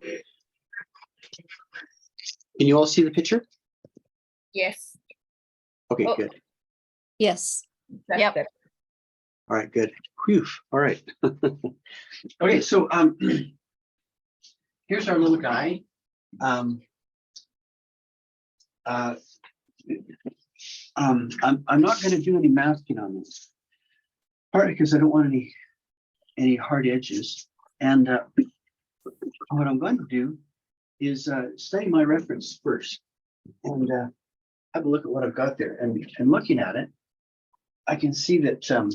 Can you all see the picture? Yes. Okay, Oh. good. Yes. Yep. All right, good. Whew. All right. Okay, so here's our little guy. I'm not going to do any masking on this, partly because I don't want any hard edges. And what I'm going to do is study my reference first and have a look at what I've got there. And looking at it, I can see that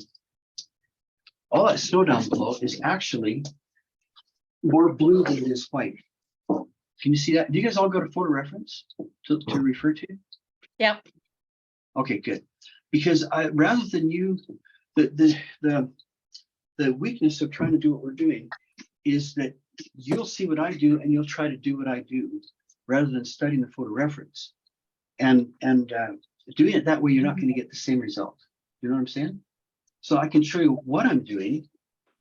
all that snow down below is actually more blue than it is white. Can you see that? Do you guys all go to photo reference to refer to? Yep. Okay, good. Because rather than you, the weakness of trying to do what we're doing is that you'll see what I do and you'll try to do what I do rather than studying the photo reference. And doing it that way, you're not going to get the same result. You know what I'm saying? So I can show you what I'm doing,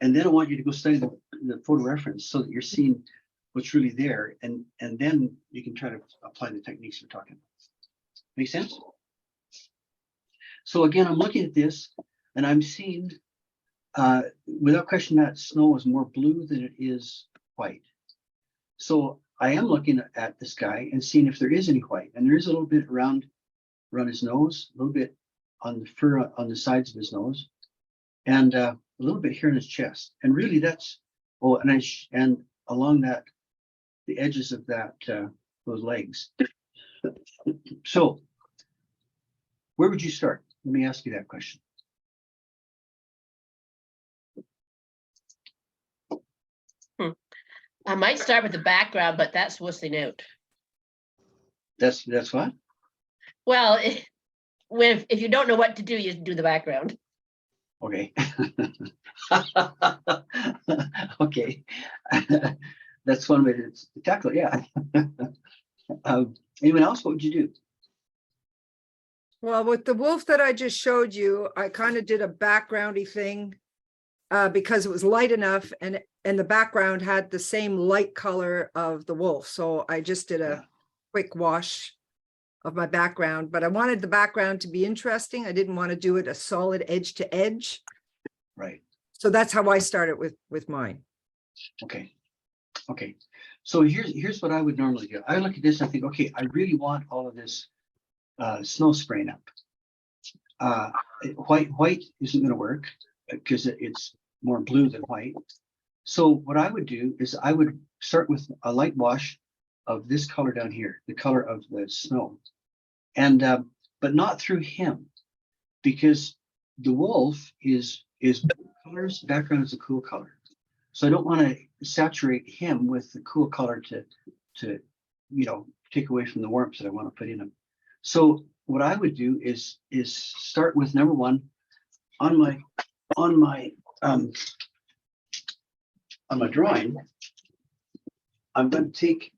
and then I want you to go study the photo reference so that you're seeing what's really there, and then you can try to apply the techniques we're talking about. Make sense? So again, I'm looking at this, and I'm seeing, without question, that snow is more blue than it is white. So I am looking at this guy and seeing if there is any white, and there is a little bit around his nose, a little bit on the fur on the sides of his nose, and a little bit here in his chest. And really, that's and along the edges of those legs. So, where would you start? Let me ask you that question. I might start with the background, but that's wussing out. That's what? Well, if you don't know what to do, you do the background. Okay. Okay. That's one way to tackle it, yeah. Anyone else? What would you do? Well, with the wolf that I just showed you, I kind of did a backgroundy thing because it was light enough and the background had the same light color of the wolf. So I just did a quick wash of my background, but I wanted the background to be interesting. I didn't want to do it a solid edge to edge. Right. So that's how I started with mine. Okay. Okay. So here's what I would normally do. I look at this and I think, okay, I really want all of this snow spraying up. White isn't going to work because it's more blue than white. So what I would do is I would start with a light wash of this color down here, the color of the snow, and but not through him, because the wolf is blue colors, background is a cool color. So I don't want to saturate him with the cool color to take away from the warmth that I want to put in him. So what I would do is start with number one on my drawing. I'm going to take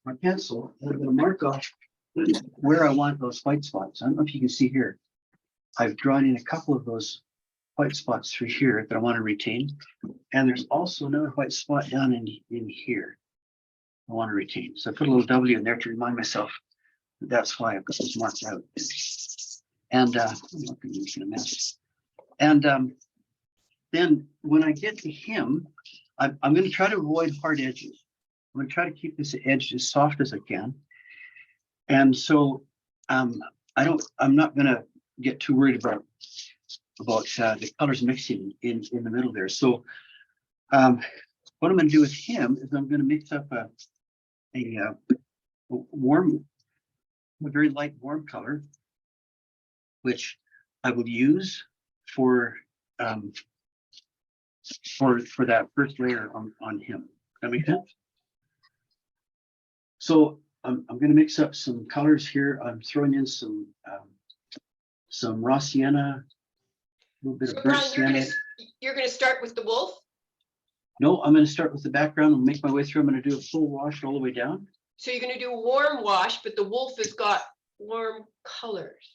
my pencil and I'm going to mark off where I want those white spots. I don't know if you can see here. I've drawn in a couple of those white spots through here that I want to retain. And there's also another white spot down in here I want to retain. So I put a little W in there to remind myself that that's why I've got this marked out. And I'm not going to make a mess. And then when I get to him, I'm going to try to avoid hard edges. I'm going to try to keep this edge as soft as I can. And so I'm not going to get too worried about the colors mixing in the middle there. So what I'm going to do with him is I'm going to mix up a very light warm color, which I will use for that first layer on him. That make sense? So I'm going to mix up some colors here. I'm throwing in some raw sienna, a little bit of burnt sienna. You're going to start with the wolf? No, I'm going to start with the background and make my way through. I'm going to do a full wash all the way down. So you're going to do a warm wash, but the wolf has got warm colors.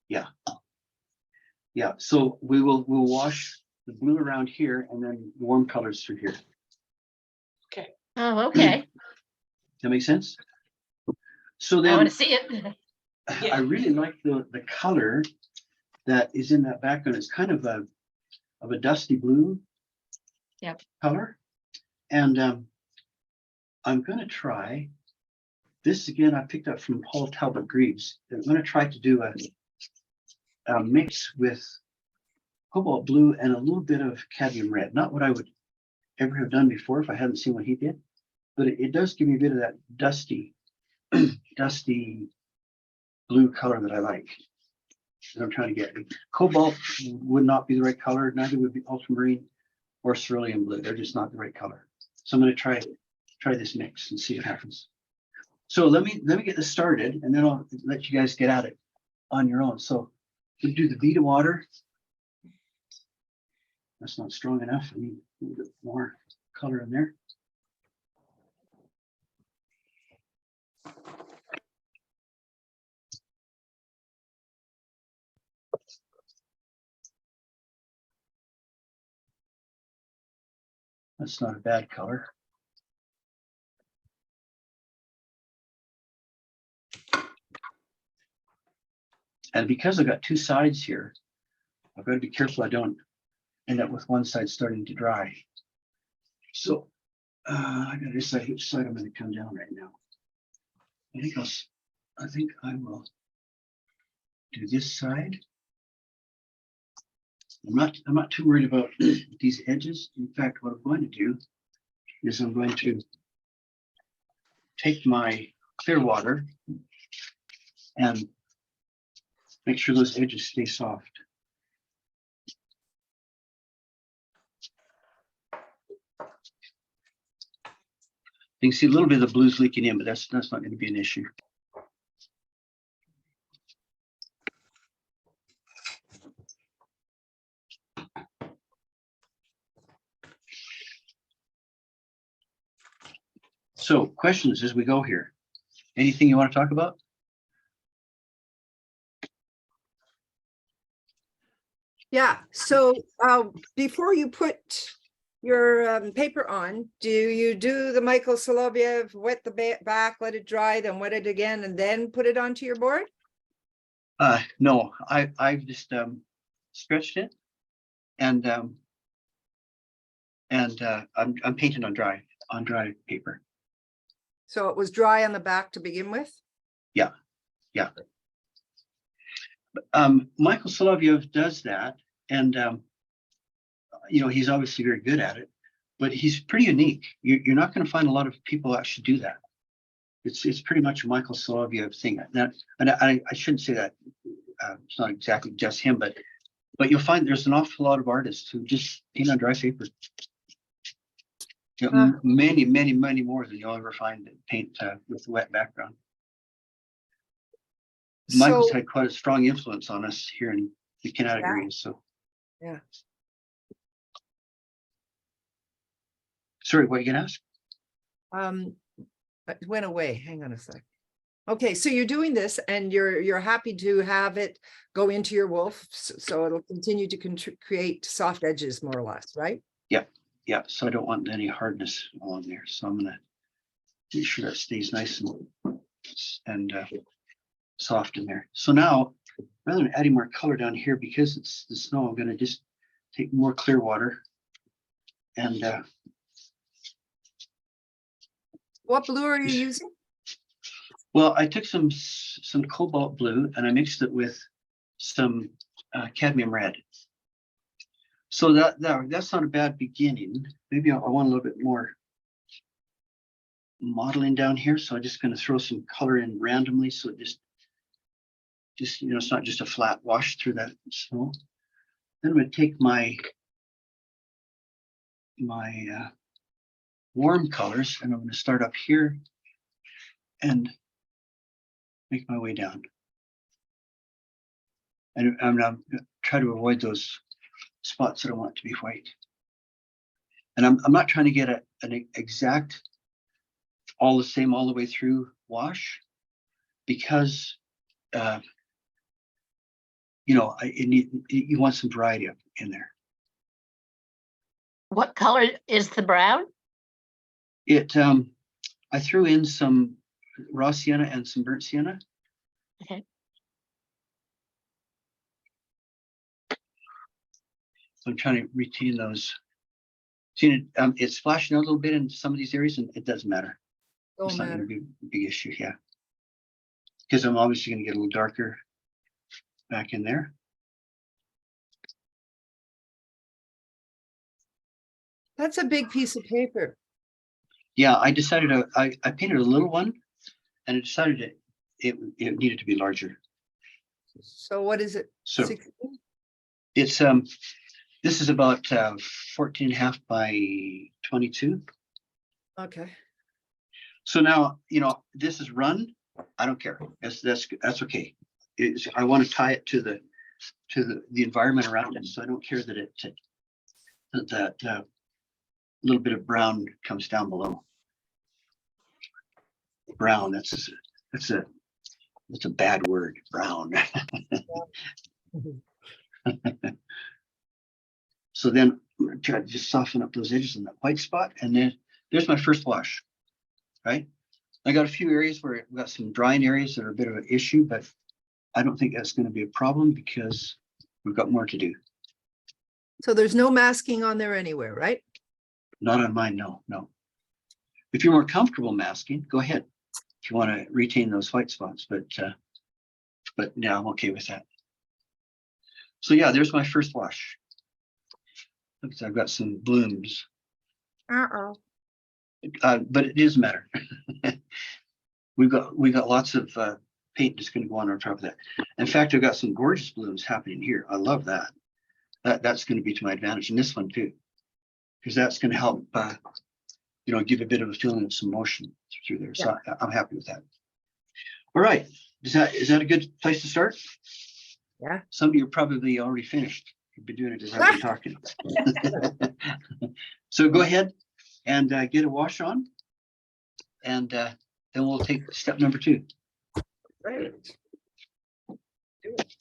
Yeah. Yeah. So we'll wash the blue around here and then warm colors through here. Okay. Oh, okay. That makes sense? So I then want to see it. I really like the color that is in that background. It's kind of a dusty blue Yep. color. And I'm going to try this again. I picked up from Paul Talbot Greaves. I'm going to try to do a mix with cobalt blue and a little bit of cadmium red. Not what I would ever have done before if I hadn't seen what he did, but it does give me a bit of that dusty, dusty blue color that I like. That I'm trying to get. Cobalt would not be the right color. Neither would be ultramarine or cerulean blue. They're just not the right color. So I'm going to try this mix and see what happens. So let me get this started, and then I'll let you guys get at it on your own. So we do the Vita water. That's not strong enough. I need a little bit more color in there. That's not a bad color. And because I've got two sides here, I've got to be careful I don't end up with one side starting to dry. So I got to decide which side I'm going to come down right now. I think I will do this side. I'm not too worried about these edges. In fact, what I'm going to do is I'm going to take my clear water and make sure those edges stay soft. You can see a little bit of the blues leaking in, but that's not going to be an issue. So questions as we go here. Anything you want to talk about? Yeah, so before you put your paper on, do you do the Michael Soloviev, wet the back, let it dry, then wet it again, and then put it onto your board? No, I've just stretched it, and I'm painting on dry paper. So it was dry on the back to begin with? Yeah. Michael Soloviev does that, and he's obviously very good at it, but he's pretty unique. You're not going to find a lot of people actually do that. It's pretty much a Michael Soloviev thing. And I shouldn't say that. It's not exactly just him, but you'll find there's an awful lot of artists who just paint on dry paper. Many more than you'll ever find that paint with a wet background. Michael's had quite a strong influence on us here in the Canada area. So yeah. Sorry, what are you gonna ask? It went away. Hang on a sec. Okay, so you're doing this and you're happy to have it go into your wolf, so it'll continue to create soft edges more or less, right? Yeah, so I don't want any hardness along there. So I'm gonna make sure that stays nice and soft in there. So now, rather than adding more color down here, because it's the snow, I'm gonna just take more clear water and what blue are you using? well, I took some cobalt blue and I mixed it with some cadmium red. So that's not a bad beginning. Maybe I want a little bit more modeling down here. So I'm just going to throw some color in randomly. So it just it's not just a flat wash through that snow. Then I'm going to take my warm colors and I'm going to start up here and make my way down. And I'm going to try to avoid those spots that I want to be white. And I'm not trying to get an exact all the same all the way through wash, because you want some variety up in there. What color is the brown? It I threw in some raw sienna and some burnt sienna. Okay. So I'm trying to retain those. See, it's splashing out a little bit in some of these areas, and it doesn't matter. Don't It's not going matter. to be a big issue, yeah. Because I'm obviously going to get a little darker back in there. That's a big piece of paper. Yeah, I decided I painted a little one, and I decided it needed to be larger. So what is it? So 16? it's this is about 14 and a half by 22. Okay. So now, you know, this is run. I don't care. That's okay. I want to tie it to the environment around it. So I don't care that that little bit of brown comes down below. Brown. That's a bad word. Brown. So then try to just soften up those edges in that white spot, and then there's my first wash. Right. I got a few areas where I've got some drying areas that are a bit of an issue, but I don't think that's going to be a problem because we've got more to do. So there's no masking on there anywhere, right? Not on mine, no. If you're more comfortable masking, go ahead. If you want to retain those white spots, but yeah, I'm okay with that. So yeah, there's my first wash. Look, I've got some blooms, Uh-oh. but it doesn't matter. we got lots of paint that's going to go on top of that. In fact, I've got some gorgeous blooms happening here. I love that. That's going to be to my advantage, and this one too, because that's going to help, you know, give a bit of a feeling of some motion through there. So I'm happy with that. All right, is that a good place to start? Yeah. Some of you are probably already finished. You've been doing it as I've been talking. So go ahead and get a wash on, and then we'll take step number 2. Right. Do it.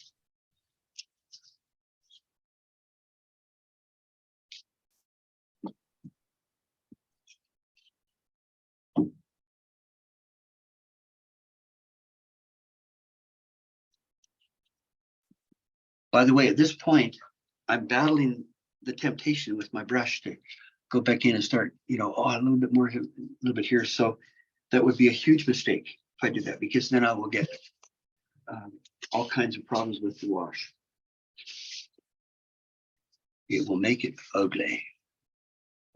By the way, at this point, I'm battling the temptation with my brush to go back in and start, you know, a little bit more, a little bit here. So that would be a huge mistake if I do that, because then I will get all kinds of problems with the wash. It will make it ugly.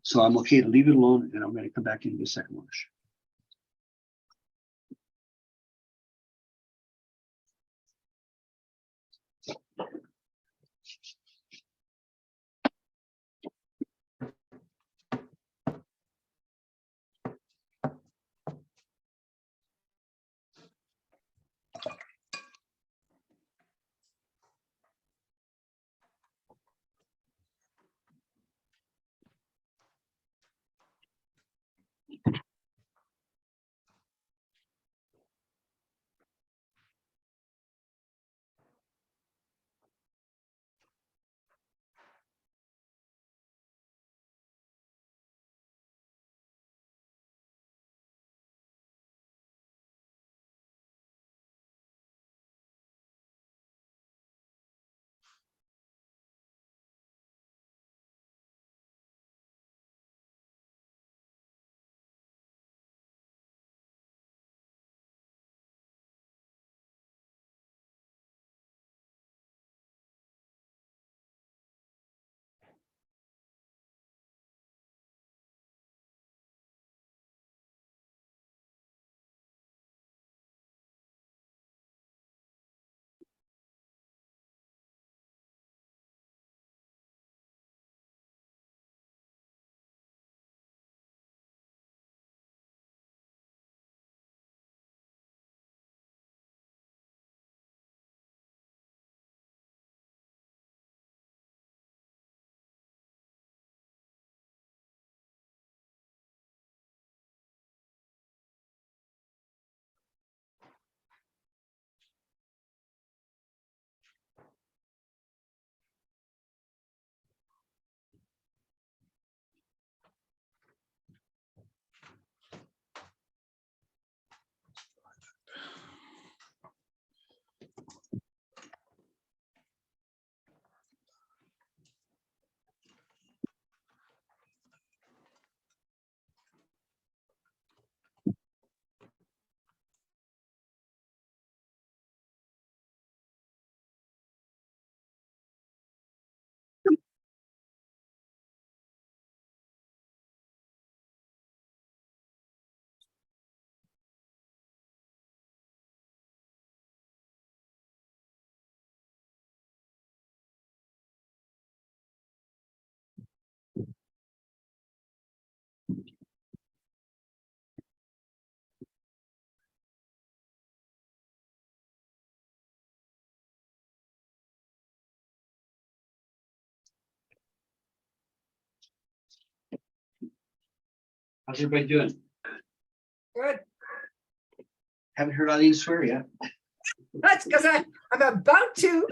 So I'm okay to leave it alone, and I'm going to come back into the second wash. How's everybody doing? Good. Haven't heard Eileen swear yet. That's because I'm about to.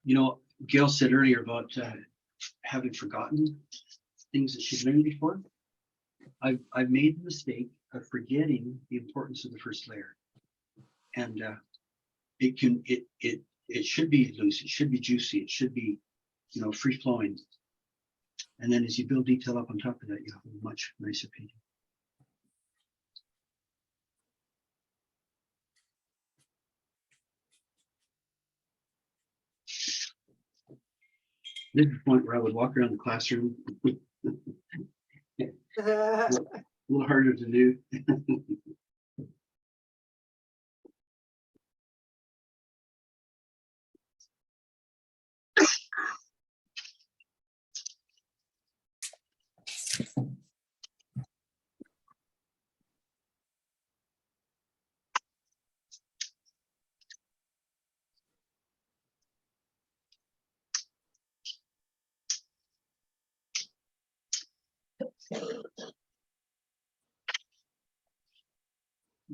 You know, Gail said earlier about having forgotten things that she'd learned before. I've made the mistake of forgetting the importance of the first layer. And it should be loose, it should be juicy, it should be, you know, free flowing. And then as you build detail up on top of that, you have a much nicer painting. This is the point where I would walk around the classroom. A little harder to do.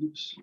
Oops.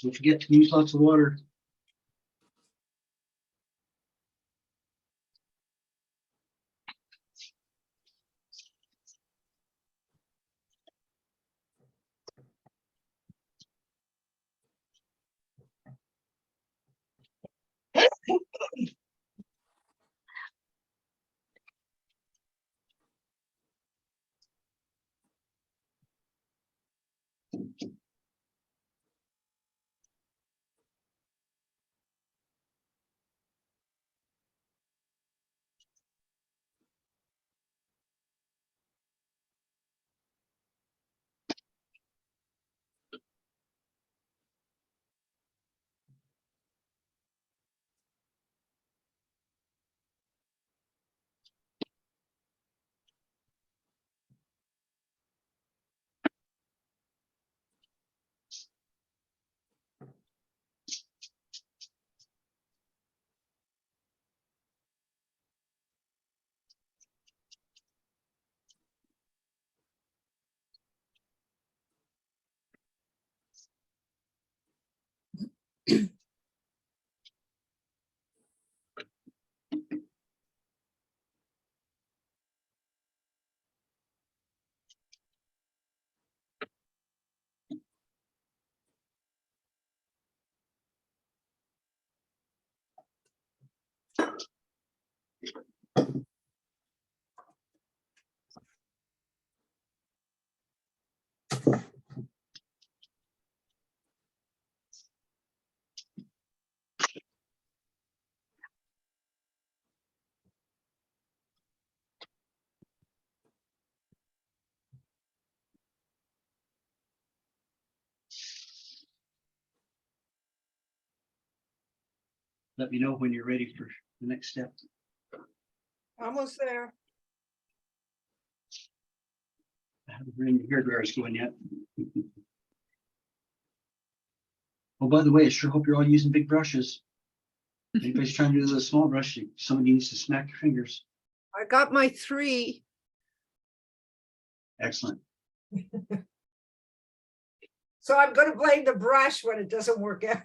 Don't forget to use lots of water. let me know when you're ready for the next step. Almost there. I haven't heard any hair dryers going yet. Oh, by the way, I sure hope you're all using big brushes. Anybody's trying to do the small brush, somebody needs to smack your fingers. I got my 3. Excellent. So I'm gonna blame the brush when it doesn't work out.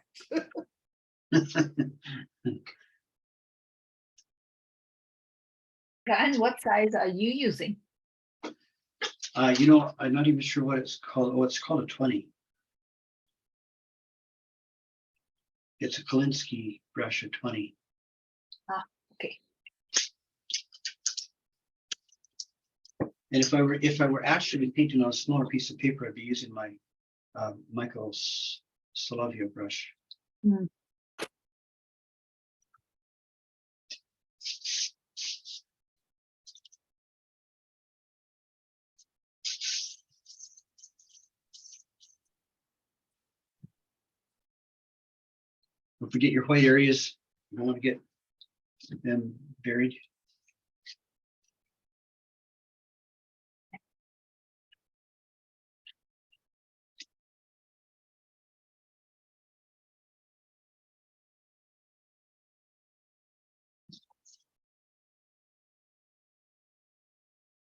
Brian, what size are you using? You know, I'm not even sure what it's called. Oh, it's called a 20. It's a Kolinsky brush, a 20. Okay. And if I were actually painting on a smaller piece of paper, I'd be using my Michael Solovio brush. Mm. Don't forget your white areas. You don't want to get them buried.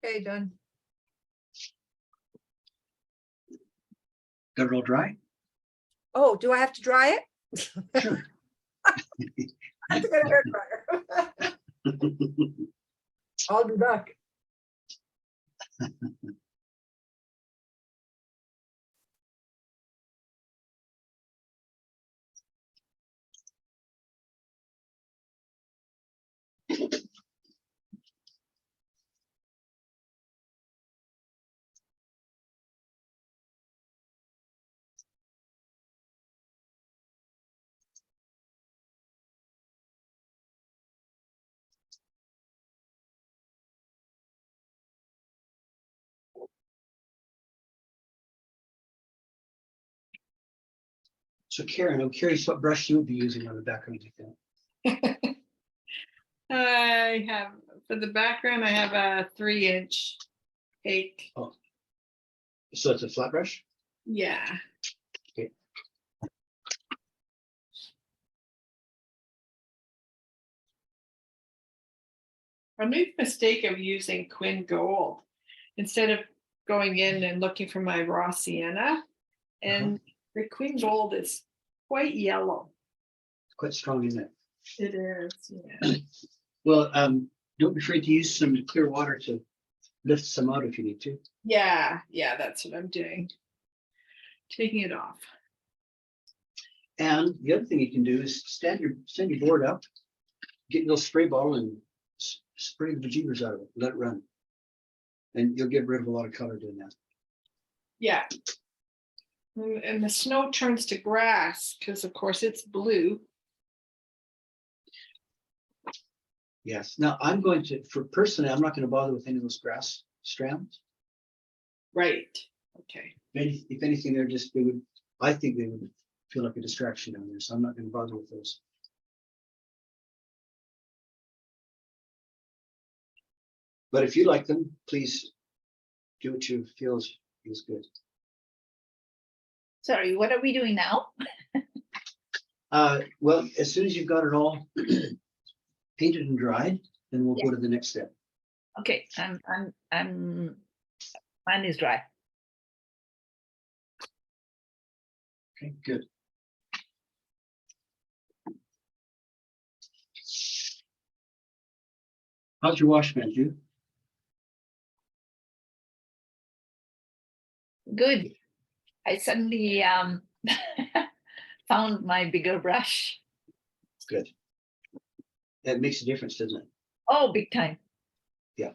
Okay, done. Got it all dry? Oh, do I have to dry it? Sure. I have to get a hair dryer. I'll be back. So Karen, I'm curious what brush you would be using on the background like that. I have, for the background, I have a 3-inch cake. So it's a flat brush? Yeah. Okay. I made the mistake of using Quinn Gold instead of going in and looking for my raw sienna. And the Quinn Gold is quite yellow. Quite strong, isn't it? It is, yeah. Well, don't be afraid to use some clear water to lift some out if you need to. Yeah, that's what I'm doing. Taking it off. And the other thing you can do is stand your board up, get your little spray bottle and spray the bejeebers out of it, let it run. And you'll get rid of a lot of color doing that. Yeah. And the snow turns to grass because, of course, it's blue. Yes. Now I'm not going to bother with any of those grass strands. Right. Okay. If anything, I think they would feel like a distraction down there. So I'm not going to bother with those. But if you like them, please do what you feel is good. Sorry, what are we doing now? Well, as soon as you've got it all painted and dried, then we'll go to the next step. Okay, mine is dry. Okay, good. How's your wash, Matthew? Good. I suddenly found my bigger brush. Good. That makes a difference, doesn't it? Oh, big time. Yeah.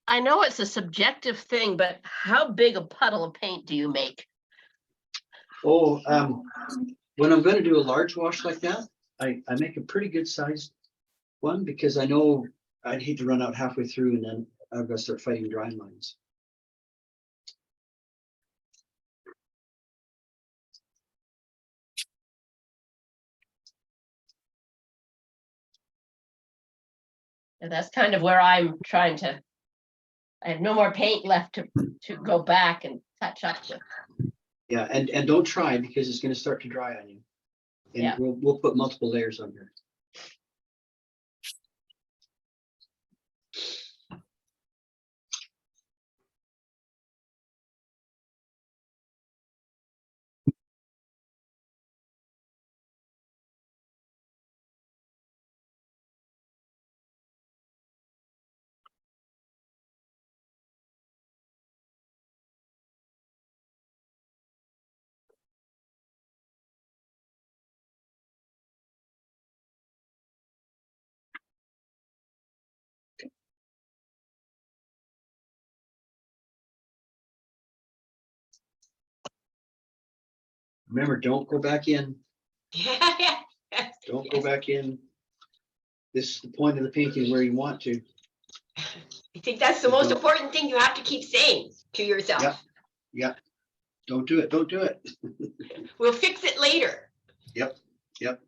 I know it's a subjective thing, but how big a puddle of paint do you make? Oh, when I'm gonna do a large wash like that, I make a pretty good sized one because I know I'd hate to run out halfway through and then I've got to start fighting drying lines. And that's kind of where I'm trying to, I have no more paint left to go back and touch up with. Yeah, and don't try because it's gonna start to dry on you. And Yeah. we'll put multiple layers on here. Remember, don't go back in. Don't go back in. This is the point of the painting where you want to. I think that's the most important thing you have to keep saying to yourself. Yep. Yeah. Don't do it. Don't do it. We'll fix it later. Yep. Yep.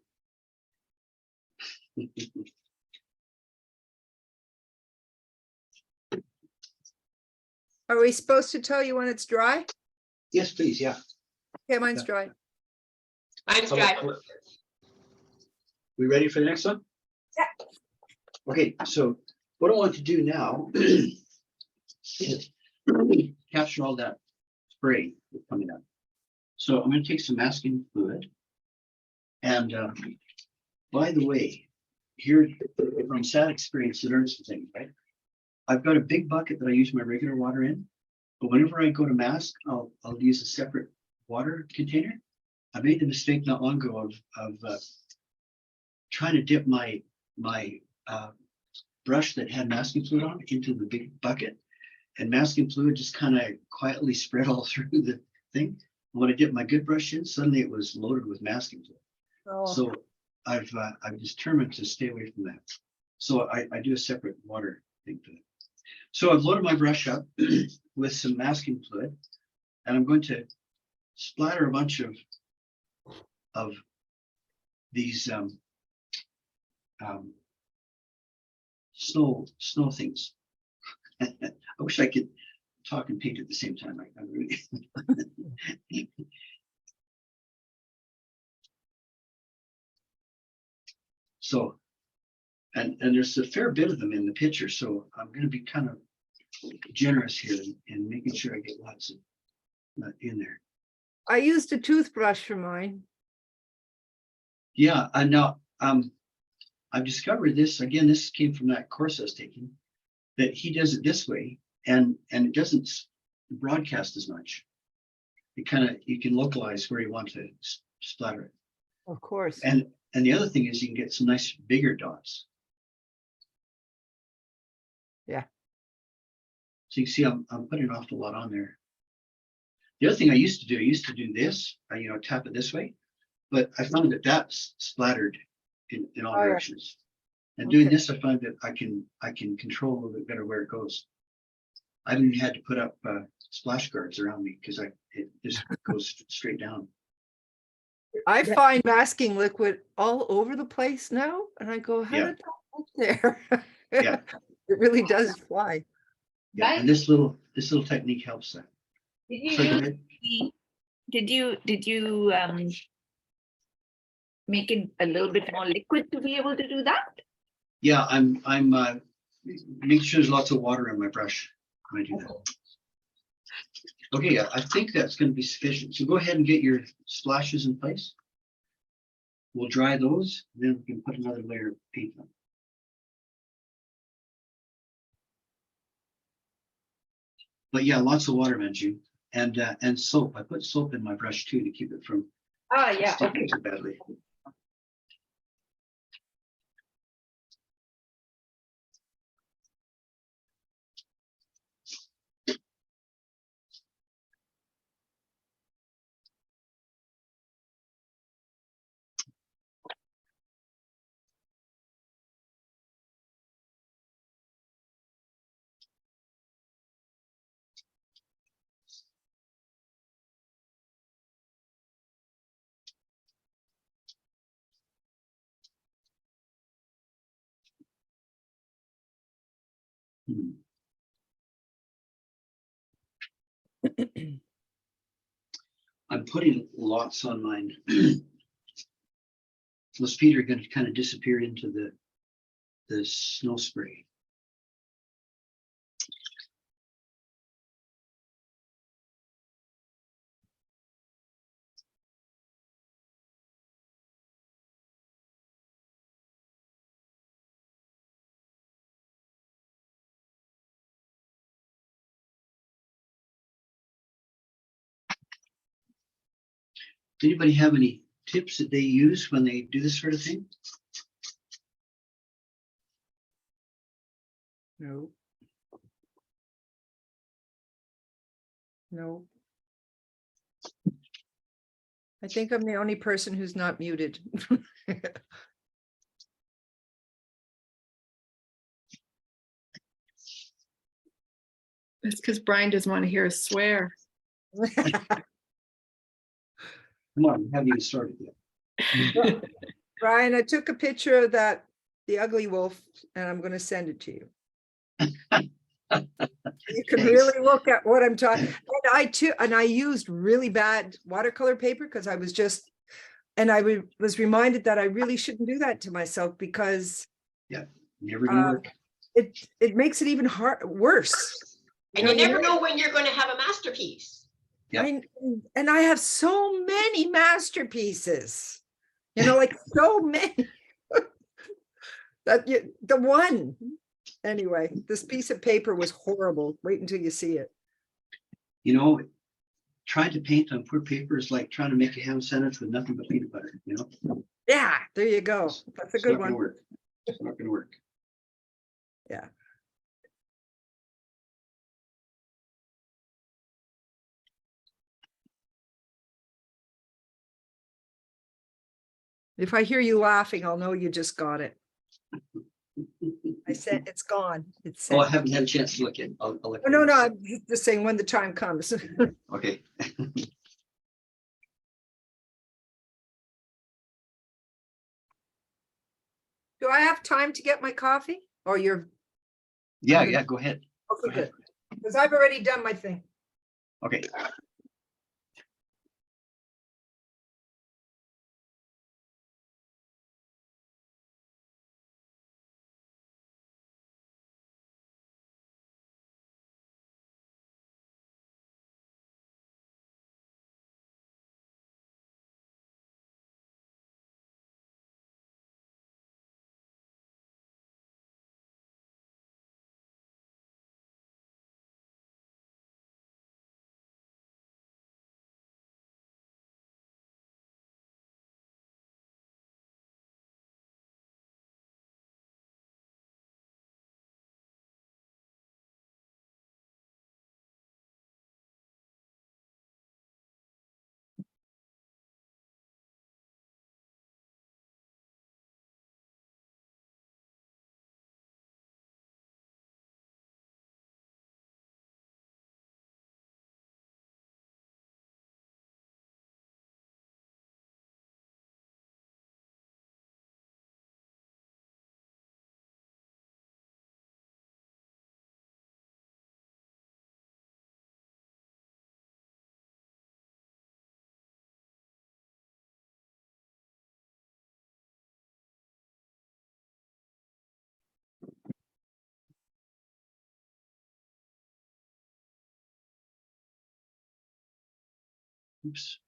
Are we supposed to tell you when it's dry? Yes, please. Yeah. Okay, mine's Yeah. dry. Mine's How dry. about- We ready for the next one? Yeah. Okay, so what I want to do now is capture all that spray that's coming up. So I'm going to take some masking fluid. And by the way, here from sad experience, to learn some things, right? I've got a big bucket that I use my regular water in, but whenever I go to mask, I'll use a separate water container. I made the mistake not long ago of trying to dip my brush that had masking fluid on into the big bucket, and masking fluid just kind of quietly spread all through the thing. And when I dipped my good brush in, suddenly it was loaded with masking fluid. Oh, So I've determined to stay away from that. So I do a separate water thing for that. So I've loaded my brush up with some masking fluid, and I'm going to splatter a bunch of these snow things. I wish I could talk and paint at the same time. I really so, and there's a fair bit of them in the picture, so I'm going to be kind of generous here and making sure I get lots of in there. I used a toothbrush for mine. Yeah, and now I've discovered this again. This came from that course I was taking, that he does it this way, and it doesn't broadcast as much. It kind of, you can localize where you want to splatter it. Of course. And the other thing is you can get some nice bigger dots. Yeah. So you can see I'm putting an awful lot on there. The other thing I used to do this, tap it this way, but I found that that's splattered in all Oh, yeah. directions. And doing Okay. this, I find that I can control a little bit better where it goes. I haven't had to put up splash guards around me because it just goes straight down. I find masking liquid all over the place now, and I go, how Yeah. did that get there? Yeah. It really does fly. Yeah, Right. and this little technique helps that. Did you So go use ahead. did you make it a little bit more liquid to be able to do that? Yeah, I'm making sure there's lots of water in my brush when I do that. Okay, yeah, I think that's going to be sufficient. So go ahead and get your splashes in place. We'll dry those, then we can put another layer of paint on. But yeah, lots of water, Manju, and soap. I put soap in my brush too to keep it from Ah, yeah, sticking okay. too badly. Hmm. I'm putting lots on mine. Those feet are going to kind of disappear into the snow spray. Does anybody have any tips that they use when they do this sort of thing? No. No. I think I'm the only person who's not muted. It's because Brian doesn't want to hear us swear. Come on, we haven't even started yet. Brian, I took a picture of that, the ugly wolf, and I'm gonna send it to you. You can Thanks. really look at what I'm talking, and I used really bad watercolor paper because I was just, and I was reminded that I really shouldn't do that to myself because Never gonna Uh, work. it makes it even worse. And you never know when you're gonna have a masterpiece. Yep. And I have so many masterpieces, like so many. The one, anyway, this piece of paper was horrible. Wait until you see it. You know, trying to paint on poor paper is like trying to make a ham sandwich with nothing but peanut butter, you know? Yeah, there you go. That's a It's good not gonna one. work. It's not gonna work. Yeah. If I hear you laughing, I'll know you just got it. I said it's gone. It's Oh, I sent. haven't had a chance to look at. I'll look Oh, no, at it. I'm just saying when the time comes. Okay. Do I have time to get my coffee? Or you're, Yeah, go ahead. okay, good. Because I've already done my thing. Okay. Oops.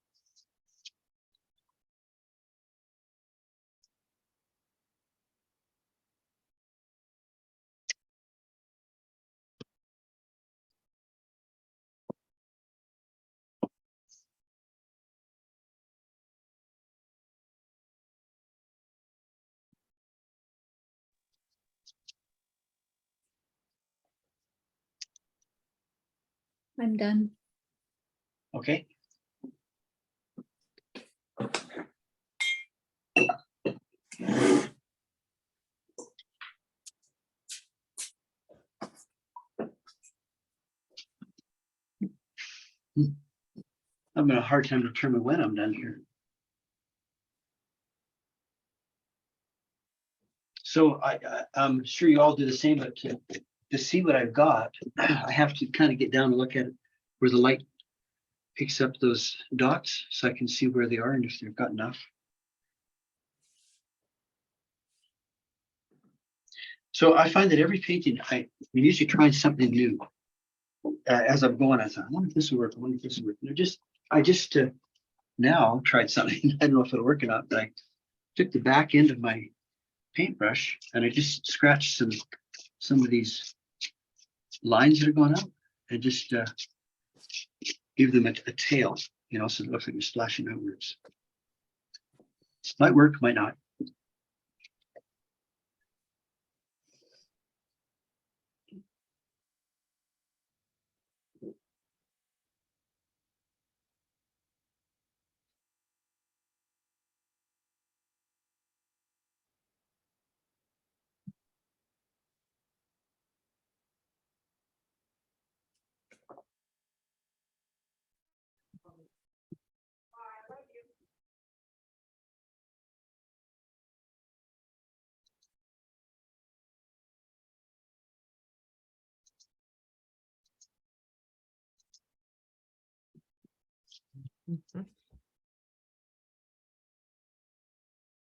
I'm done. Okay. I'm having a hard time determining when I'm done here. So I'm sure you all do the same, but to see what I've got, I have to kind of get down and look at it where the light picks up those dots so I can see where they are and if they've got enough. So I find that every painting, I'm usually trying something new. As I'm going, I thought, I wonder if this will work. I wonder if this will work. I just now tried something. I don't know if it'll work or not, but I took the back end of my paintbrush and I just scratched some of these lines that are going out and just give them a tail, you know, so it looks like it's splashing outwards. Might work, might not.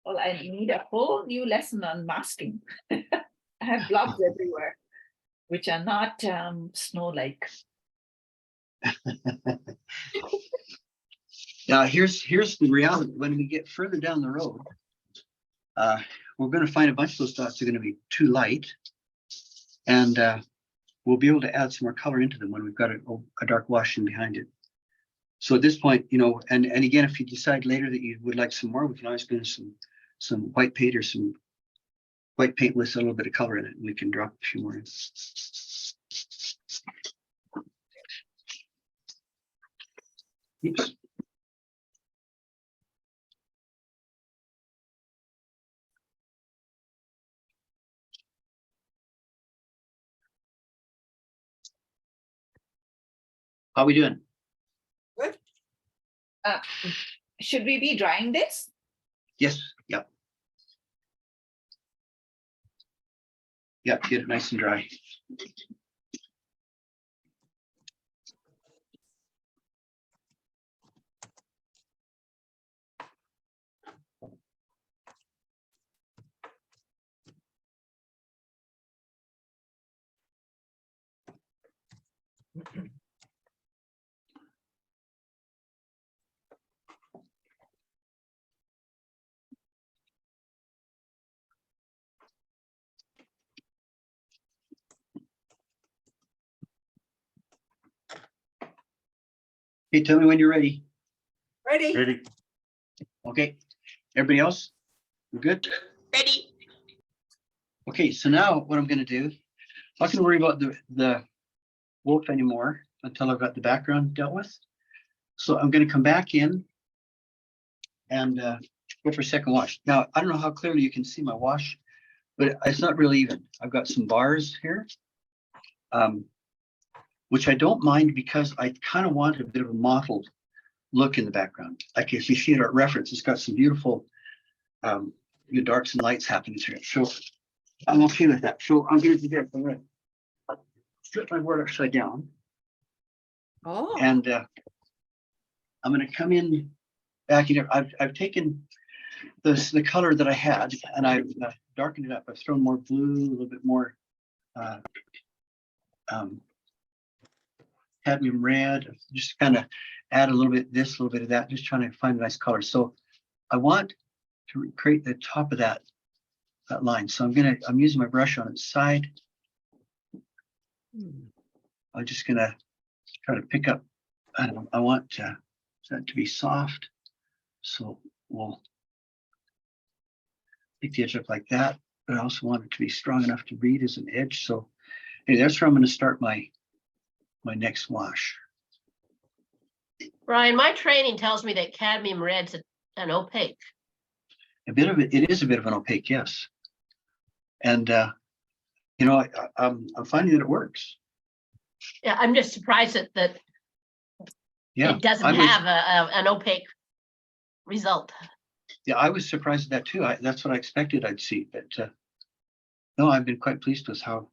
Well, I need a whole new lesson on masking. I have blobs everywhere, which are not snow-like. Now here's the reality. When we get further down the road, we're going to find a bunch of those dots are going to be too light, and we'll be able to add some more color into them when we've got a dark wash in behind it. So at this point, you know, and again, if you decide later that you would like some more, we can always do some white paint or some white paint with a little bit of color in it, and we can drop a few more in. Oops. How we doing? Should we be drying this? Yes. Yep. Yep. Get it nice and dry. Okay, tell me when you're ready. Ready? Ready? Okay. Everybody else? We're good? Ready? Okay, so now what I'm going to do, I'm not going to worry about the wolf anymore until I've got the background dealt with. So I'm going to come back in and go for a second wash. Now, I don't know how clearly you can see my wash, but it's not really even. I've got some bars here, which I don't mind because I kind of want a bit of a mottled look in the background. Like if you see it at reference, it's got some beautiful darks and lights happening to it. So I'm okay with that. So I'm going to do this. I'm going to flip my board upside down. Oh, And I'm going to come in back in. I've taken the color that I had and I've darkened it up. I've thrown more blue, a little bit more cadmium red, just kind of add a little bit this, a little bit of that, just trying to find a nice color. So I want to create the top of that line. So I'm using my brush on its side. I'm just gonna try to pick up. I want that to be soft. So we'll pick the edge up like that, but I also want it to be strong enough to read as an edge. So hey, that's where I'm going to start my next wash. Brian, my training tells me that cadmium red's an opaque. A bit of it is a bit of an opaque, yes. And you know, I'm finding that it works. Yeah, I'm just surprised that Yeah, it doesn't I was- have an opaque result. Yeah, I was surprised at that too. That's what I expected I'd see, but no, I've been quite pleased with how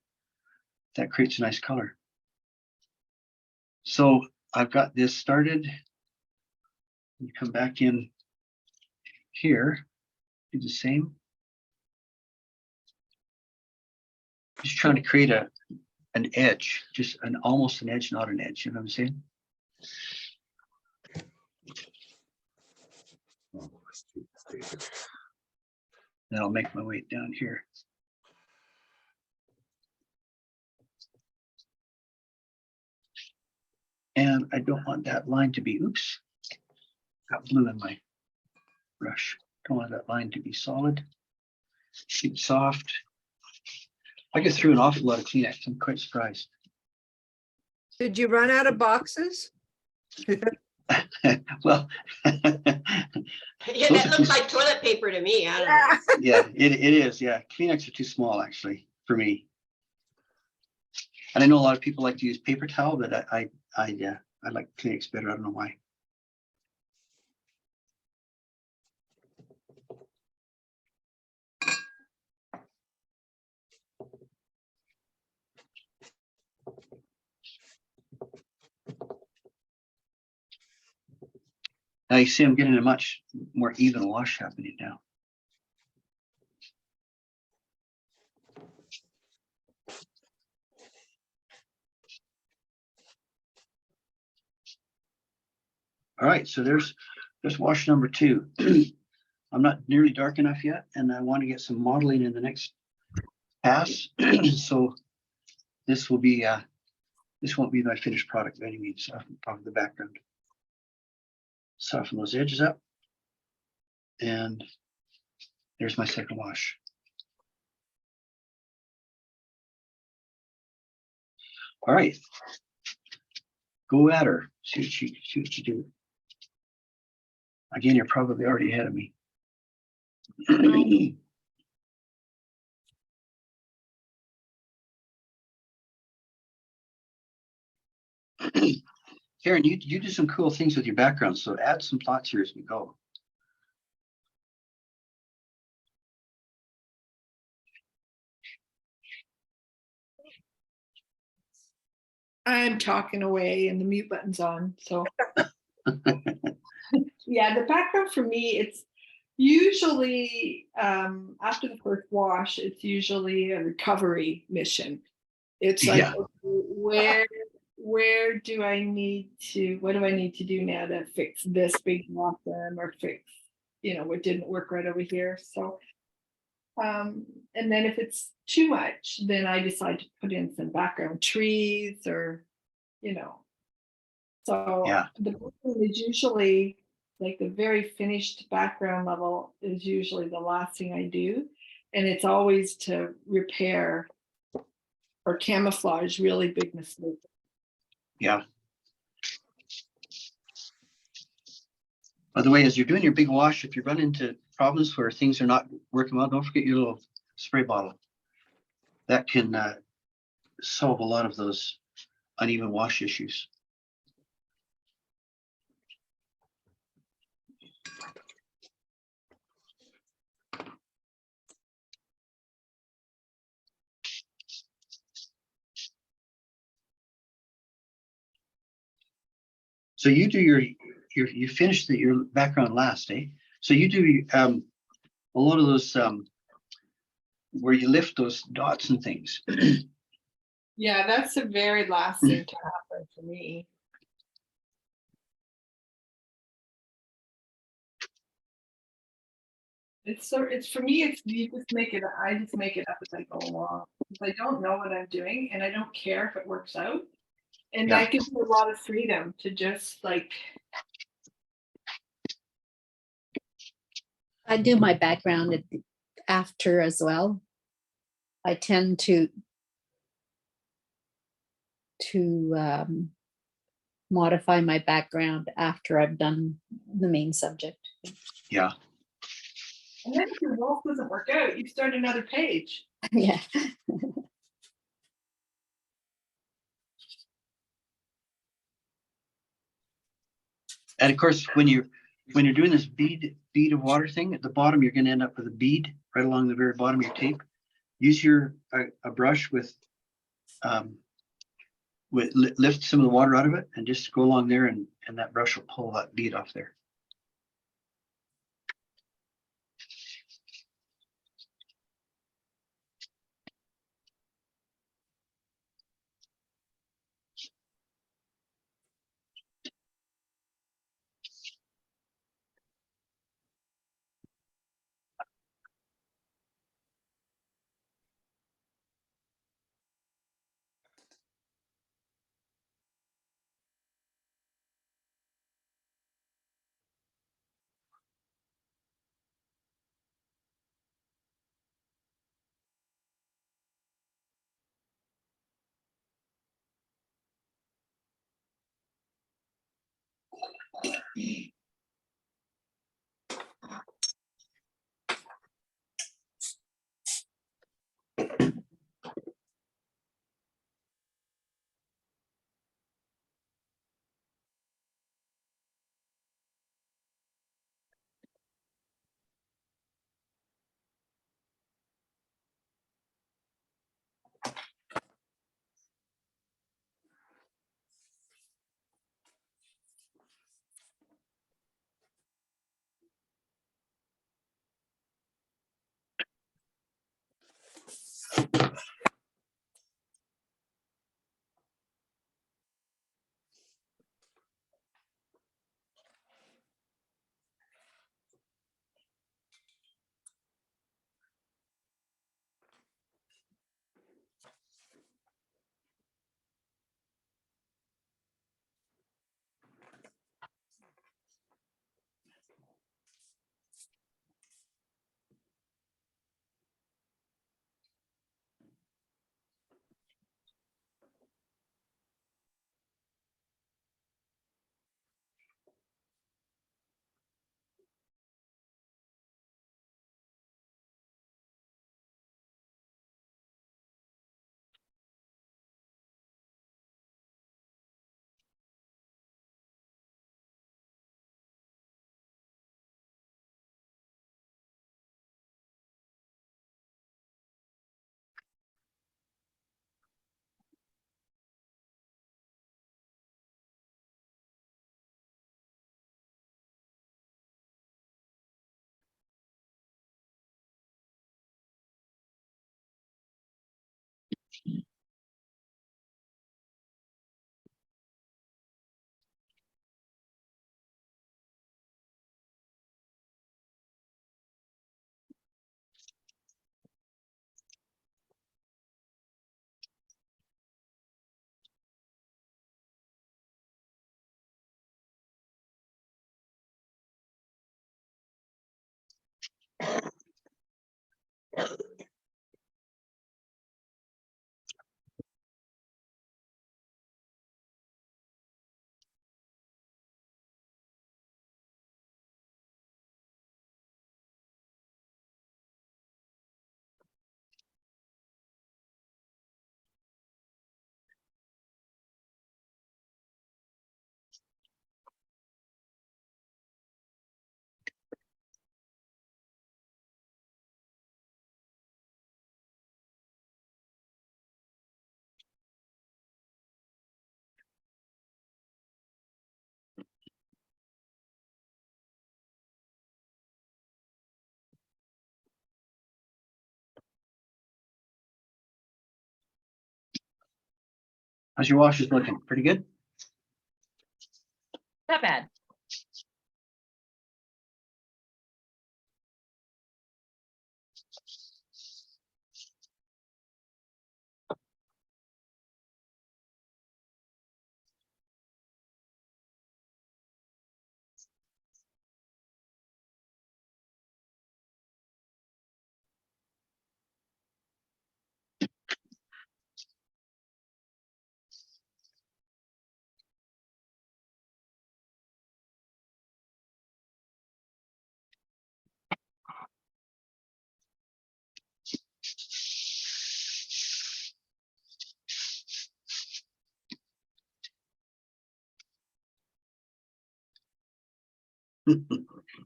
That creates a nice color. So I've got this started. You come back in here, do the same. Just trying to create an edge, just almost an edge, not an edge. You know what I'm saying? Then I'll make my way down here. And I don't want that line to be, oops, got blue in my brush. Don't want that line to be solid. Keep it soft. I get through an awful lot of Kleenex. I'm quite surprised. Did you run out of boxes? Well, Yeah, Those that are looks too- like toilet paper to me. I don't know. yeah, it is. Yeah, Kleenex are too small actually for me. And I know a lot of people like to use paper towel, but I like Kleenex better. I don't know why. Now you see I'm getting a much more even wash happening now. All right, so there's wash number 2. I'm not nearly dark enough yet, and I want to get some modeling in the next pass. So this will be this won't be my finished product by any means. Probably the background. Soften those edges up, and there's my second wash. All right, go at her. See what you do. Again, you're probably already ahead of me. Karen, you do some cool things with your background, so add some thoughts here as we go. I'm talking away and the mute button's on, so. Yeah, the background for me, it's usually after the first wash, it's usually a recovery mission. It's like, Yeah. okay, where do I need to, what do I need to do now to fix this big problem or fix, what didn't work right over here. So, and then if it's too much, then I decide to put in some background trees or, so Yeah. the background is usually like the very finished background level is usually the last thing I do. And it's always to repair or camouflage really big mistakes. Yeah. By the way, as you're doing your big wash, if you run into problems where things are not working well, don't forget your little spray bottle. That can solve a lot of those uneven wash issues. So you do you finish your background last, eh? So you do a lot of those where you lift those dots and things. Yeah, that's the very last thing to happen for me. It's for me, it's you just make it, I just make it up as I go along. If I don't know what I'm doing and I don't care if it works out. And Yeah. that gives me a lot of freedom to just like. I do my background after as well. I tend to modify my background after I've done the main subject. Yeah. And then if your wolf doesn't work out, you start another page. Yeah. And of course, when you're doing this bead of water thing at the bottom, you're going to end up with a bead right along the very bottom of your tape. Use a brush with lift some of the water out of it and just go along there and that brush will pull that bead off there. How's your washes looking? Pretty good? Not bad.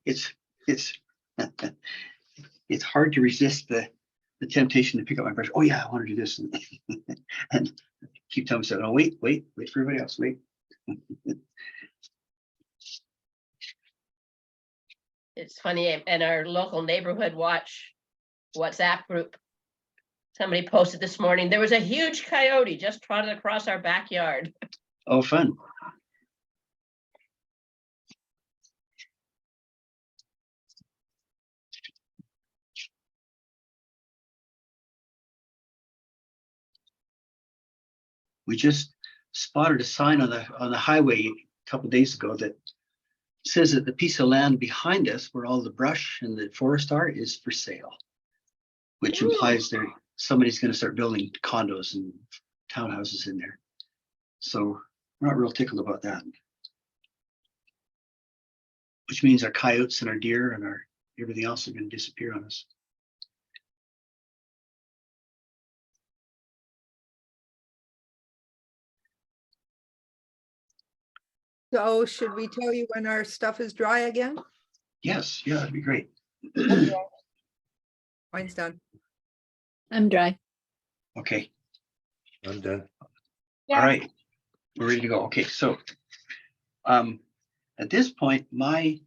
It's it's it's hard to resist the the temptation to pick up my brush. Oh yeah, I want to do this, and keep telling myself, "Oh wait for everybody else. Wait." It's funny, in our local neighborhood watch WhatsApp group, somebody posted this morning, there was a huge coyote just trotted across our backyard. Oh, fun. We just spotted a sign on the highway a couple of days ago that says that the piece of land behind us, where all the brush and the forest are, is for sale, which implies there somebody's going to start building condos and townhouses in there. So we're not real tickled about that. Which means our coyotes and our deer and our everything else are going to disappear on us. So should we tell you when our stuff is dry again? Yes, yeah, that'd be great. Mine's done. I'm dry. Okay, I'm done. all right, we're ready to go. Okay, so at this point, my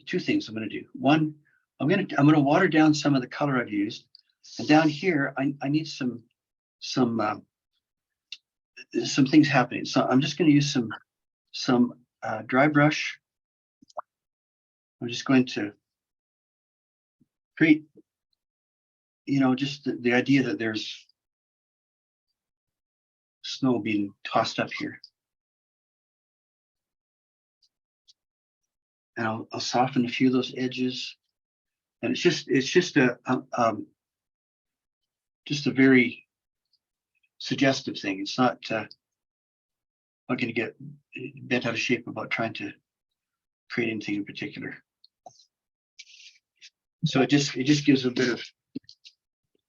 two things I'm going to do. One, I'm going to water down some of the color I've used, and down here I need some things happening. So I'm just going to use some dry brush. I'm just going to create, just the idea that there's snow being tossed up here. And I'll soften a few of those edges. And it's just a very suggestive thing. It's not going to get bent out of shape about trying to create anything in particular. So it just gives a bit of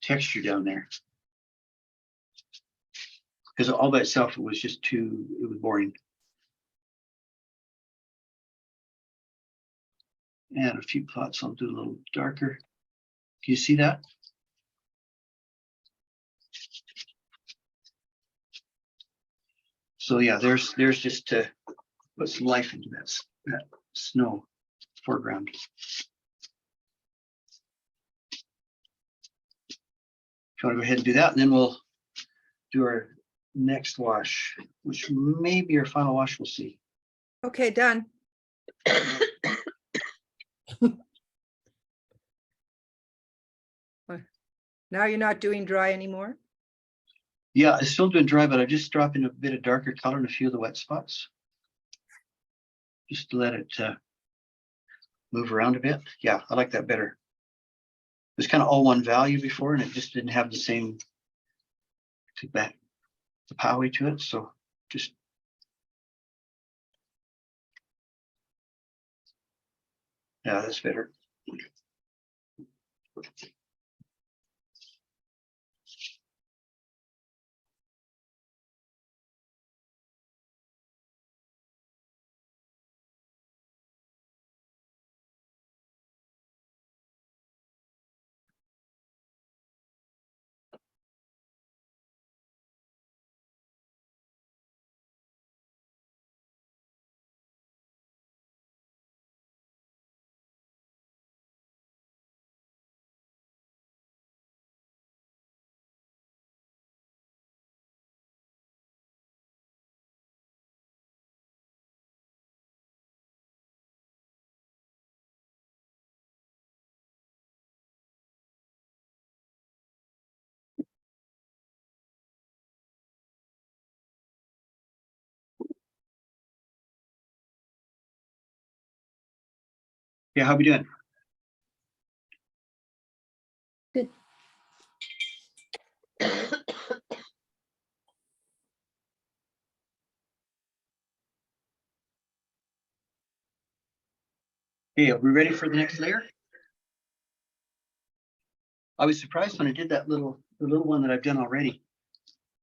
texture down there. Because all by itself, it was boring. And a few plots I'll do a little darker. Can you see that? So yeah, there's just to put some life into that snow foreground. If you want to go ahead and do that, and then we'll do our next wash, which may be our final wash, we'll see. Okay, done. Now you're not doing dry anymore? Yeah, it's still doing dry, but I'm just dropping a bit of darker color in a few of the wet spots. Just to let it move around a bit. Yeah, I like that better. It was kind of all one value before, and it just didn't have the same the power to it. So just yeah, that's better. Yeah, how we doing? Good. Okay, are we ready for the next layer? I was surprised when I did the little one that I've done already.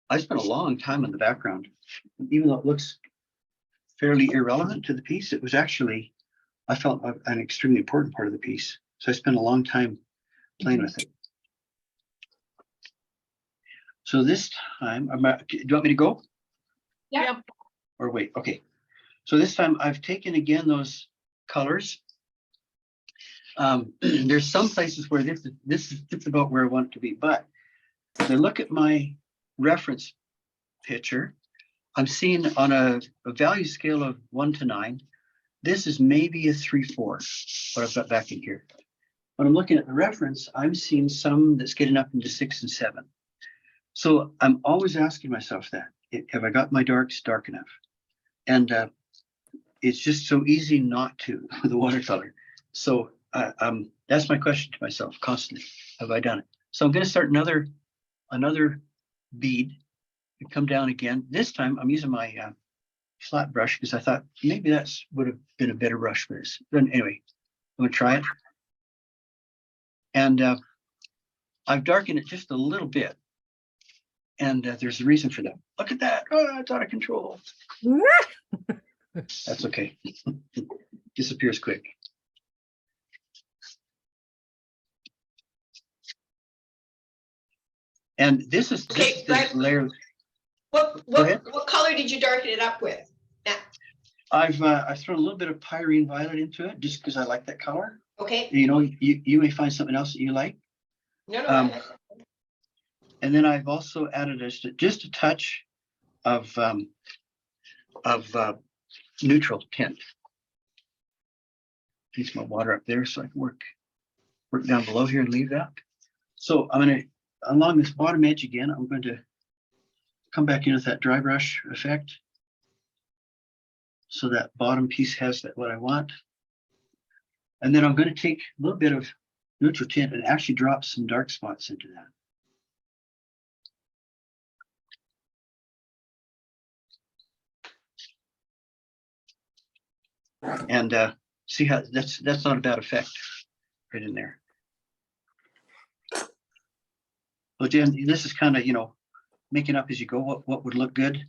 I spent a long time in the background. Even though it looks fairly irrelevant to the piece, it was actually, I felt, an extremely important part of the piece. So I spent a long time playing with it. So this time, do you want me to go? Yeah. Yep. Or wait, okay. So this time I've taken again those colors. There's some places where this is just about where I want it to be, but as I look at my reference picture, I'm seeing on a value scale of 1 to 9, this is maybe a 3/4, what I've got back in here. When I'm looking at the reference, I'm seeing some that's getting up into 6 and 7. So I'm always asking myself that, have I got my darks dark enough? And it's just so easy not to with the watercolor. So that's my question to myself constantly. Have I done it? So I'm going to start another bead and come down again. This time I'm using my flat brush because I thought maybe that's would have been a better brush for this. But anyway, I'm going to try it. And I've darkened it just a little bit. And there's a reason for that. Look at that. Oh, it's out of control. That's okay. Disappears quick. And this is Okay, the right. layer. What Go ahead. color did you darken it up with? I've thrown a little bit of pyrene violet into it just because I like that color. Okay, You know, you may find something else that you like. no, And then I've also added just a touch of neutral tint. Piece my water up there so I can work down below here and leave that. So I'm going to, along this bottom edge again, I'm going to come back in with that dry brush effect. So that bottom piece has that what I want. And then I'm going to take a little bit of neutral tint and actually drop some dark spots into that. And see how that's not a bad effect right in there. Well, Jen, this is kind of, you know, making up as you go what would look good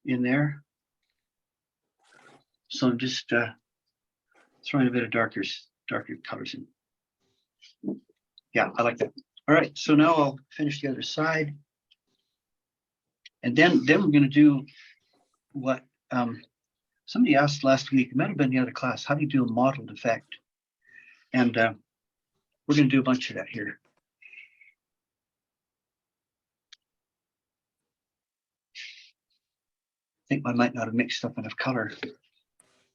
in there. So I'm just throwing a bit of darker colors in. Yeah, I like that. All right, so now I'll finish the other side. And then we're going to do what somebody asked last week, it might have been the other class, how do you do a mottled effect? And we're going to do a bunch of that here. I think I might not have mixed up enough color.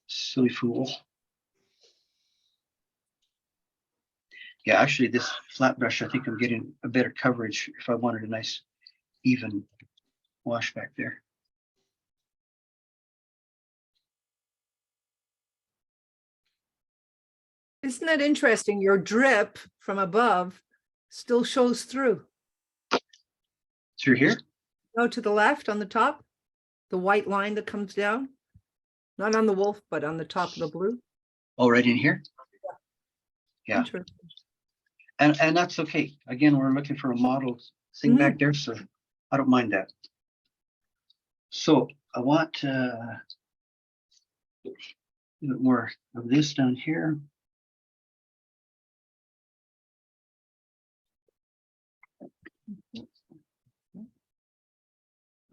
Silly fool. Yeah, actually this flat brush, I think I'm getting a better coverage if I wanted a nice even wash back there. Isn't that interesting? Your drip from above still shows through. Through here? Go to the left on the top, the white line that comes down. Not on the wolf, but on the top of the blue. Oh, right in here? Yeah. Interesting. And that's okay. Again, we're looking for a model thing back there, so I don't mind that. So I want a bit more of this down here.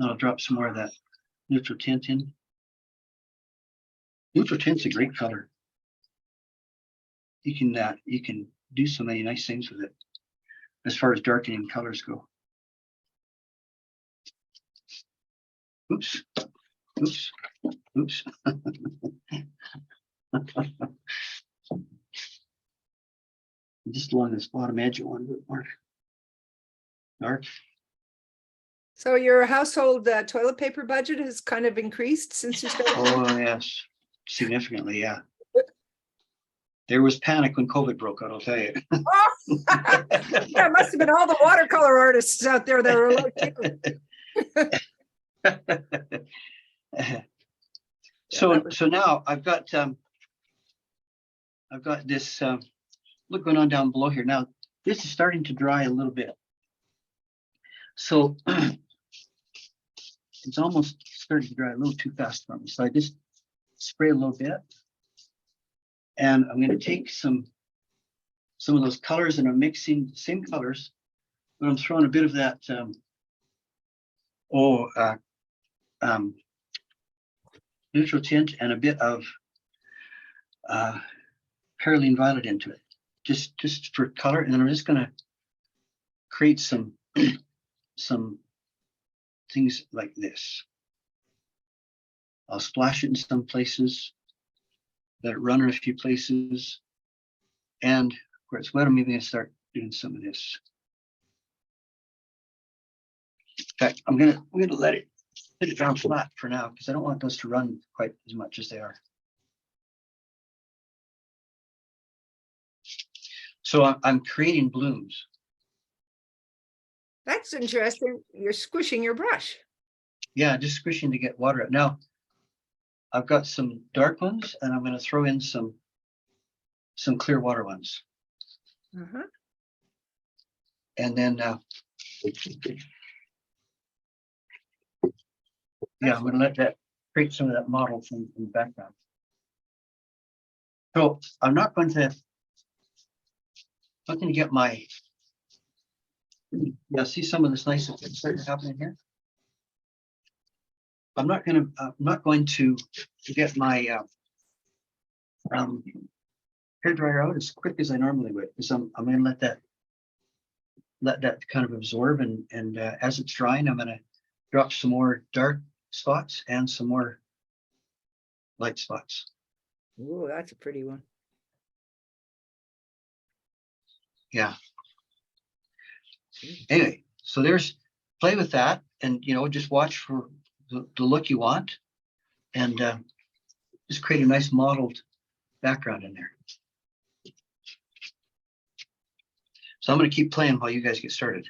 I'll drop some more of that neutral tint in. Neutral tint's a great color. You can do so many nice things with it as far as darkening colors go. Oops. Oops. Oops. Just along this bottom edge, I want a bit more dark. So your household toilet paper budget has kind of increased since you started? Oh, yes, significantly, yeah. There was panic when COVID broke out, I'll tell you. Oh, yeah, it must have been all the watercolor artists out there that were like, So now I've got this look going on down below here. Now this is starting to dry a little bit. So it's almost starting to dry a little too fast for me. So I just spray a little bit. And I'm going to take some some of those colors, and I'm mixing the same colors, but I'm throwing a bit of that neutral tint and a bit of Perylene Violet into it, just for color. And then I'm just gonna create some things like this. I'll splash it in some places, let it run in a few places, and where it's wet, I'm even gonna start doing some of this. In fact, I'm gonna let it put it down flat for now because I don't want those to run quite as much as they are. So I'm creating blooms. That's interesting. You're squishing your brush. Yeah, just squishing to get water out. Now, I've got some dark ones, and I'm going to throw in some clear water ones. Uh-huh. And then, yeah, I'm going to let that create some of that model from in the background. So I'm not going to get my, yeah, see some of this nice starting happening here. I'm not going to get my hair dryer out as quick as I normally would, because I'm going to let that kind of absorb, and as it's drying, I'm going to drop some more dark spots and some more light spots. Oh, that's a pretty one. Yeah. Anyway, so play with that, and just watch for the look you want, and just create a nice mottled background in there. So I'm going to keep playing while you guys get started.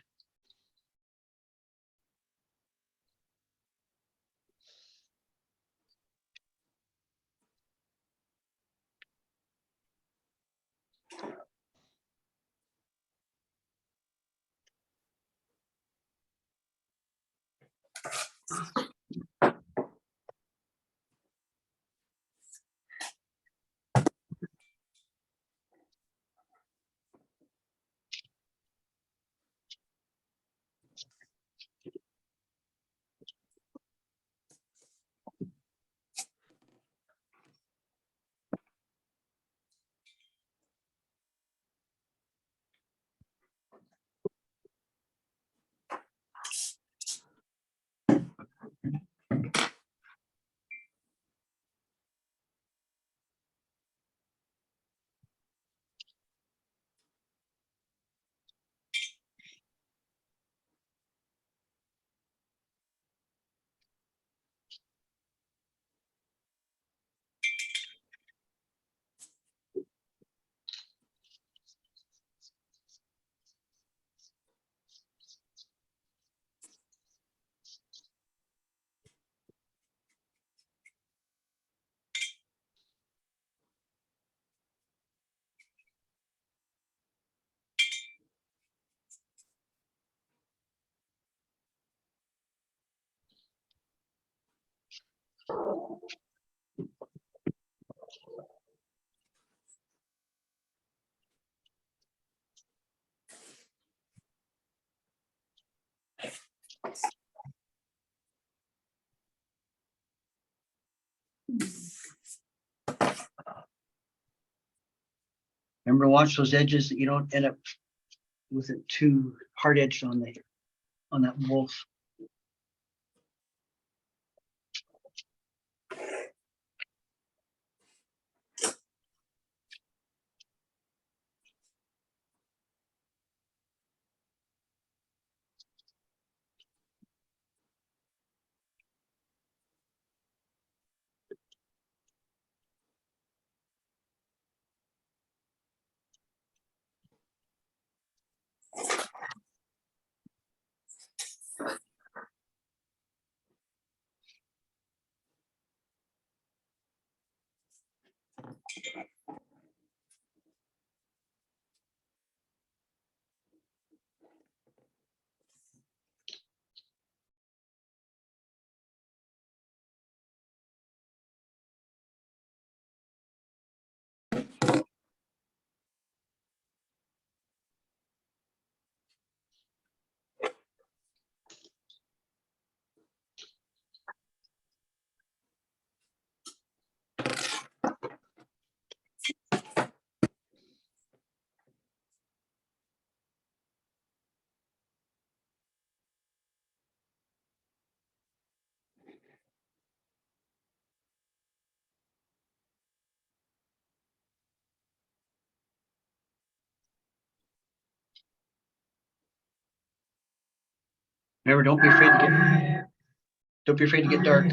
Remember, watch those edges that you don't end up with it too hard edged on that wolf. Remember, don't be afraid to get dark.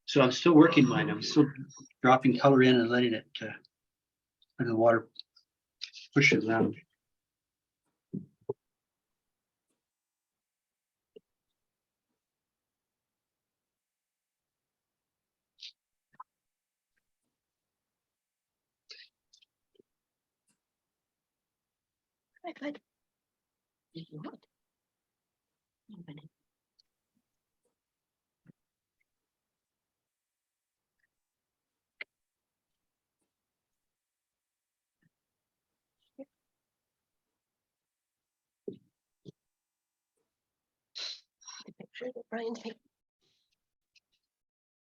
So I'm still working mine. I'm still dropping color in and letting the water push it around. Hi, bud. Did you want? The picture that Brian take.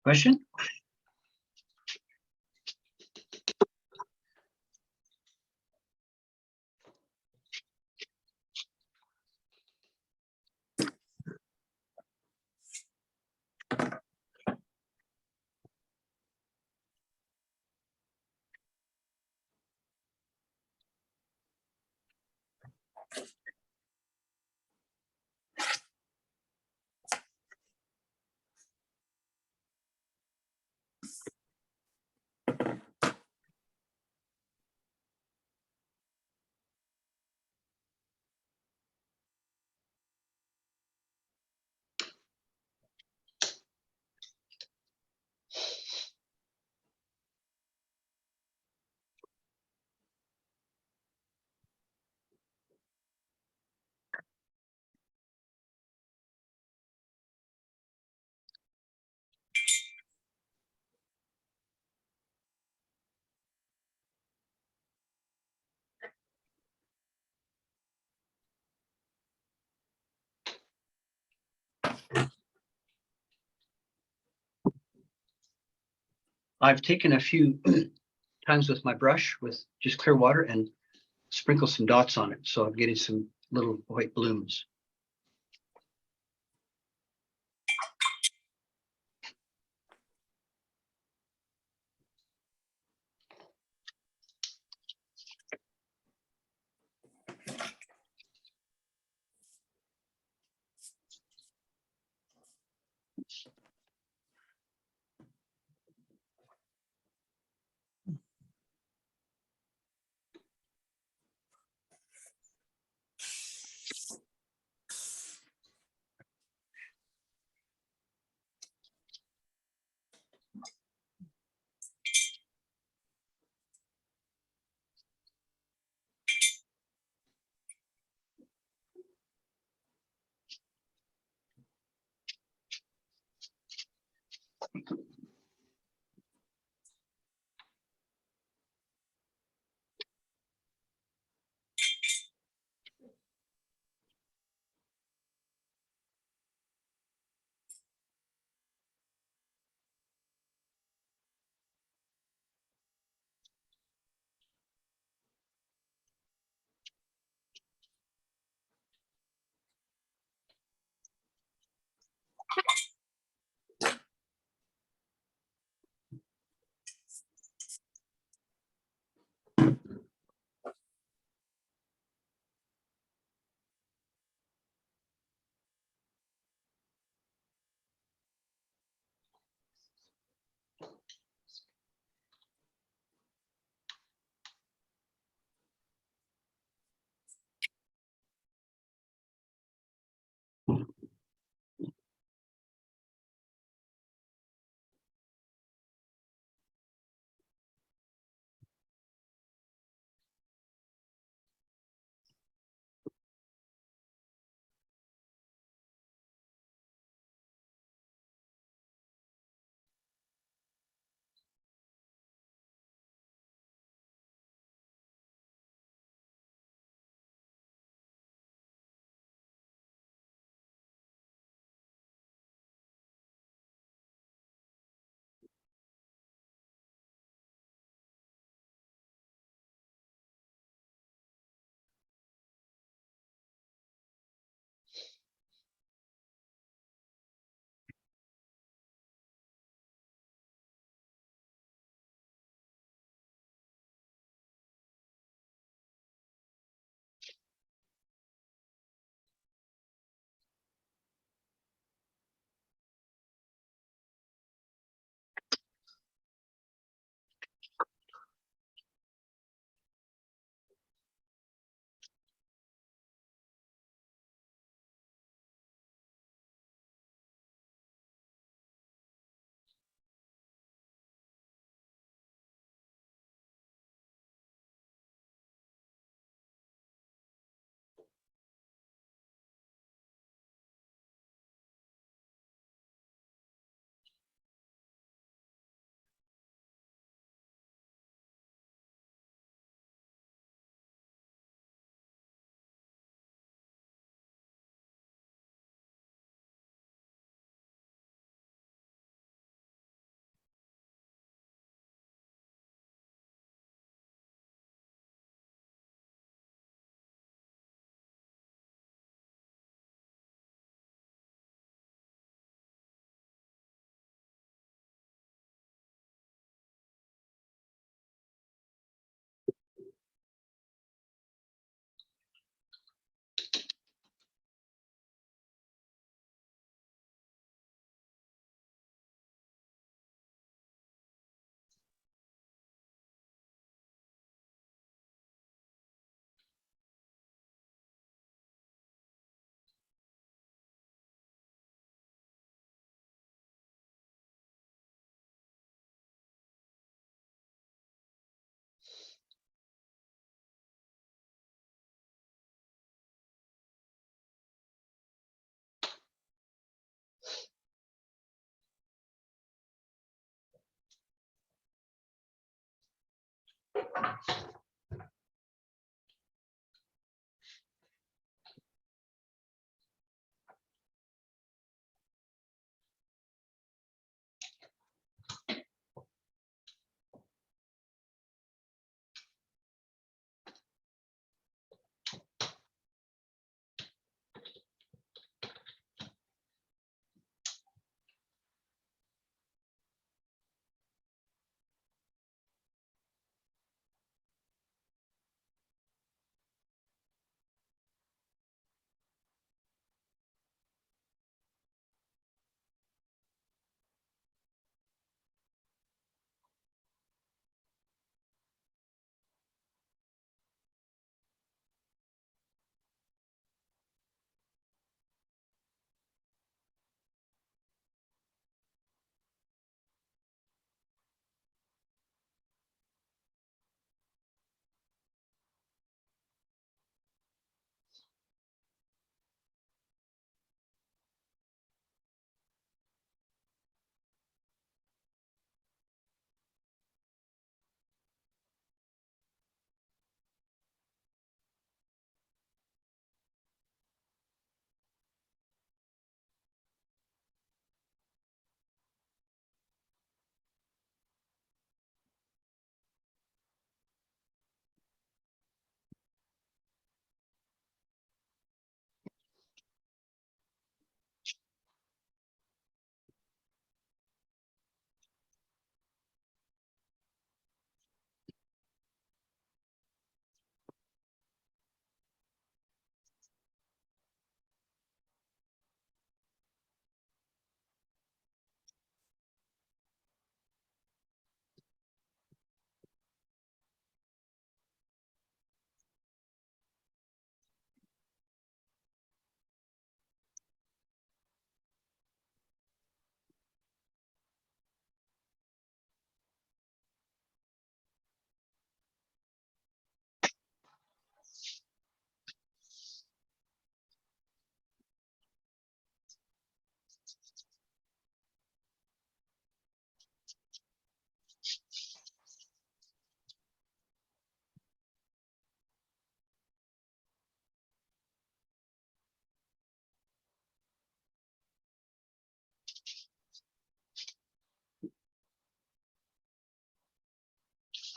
Question? I've taken a few times with my brush with just clear water and sprinkle some dots on it. So I'm getting some little white blooms.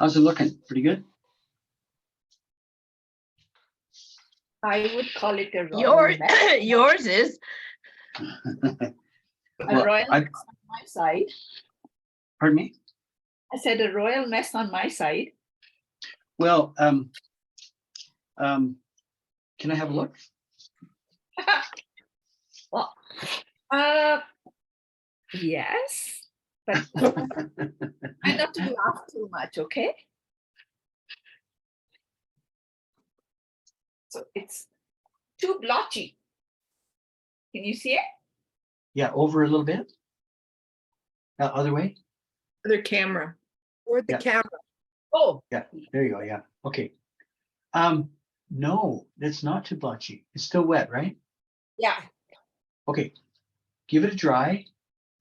How's it looking? Pretty good? I would call it a royal Your, mess. yours is, A Well, royal I- mess on my side. Pardon me? I said a royal mess on my side. Well, can I have a look? Well, yes, but try not to laugh too much, okay? So it's too blotchy. Can you see it? Yeah, over a little bit. Other way? Other camera. Toward the Yeah. camera. Oh, Yeah, there you go. Yeah, okay. No, it's not too blotchy. It's still wet, right? yeah. Okay, give it a dry,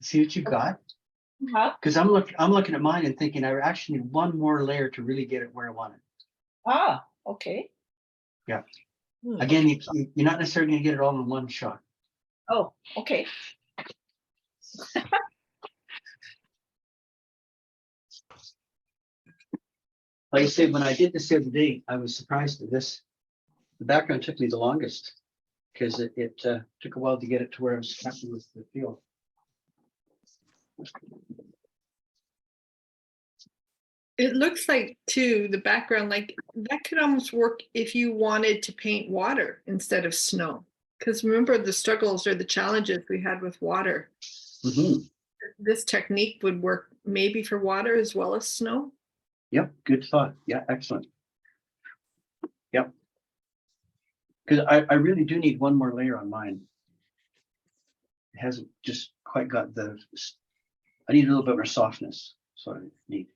see what you've got. Huh? Because I'm looking at mine and thinking I actually need one more layer to really get it where I want it. Ah, okay. Yeah. Hmm. Again, you're not necessarily gonna get it all in one shot. Oh, okay. Like I said, when I did this the other day, I was surprised that the background took me the longest. Because it took a while to get it to where I was happy with the feel. It looks like too, the background, like that could almost work if you wanted to paint water instead of snow. Because remember the struggles or the challenges we had with water. Mhm. This technique would work maybe for water as well as snow. Yep, good thought. Yeah, excellent. Yep. Because I really do need one more layer on mine. It hasn't just quite got I need a little bit more softness. So I need.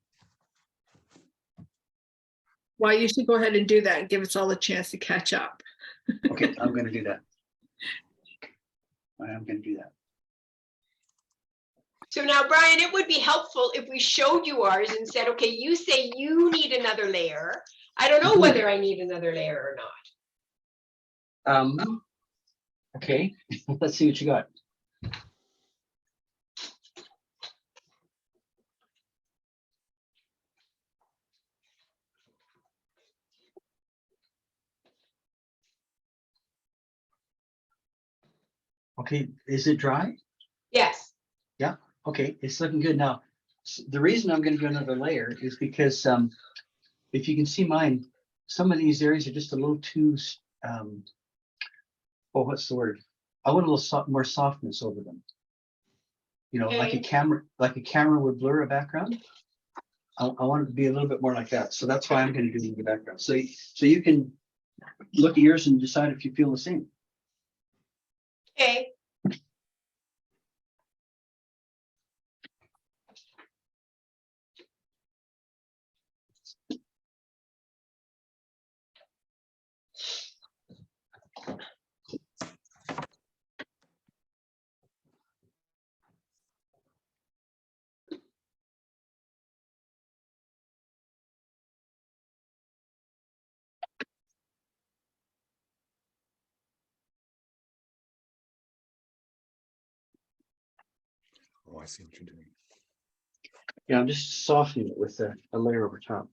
Why you should go ahead and do that and give us all a chance to catch up. Okay, I'm gonna do that. I am gonna do that. So now, Brian, it would be helpful if we showed you ours and said, okay, you say you need another layer. I don't know whether I need another layer or not. Okay, let's see what you got. Okay, is it dry? Yes. Okay, it's looking good now. The reason I'm gonna do another layer is because if you can see mine, some of these areas are just a little too oh, what's the word? I want a little more softness over them. You know, like a camera would blur a background. I want it to be a little bit more like that. So that's why I'm gonna do the background. So you can look at yours and decide if you feel the same. Okay. Oh, I see what you're doing. Yeah, I'm just softening it with a layer over top.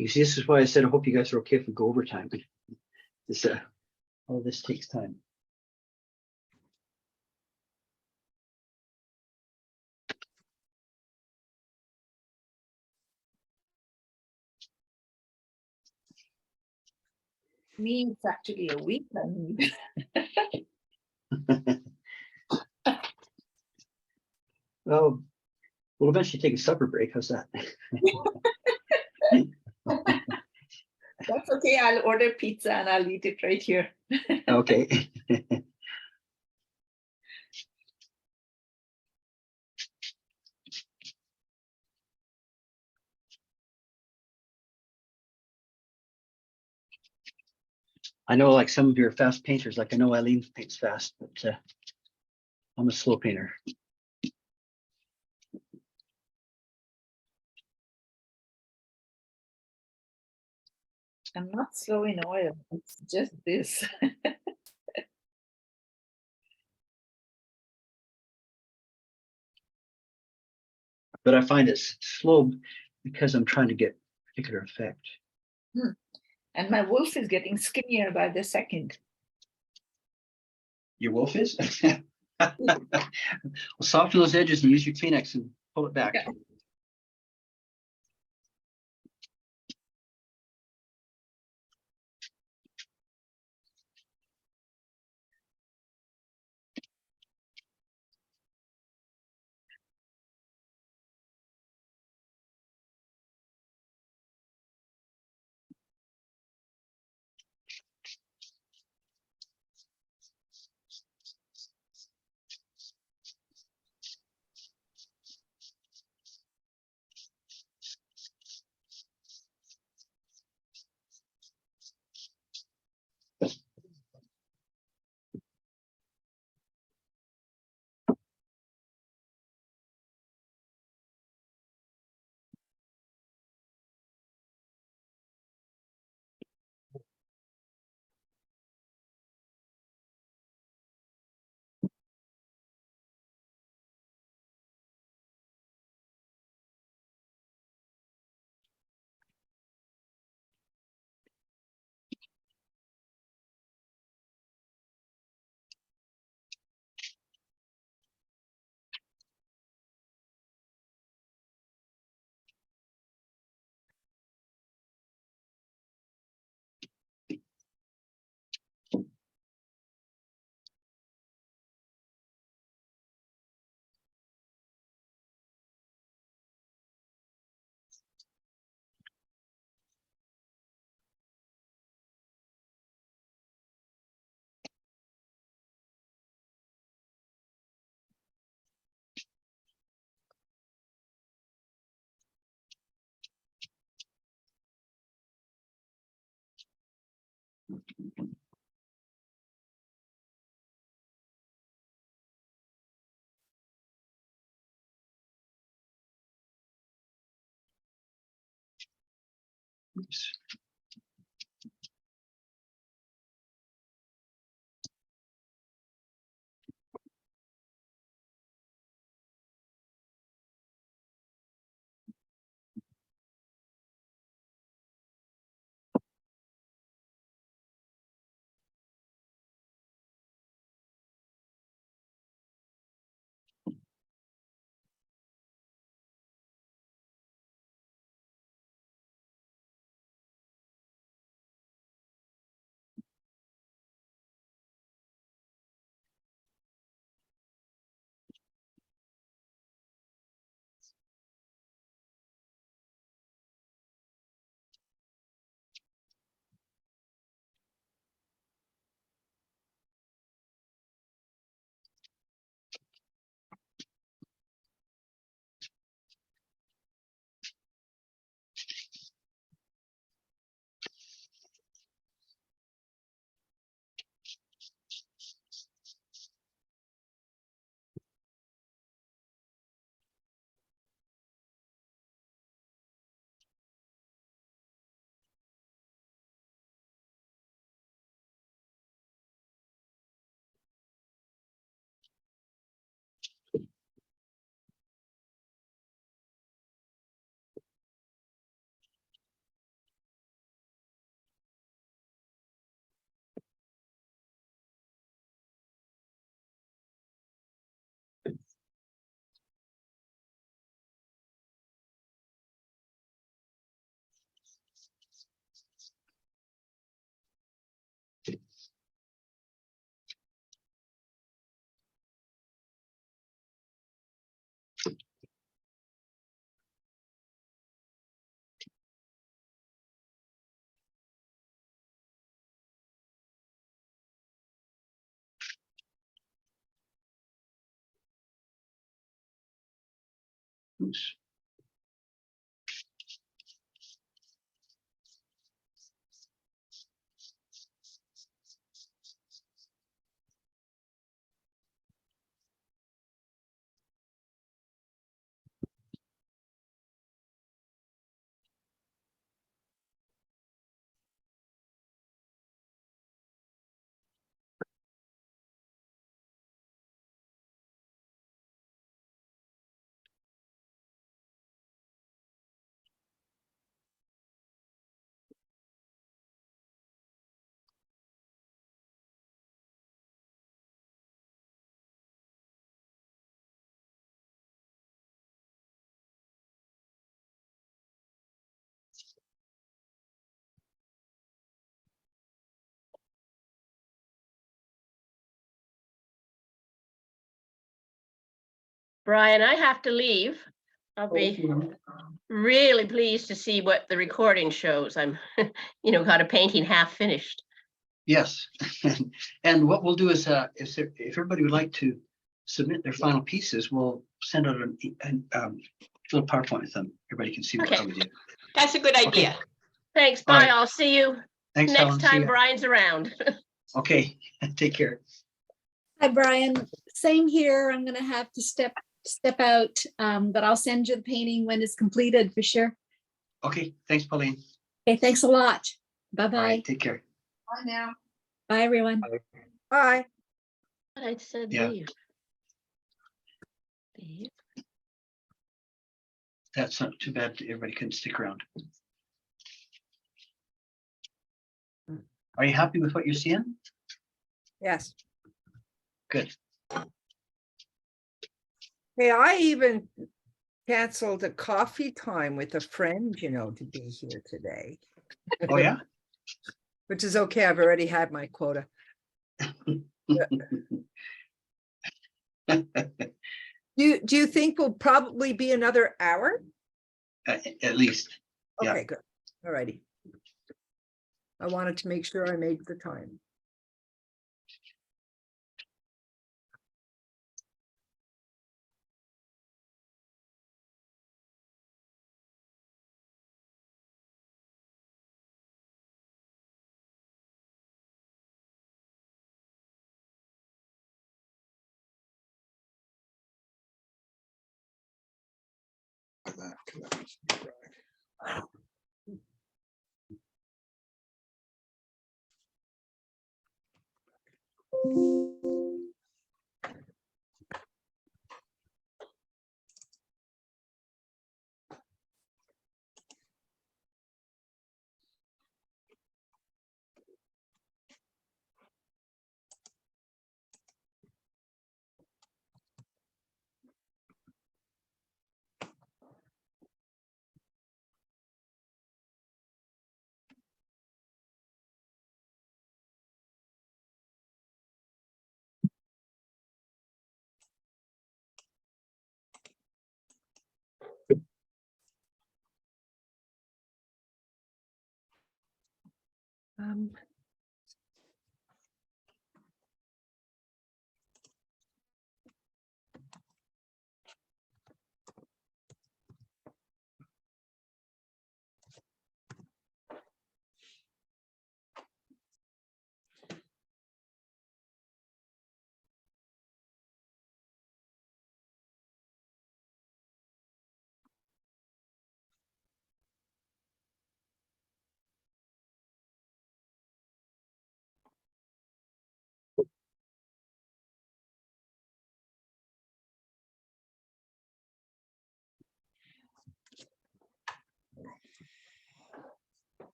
You see, this is why I said, I hope you guys are okay if we go overtime. This, all this takes time. Me, it's actually a week. I need. Well, we'll eventually take a supper break. How's that? That's okay. I'll order pizza and I'll eat it right here. Okay. I know like some of you are fast painters, like I know Eileen paints fast, but I'm a slow painter. I'm not slow in oil. It's just this. But I find it's slow because I'm trying to get a particular effect. And my wolf is getting skinnier by the second. Your wolf is? Well, soften those edges and use your Kleenex and pull it back. Yeah. Oops. Oops. Brian, I have to leave. I'll be really pleased to see what the recording shows. I'm, got a painting half finished. Yes, and what we'll do is if everybody would like to submit their final pieces, we'll send out a little PowerPoint with them. Everybody can see what Okay. we did. That's a good idea. Thanks, All bye. right. I'll see you Thanks, next Helen. See time ya. Brian's around. Okay, take care. Hi, Brian. Same here. I'm gonna have to step out, but I'll send you the painting when it's completed for sure. Okay, thanks, Pauline. Okay, thanks a lot. All Bye-bye. right, take care. Bye now. Bye, everyone. Bye. I said Yeah. leave. Leave. That's not too bad. Everybody couldn't stick around. Are you happy with what you're seeing? Yes. Good. Hey, I even canceled a coffee time with a friend, to be here today, Oh, yeah? which is okay. I've already had my quota. Do you think will probably be another hour? At least. Yeah. Okay, good. All righty. I wanted to make sure I made the time.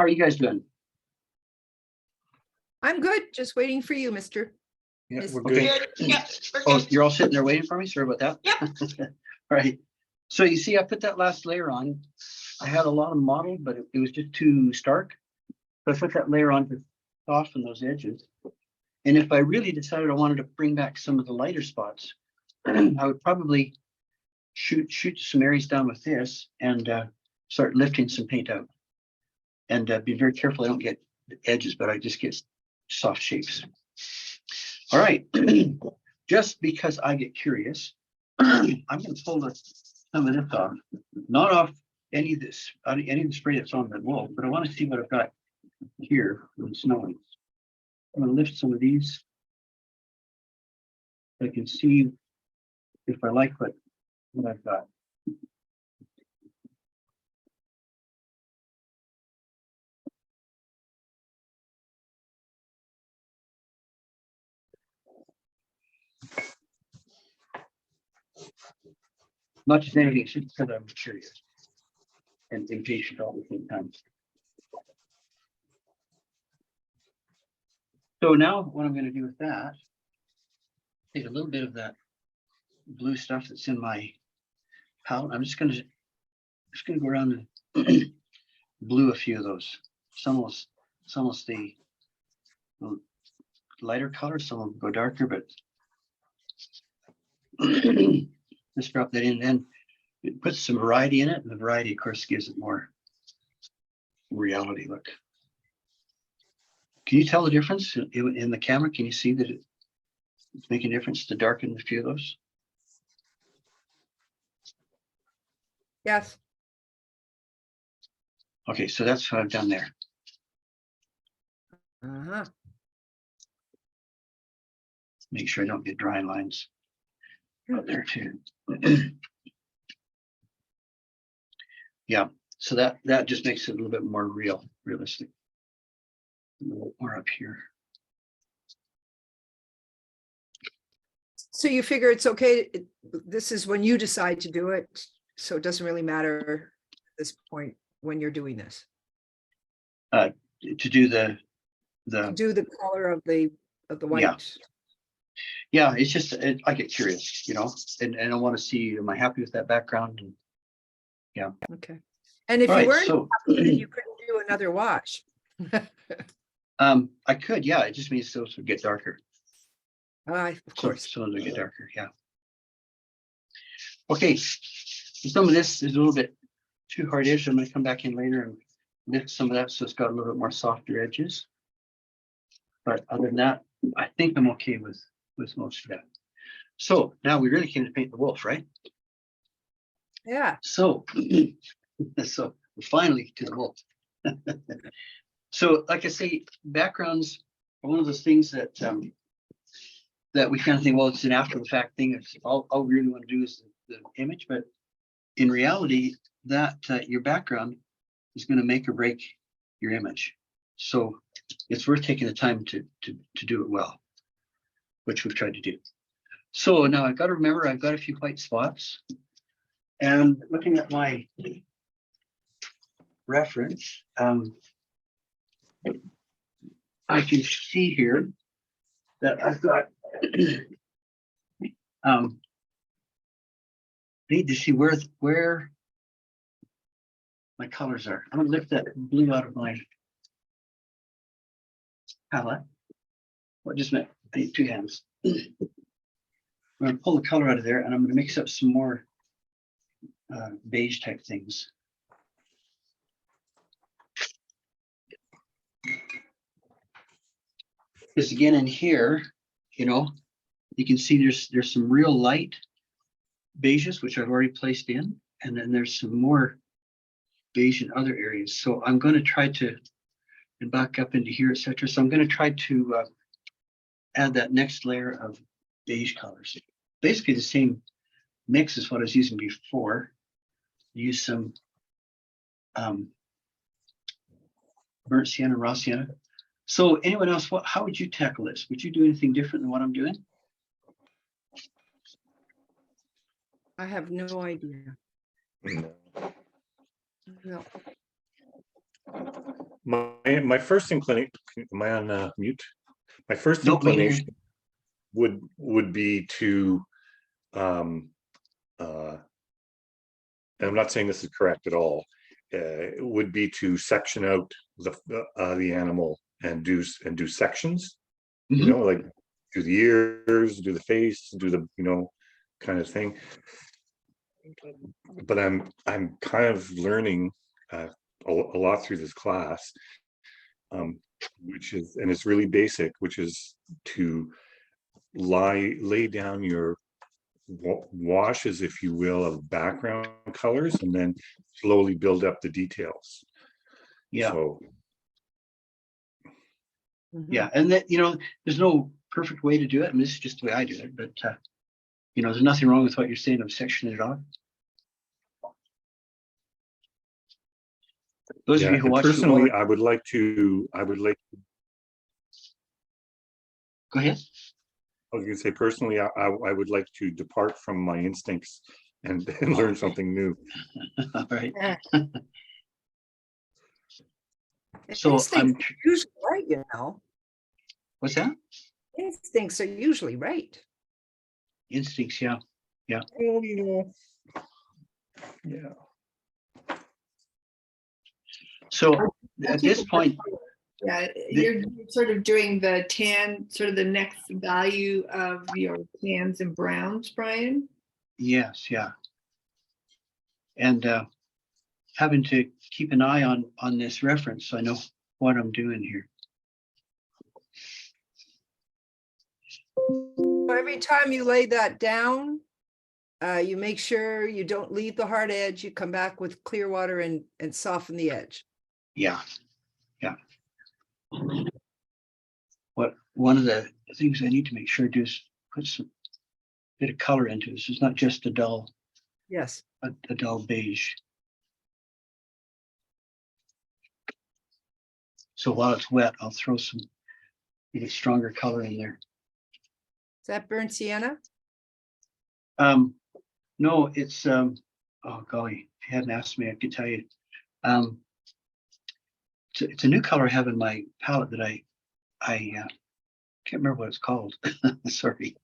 How are you guys doing? I'm good, just waiting for you, mister. Yeah, Yes. we're Okay. good. Good, yep, we're Oh, good. you're all sitting there waiting for me? Sorry about that. Yep. All right. So you see, I put that last layer on. I had a lot of model, but it was just too stark. So I put that layer on to soften those edges. And if I really decided I wanted to bring back some of the lighter spots, I would probably shoot some areas down with this and start lifting some paint out. And be very careful I don't get edges, but I just get soft shapes. All right, just because I get curious, I'm gonna pull some of this off, not off any of this, any of the spray that's on the wall, but I want to see what I've got here when it's snowing. I'm gonna lift some of these. I can see if I like what I've got. Not just anything, it's just because I'm curious and impatient all the same time. So now what I'm gonna do with that, take a little bit of that blue stuff that's in my palette. I'm just gonna go around and blue a few of those. Some will stay lighter color, some will go darker, but just drop that in, and it puts some variety in it, and the variety, of course, gives it more reality look. Can you tell the difference in the camera? Can you see that it's making a difference to darken a few of those? Yes, Okay, so that's what I've done there. uh-huh. Make sure I don't get dry lines out there too. Yeah, so that just makes it a little bit more realistic. A little more up here. So you figure it's okay, this is when you decide to do it, so it doesn't really matter at this point when you're doing this. To do the Do the color of the Yeah. white. yeah, it's just I get curious, and I want to see, am I happy with that background? And Okay. And if you right, weren't, so then you couldn't do another wash. I could, yeah, it just means those would get darker. Of course. Some of them get darker, yeah. Okay, some of this is a little bit too hard edged. I'm gonna come back in later and lift some of that so it's got a little bit more softer edges. But other than that, I think I'm okay with most of that. So now we really came to paint the wolf, right? Yeah. So, so we're finally to the wolf. So, like I say, backgrounds are one of those things that that we kind of think, well, it's an after the fact thing. It's all we really want to do is the image, but in reality, that your background is going to make or break your image. So it's worth taking the time to do it well, which we've tried to do. So now I've got to remember I've got a few white spots, and looking at my reference, I can see here that I've got need to see where my colors are. I'm gonna lift that blue out of my palette. What just meant I need two hands. I'm gonna pull the color out of there, and I'm gonna mix up some more beige type things. Because again, in here, you can see there's some real light beiges, which I've already placed in, and then there's some more beige in other areas. So I'm going to try to, and back up into here, etc. So I'm going to try to add that next layer of beige colors. Basically the same mix as what I was using before. Use some burnt sienna, raw sienna. So anyone else, how would you tackle this? Would you do anything different than what I'm doing? I have no idea. No. No. my first inclination, am I on mute? My first Nope, we can hear you. inclination would be to, and I'm not saying this is correct at all, it would be to section out the animal and do sections, you Mhm. know, like do the ears, do the face, do the, kind of thing. But I'm kind of learning a lot through this class, which is, and it's really basic, which is to lay down your washes, if you will, of background colors, and then slowly build up the details. Yeah, So Mhm. yeah, and that, there's no perfect way to do it. I mean, this is just the way I do it, but there's nothing wrong with what you're saying of sectioning it off. Those of yeah, you who and watch the personally, Water, I would like to. go ahead. I was going to say, personally, I would like to depart from my instincts and learn something new. All right. Yeah. So Instincts are usually right, what's that? Instincts are usually right. Instincts, yeah. Well, yeah. So I'll at keep this it point, Yeah, you're sort of doing the tan, sort of the next value of your tans and browns, Brian. yes, yeah. And having to keep an eye on this reference, so I know what I'm doing here. So every time you lay that down, you make sure you don't leave the hard edge. You come back with clear water and soften the edge. Yeah, yeah. One of the things I need to make sure I do is put some bit of color into this. It's not just a dull Yes. a dull beige. So while it's wet, I'll throw some maybe stronger color in there. Is that burnt sienna? No, it's oh golly, if you hadn't asked me, I could tell you. It's a new color I have in my palette that I can't remember what it's called. Sorry.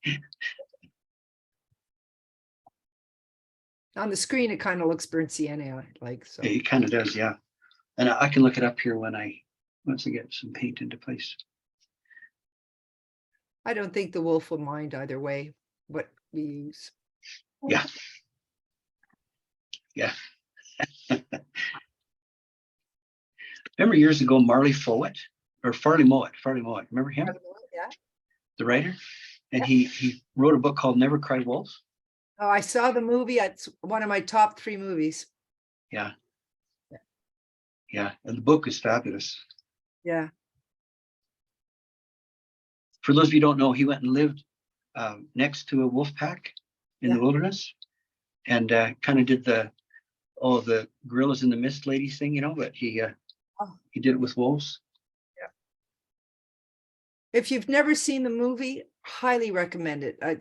On the screen, it kind of looks burnt sienna like so. It kind of does, yeah. And I can look it up here once I get some paint into place. I don't think the wolf will mind either way what we use. Yeah. Yeah. Remember years ago, Farley Mowat? Remember him, Yeah. the writer? And he wrote a book called Never Cry Wolf. Oh, I saw the movie. It's one of my top 3 movies. Yeah. Yeah. And the book is fabulous. Yeah. For those of you who don't know, he went and lived next to a wolf pack in the Yeah. wilderness, and kind of did the gorillas in the mist ladies thing, but he did it with wolves. If you've never seen the movie, highly recommend it. I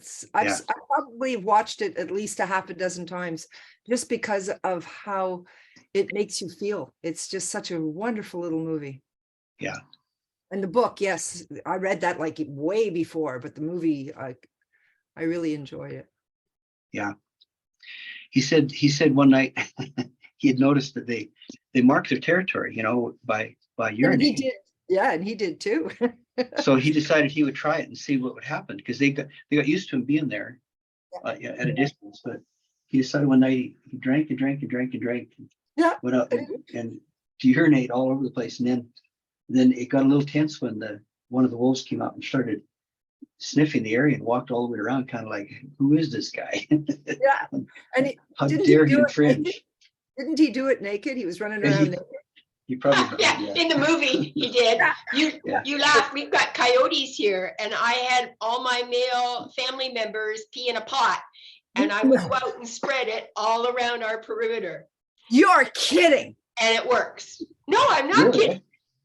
probably watched it at least a half a dozen times just because of how it makes you feel. It's just such a wonderful little movie. Yeah. And the book, yes, I read that like way before, but the movie, I really enjoyed it. Yeah. He said one night he had noticed that they marked their territory, by And urinating. he did. Yeah, and he did too. So he decided he would try it and see what would happen, because they got used to him being there at a distance. But he decided one night he drank and drank and drank and drank, and Yeah. went out and to urinate all over the place. And then it got a little tense when one of the wolves came out and started sniffing the area and walked all the way around, kind of like, who is this guy? Yeah. And How didn't dare he he do it infringe? naked? Didn't he do it naked? He was running Yeah, around naked. He probably Yeah, did, in the movie, he did. Yeah. You laugh, we've got coyotes here, and I had all my male family members pee in a pot, and I would go out and spread it all around our perimeter, You're kidding. and it works. No, I'm not Really? kidding.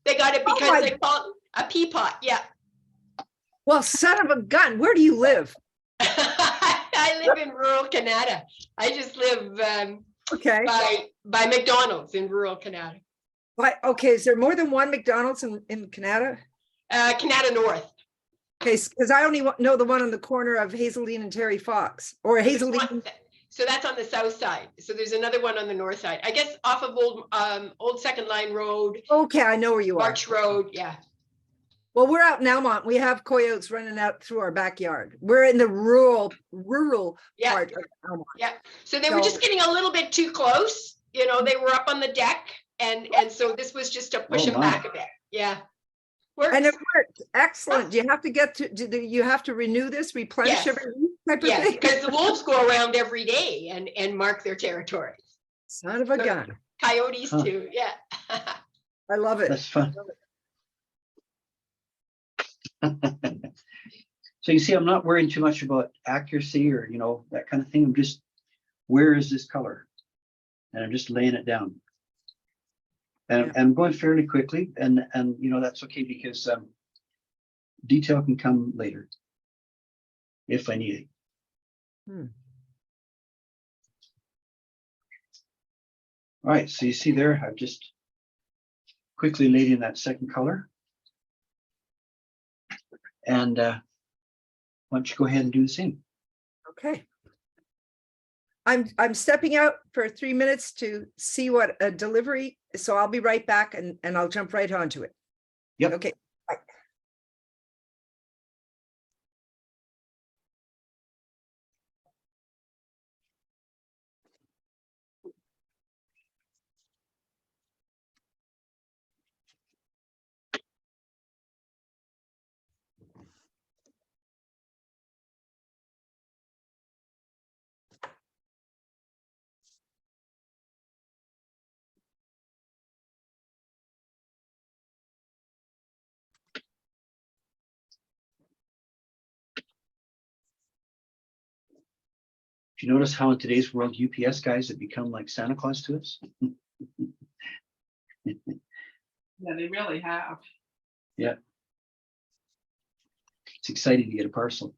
They got it Oh because my- they call it a pea pot, yeah. Well, son of a gun, where do you live? I live in rural Canada. I just live Okay. by McDonald's in rural Canada. But, okay, is there more than one McDonald's in Canada? Canada North. Okay, because I only know the one on the corner of Hazeldean and Terry Fox, or So there's Hazeldean. one- So that's on the south side. So there's another one on the north side. I guess off of Old Second Line Road, Okay, I know where you are. March Road. Yeah. Well, we're out in Almont. We have coyotes running out through our backyard. We're in the rural Yeah. part of Almont. Yeah. So they were just So- getting a little bit too close. You know, they were up on the deck, and so this was just to push Oh, them my. back a bit. Yeah. Works. And it worked. Excellent. Do you have to you have to renew this, replenish Yes. every week type of Yes, thing? because the wolves go around every day and mark their territory. Son of a So- gun. Coyotes Huh. too. Yeah. I love it. That's fun. So you see, I'm not worrying too much about accuracy or, that kind of thing. I'm just, where is this color? And I'm just laying it down. And Yeah. I'm going fairly quickly, and that's okay, because detail can come later if I need it. Hmm. All right, so you see there, I've just quickly laid in that second color. And why don't you go ahead and do the same? Okay. I'm stepping out for 3 minutes to see what a delivery, so I'll be right back and I'll jump right onto it. Yep. Okay. Bye. Do you notice how in today's world UPS guys have become like Santa Claus to us? Yeah, they really have. Yeah. It's exciting to get a parcel.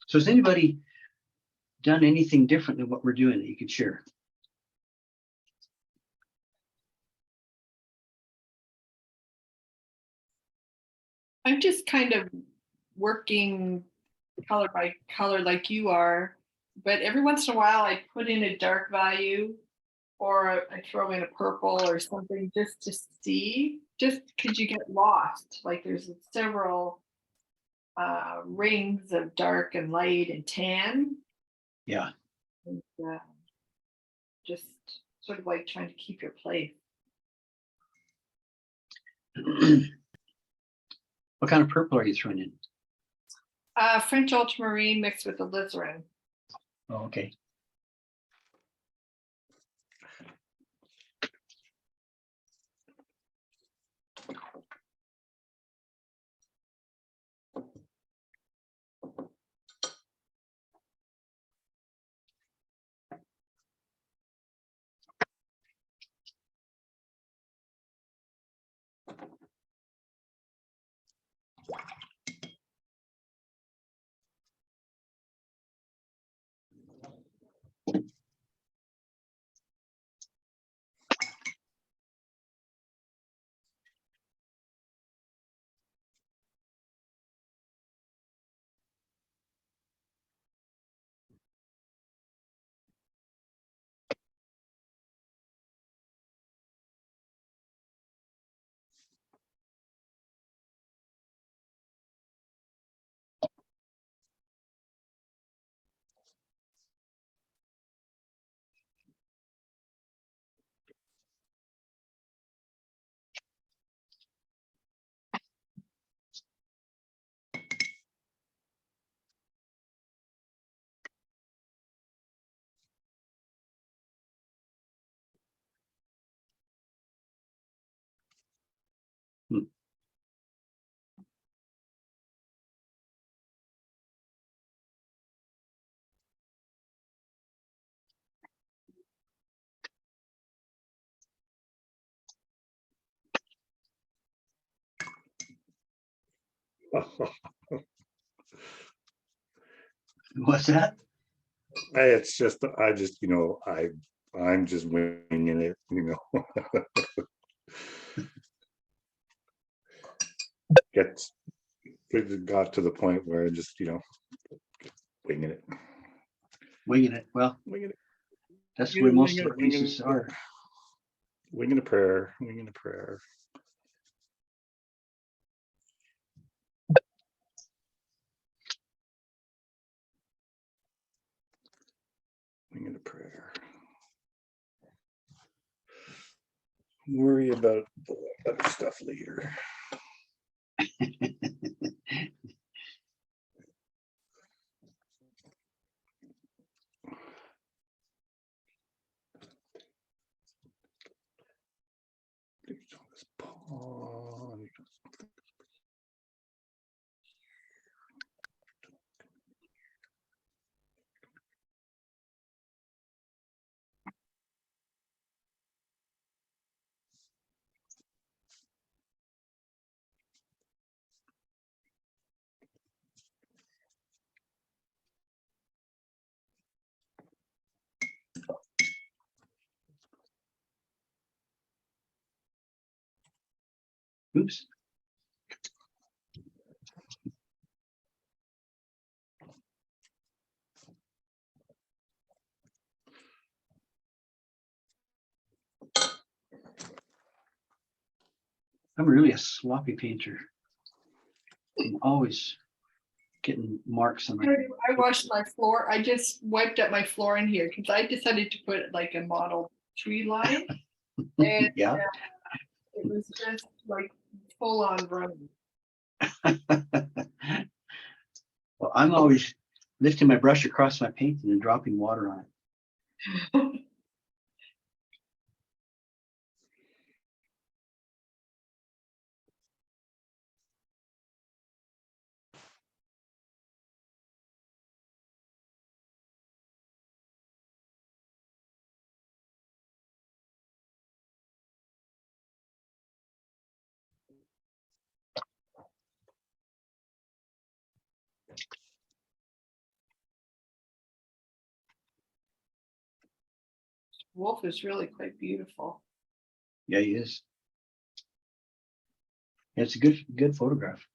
So has anybody done anything different than what we're doing that you could share? I'm just kind of working color by color like you are, but every once in a while I put in a dark value or I throw in a purple or something just to see, just because you get lost. Like there's several rings of dark and light and tan. Yeah. And, just sort of like trying to keep your place. What kind of purple are you throwing in? French ultramarine mixed with alizarin. Oh, okay. What's that? It's just, I'm just winging it, Gets, it got to the point where I just, winging it. Winging it. Well, Winging it. that's Yeah, where most winging of it, the pieces winging it. are. Winging a prayer, winging a prayer. Winging a prayer. Worry about the other stuff later. Oops. I'm really a sloppy painter. I'm always getting marks on my. I washed my floor. I just wiped up my floor in here because I decided to put like a model tree line. And Yeah. it was just like full on running. Well, I'm always lifting my brush across my painting and dropping water on it. Wolf is really quite beautiful. Yeah, he is. It's a good photograph.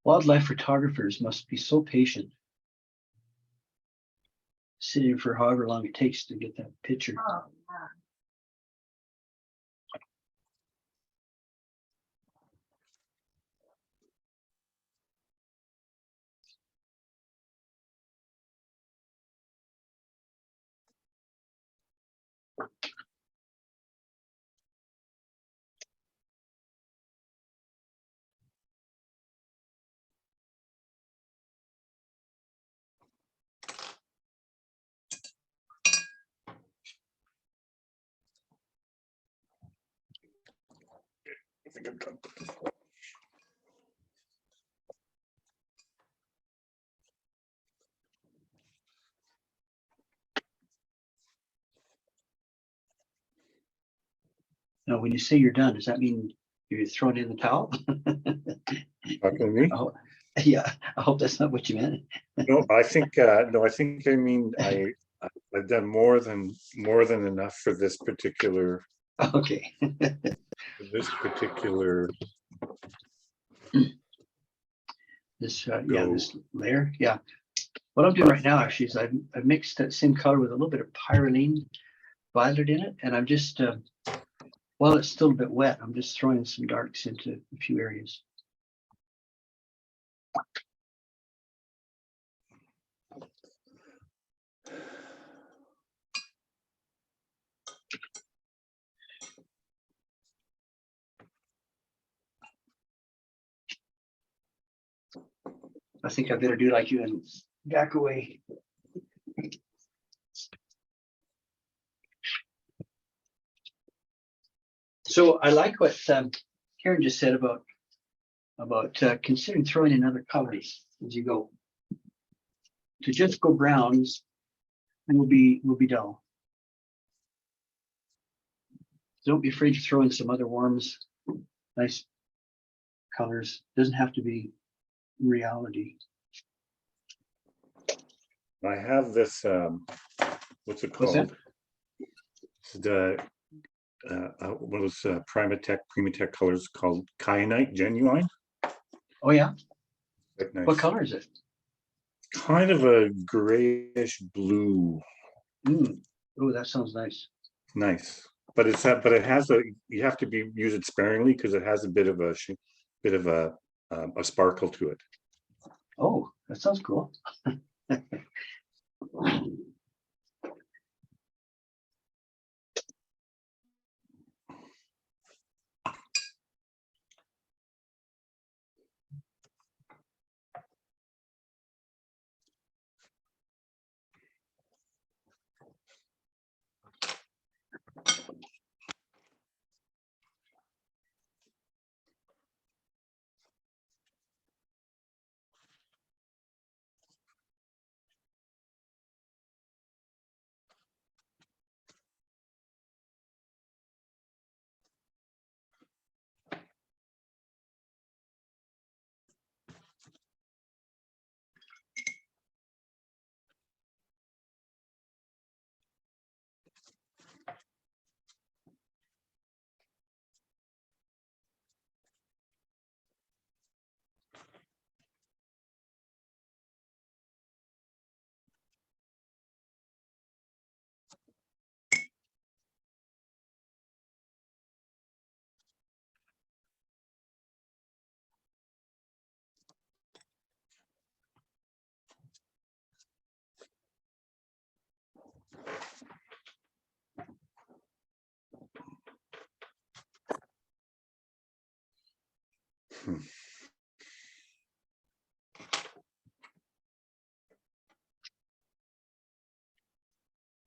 Wildlife photographers must be so patient. Sitting for however long it takes to get that picture. Oh, yeah. I think I'm done. Now, when you say you're done, does that mean you're throwing in the towel? Talking to me? Oh, yeah, I hope that's not what you meant. No, I think I mean I've done more than enough for this particular Okay. This, yeah, this layer, yeah. What I'm doing right now actually is I've mixed that same color with a little bit of pyrroline violet in it, and I'm just, while it's still a bit wet, I'm just throwing some darks into a few areas. I think I better do like you and back away. So I like what Karen just said about considering throwing in other colors as you go. To just go browns will be dull. Don't be afraid to throw in some other warms, nice colors. Doesn't have to be reality. I have this, what's it What's that? called? It's the one of those Primatech colors called Kyanite Genuine. Oh yeah, Quite nice. what color is it? Kind of a grayish blue. Oh, that sounds nice. Nice, but it's but it has you have to use it sparingly because it has a bit of a sparkle to it. Oh, that sounds cool.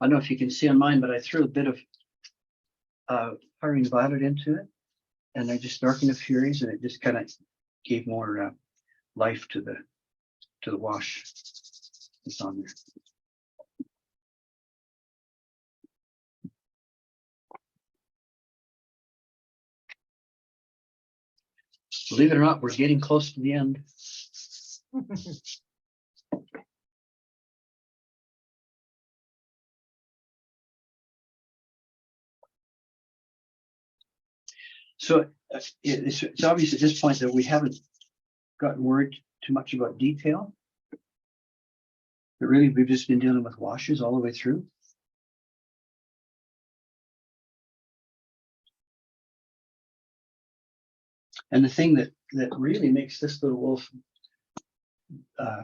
I don't know if you can see on mine, but I threw a bit of firing violet into it, and I just darkened the Furies, and it just kind of gave more life to the wash that's on there. Believe it or not, we're getting close to the end. So it's obvious at this point that we haven't gotten worried too much about detail. But really, we've just been dealing with washes all the way through. And the thing that really makes this little wolf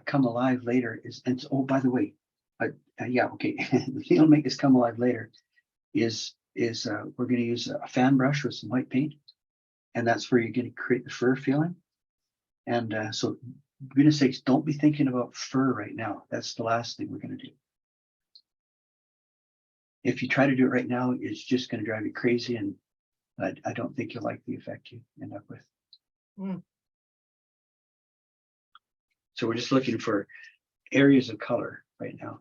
come alive later is, and oh, by the way, yeah, okay, the thing that'll make this come alive later is we're going to use a fan brush with some white paint, and that's where you're going to create the fur feeling. And so, for goodness sakes, don't be thinking about fur right now. That's the last thing we're going to do. If you try to do it right now, it's just going to drive you crazy, and I don't think you'll like the effect you end up with. So we're just looking for areas of color right now.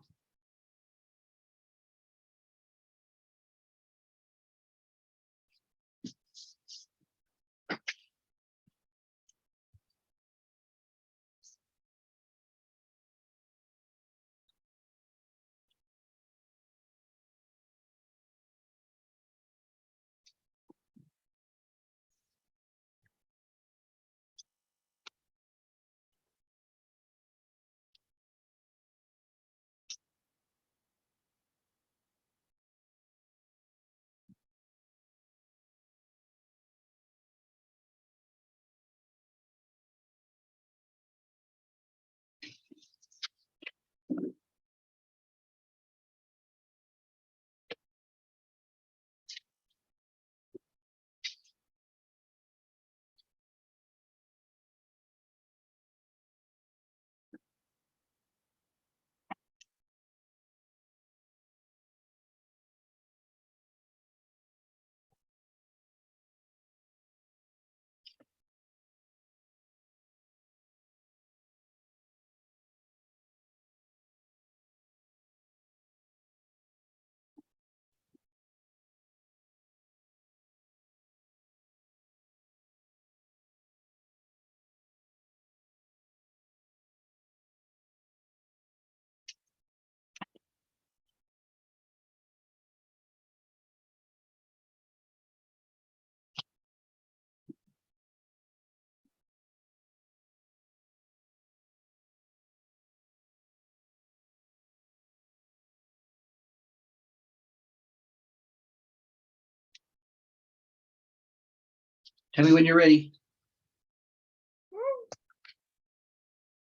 Tell me when you're ready.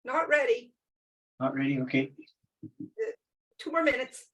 Not ready. Not ready? Okay. 2 more minutes.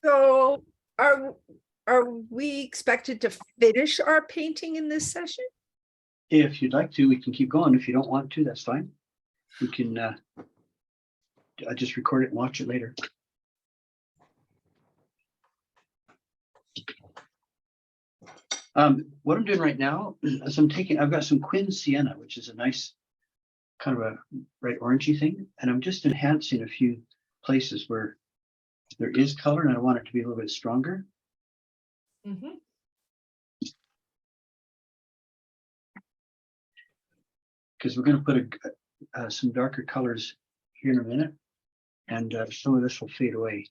So are we expected to finish our painting in this session? If you'd like to, we can keep going. If you don't want to, that's fine. We can I just record it and watch it later. What I'm doing right now is I've got some Quin Sienna, which is a nice kind of a bright orangey thing, and I'm just enhancing a few places where there is color and I want it to be a little bit stronger. Because we're going to put some darker colors here in a minute, and some of this will fade away.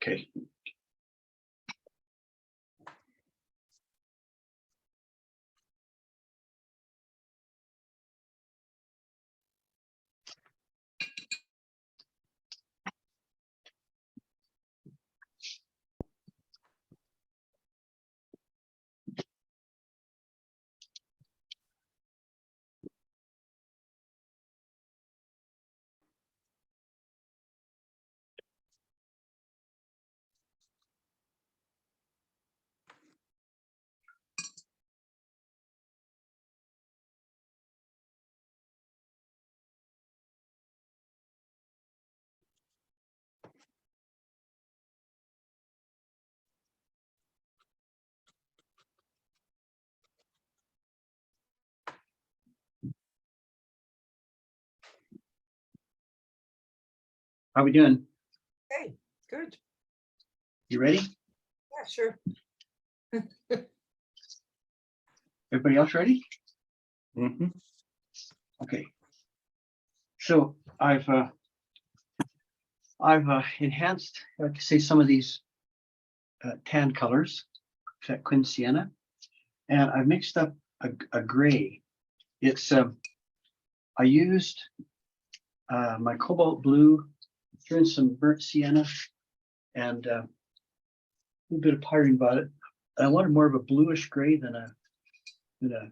Okay. How we doing? Okay, good. You ready? Yeah, sure. Everybody else ready? Mhm. Okay. So I've enhanced, like I say, some of these tan colors, that Quin Sienna, and I've mixed up a gray. It's I used my cobalt blue, threw in some burnt sienna, and a little bit of pyridine about it. I wanted more of a bluish gray than a in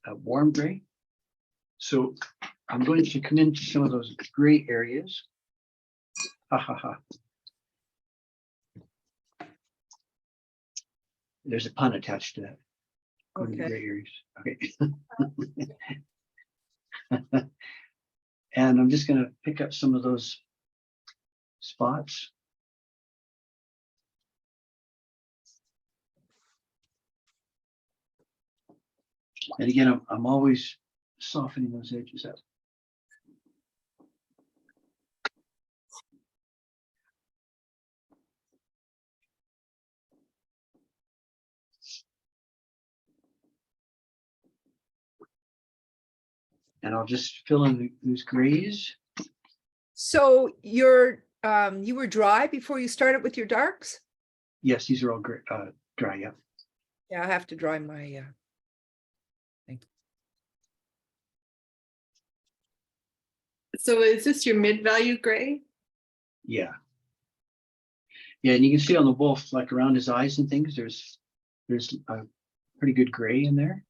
a warm gray. So I'm going to come into some of those gray areas. Ha ha ha. There's a pun attached to that. Go to the Okay. gray areas. Okay. And I'm just going to pick up some of those spots. And again, I'm always softening those edges up. And I'll just fill in those grays. So you were dry before you started with your darks? Yes, these are all dry. Yeah. Yeah, I have to dry my, So is this your mid-value gray? Yeah. Yeah, and you can see on the wolf, like around his eyes and things, there's a pretty good gray in there.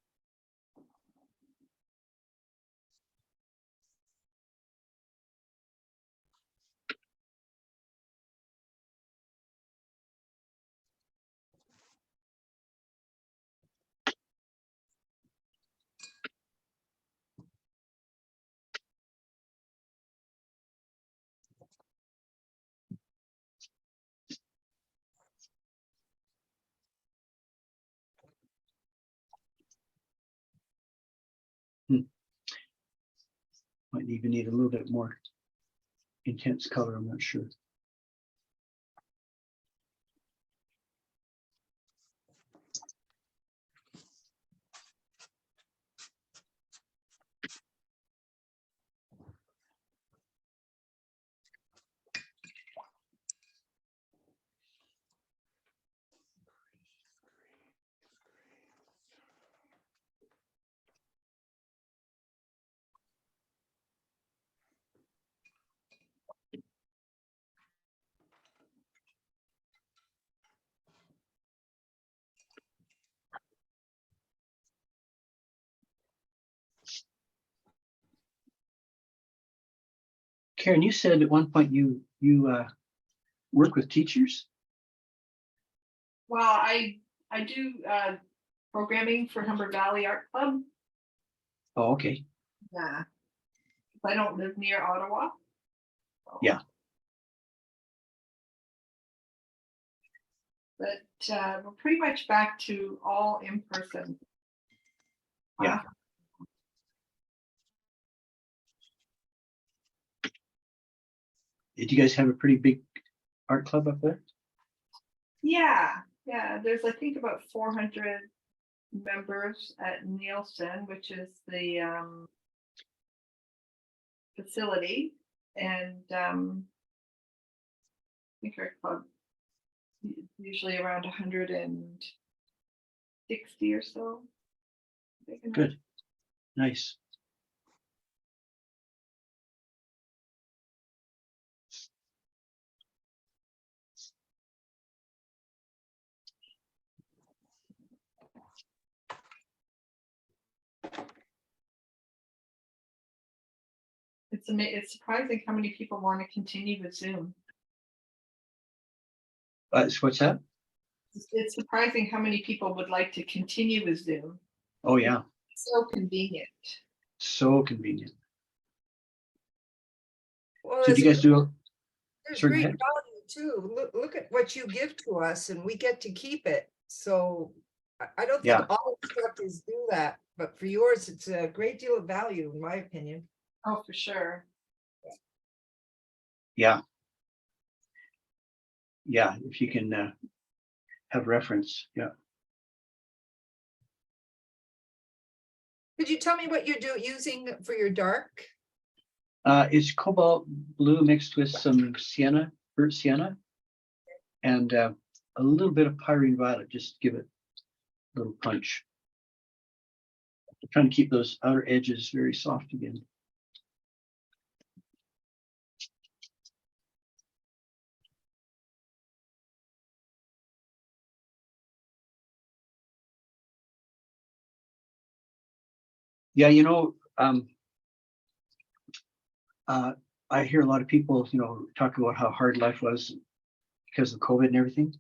Might even need a little bit more intense color, I'm not sure. Karen, you said at one point you work with teachers? Well, I do programming for Humber Valley Art Club. Oh, okay. Yeah. I don't live near Ottawa. So. Yeah. But we're pretty much back to all in person. Yeah. Did you guys have a pretty big art club up there? Yeah. There's I think about 400 members at Nielsen, which is the facility, and I think our club usually around 160 or so. Good. Nice. It's surprising how many people want to continue with Zoom. What's that? It's surprising how many people would like to continue with Zoom. Oh, yeah. It's so convenient. So convenient. well, So did you guys do? there's Sorry, go great ahead. value too. Look at what you give to us and we get to keep it. So I don't think Yeah. all instructors do that, but for yours, it's a great deal of value, in my opinion. Oh, for sure. Yeah. Yeah, if you can have reference. Yeah. Could you tell me what you're using for your dark? It's cobalt blue mixed with some sienna, burnt sienna, and a little bit of pyrene violet, just to give it a little punch. I'm trying to keep those outer edges very soft again. Yeah, you know, I hear a lot of people, you know, talk about how hard life was because of COVID and everything.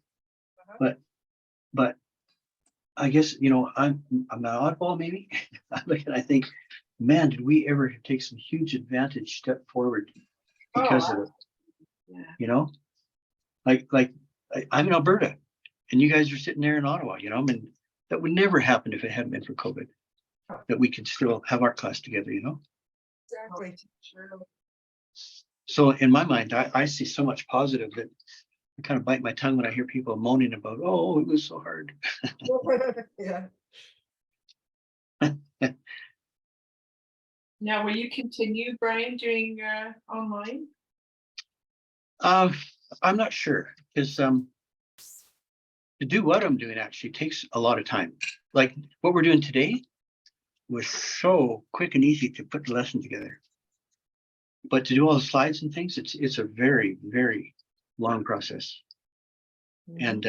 But I guess, you know, I'm an oddball maybe. I look and I think, man, did we ever take some huge advantage step forward because of it, Yeah. you know? I'm in Alberta and you guys are sitting there in Ottawa, you know, I mean, that would never happen if it hadn't been for COVID, that we could still have our class together, you know? Exactly. So in my mind, I see so much positive that I kind of bite my tongue when I hear people moaning about, oh, it was so hard. Yeah. Now, will you continue, Brian, doing online? I'm not sure, because to do what I'm doing actually takes a lot of time. Like what we're doing today was so quick and easy to put the lesson together. But to do all the slides and things, it's a very, very long process. And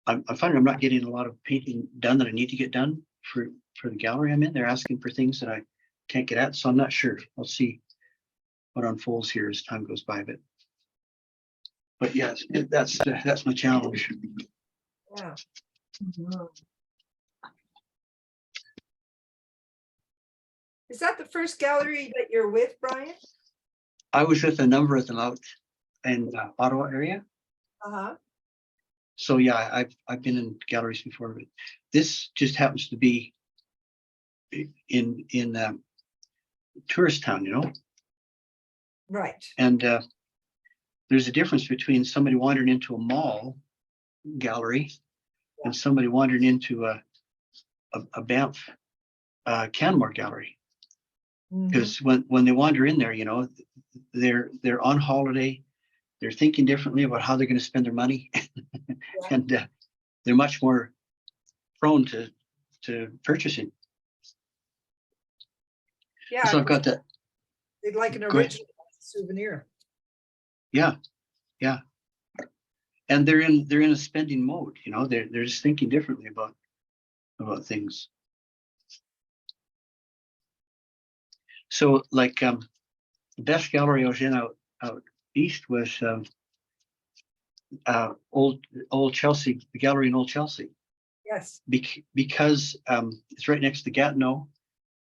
I'm finding I'm not getting a lot of painting done that I need to get done for the gallery I'm in. They're asking for things that I can't get at, so I'm not sure. I'll see what unfolds here as time goes by. But yes, that's my challenge. Yeah. Is that the first gallery that you're with, Brian? I was with a number of them out in the Ottawa area. Uh-huh. So yeah, I've been in galleries before, but this just happens to be in tourist town, you know. Right. And there's a difference between somebody wandering into a mall gallery and somebody wandering into a Banff Canmore gallery. Because when they wander in there, you know, they're on holiday, they're thinking differently about how they're going to spend their money, and they're much more prone to purchasing. Yeah. So I've got that. They'd like an Go ahead. original souvenir. Yeah, yeah. And they're in a spending mode, you know, they're just thinking differently about things. So like the best gallery I was in out east was old Chelsea, the gallery in Old Chelsea. Yes. Because it's right next to Gatineau,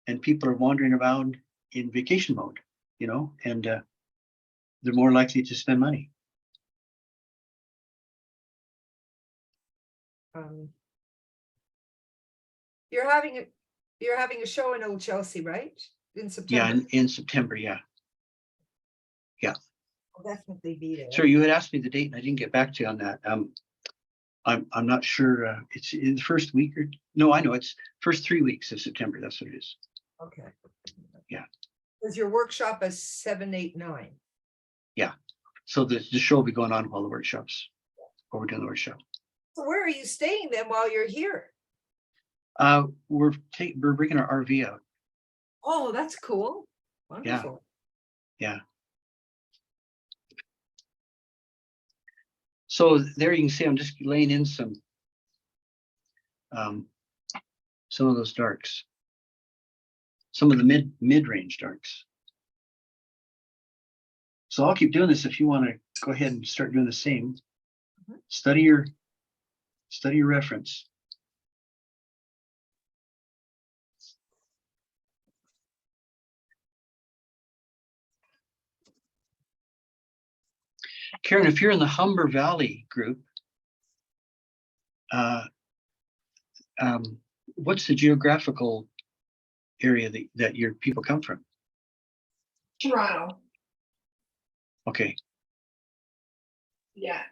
and people are wandering around in vacation mode, you know, and they're more likely to spend money. You're having a show in Old Chelsea, right? In Yeah, September. in September, yeah. I'll definitely be there. Sure, you had asked me the date and I didn't get back to you on that. I'm not sure. It's in the first week or no, I know it's first 3 weeks of September. That's what it is. Okay. Yeah. Because your workshop is 7, 8, 9. Yeah. So the show will be going on while we're doing the workshop. So where are you staying then while you're here? We're bringing our RV out. Oh, that's cool. Wonderful. Yeah. So there you can see I'm just laying in some of those darks, some of the mid-range darks. So I'll keep doing this if you want to go ahead and start doing the same. Study your reference. Karen, if you're in the Humber Valley group, what's the geographical area that your people come from? Toronto. Okay. Yeah.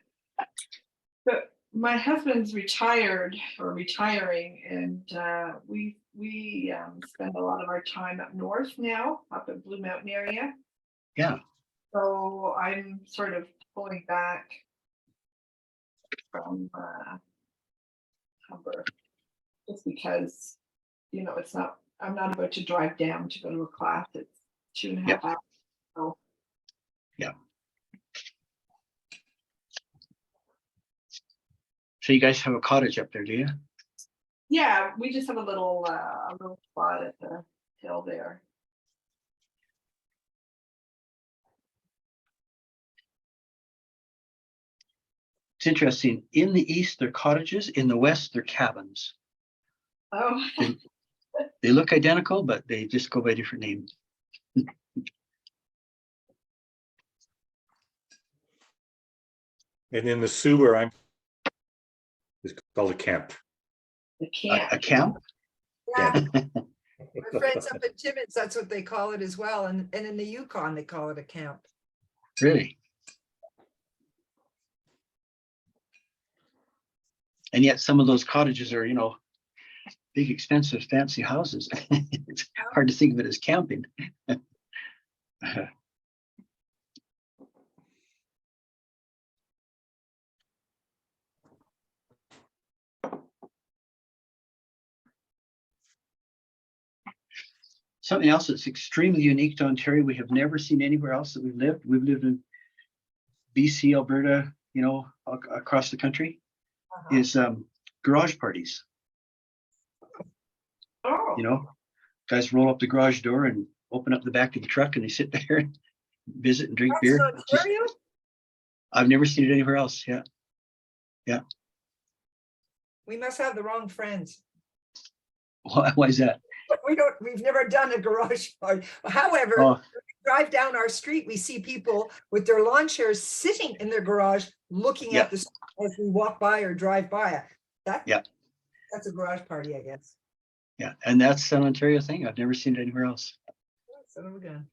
But my husband's retired or retiring, and we spend a lot of our time up north now, up in Blue Mountain area. Yeah. So I'm sort of pulling back from Humber, just because, you know, I'm not about to drive down to go to a class. It's 2.5 hours. So. Yeah. So you guys have a cottage up there, do you? Yeah, we just have a little spot at the hill there. It's interesting. In the east, they're cottages. In the west, they're cabins. Oh, They look identical, but they just go by different names. And in the Sioux where I'm, it's called a camp. the A camp. camp? Yeah, my friends up in Timmins, that's what they call it as well. And in the Yukon, they call it a camp. Really? And yet some of those cottages are, big, expensive, fancy houses. It's hard to think of it as camping. Something else that's extremely unique to Ontario, we have never seen anywhere else that we've lived. We've lived in BC, Alberta, across the country, is garage parties. Oh, Guys roll up the garage door and open up the back of the truck and they sit there and visit and drink That's beer. in Ontario? I've never seen it anywhere else. Yeah. We must have the wrong friends. Why is that? We've never done a garage party. However, Oh, drive down our street, we see people with their lawn chairs sitting in their garage, looking Yeah. at the as we walk by or drive by. Yeah. That's a garage party, I guess. yeah. And that's an Ontario thing. I've never seen it anywhere else. Son of a gun.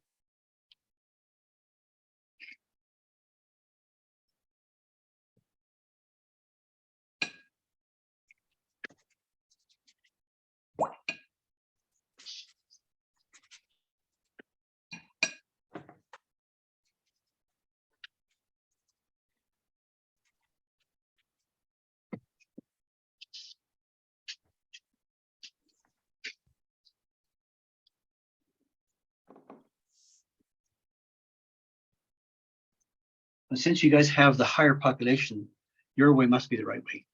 But since you guys have the higher population, your way must be the right way.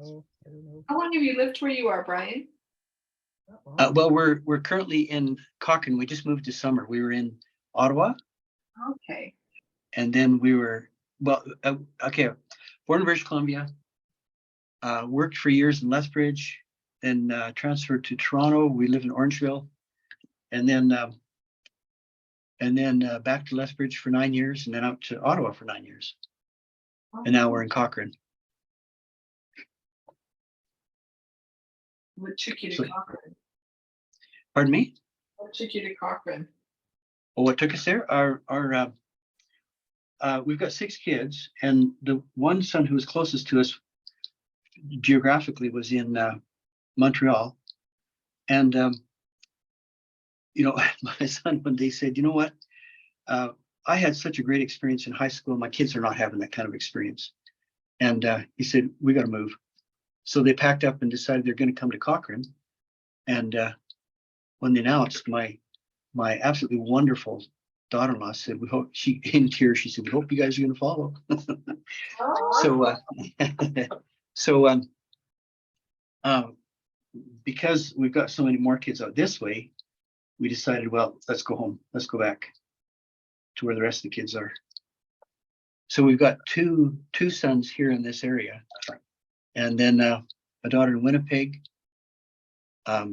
Oh, I don't know. how long have you lived where you are, Brian? Uh-oh. Well, we're currently in Cochrane. We just moved this summer. We were in Ottawa, Okay. and then we were born in British Columbia. Worked for years in Lethbridge, then transferred to Toronto. We live in Orangeville, and then back to Lethbridge for 9 years, and then out to Ottawa for 9 years, and now we're in Cochrane. What took you to So- Cochrane? Pardon me? What took you to Cochrane? Well, what took us there? We've got 6 kids, and the one son who was closest to us geographically was in Montreal, and my son one day said, "You know what? I had such a great experience in high school. My kids are not having that kind of experience," and he said, "We got to move." So they packed up and decided they're going to come to Cochrane, and when they announced, my absolutely wonderful daughter-in-law said, "We hope," she in tears, she said, "We hope you guys are going to follow." So because we've got so many more kids out this way, we decided, well, let's go home. Let's go back to where the rest of the kids are. So we've got two sons here in this area, and then a daughter in Winnipeg, a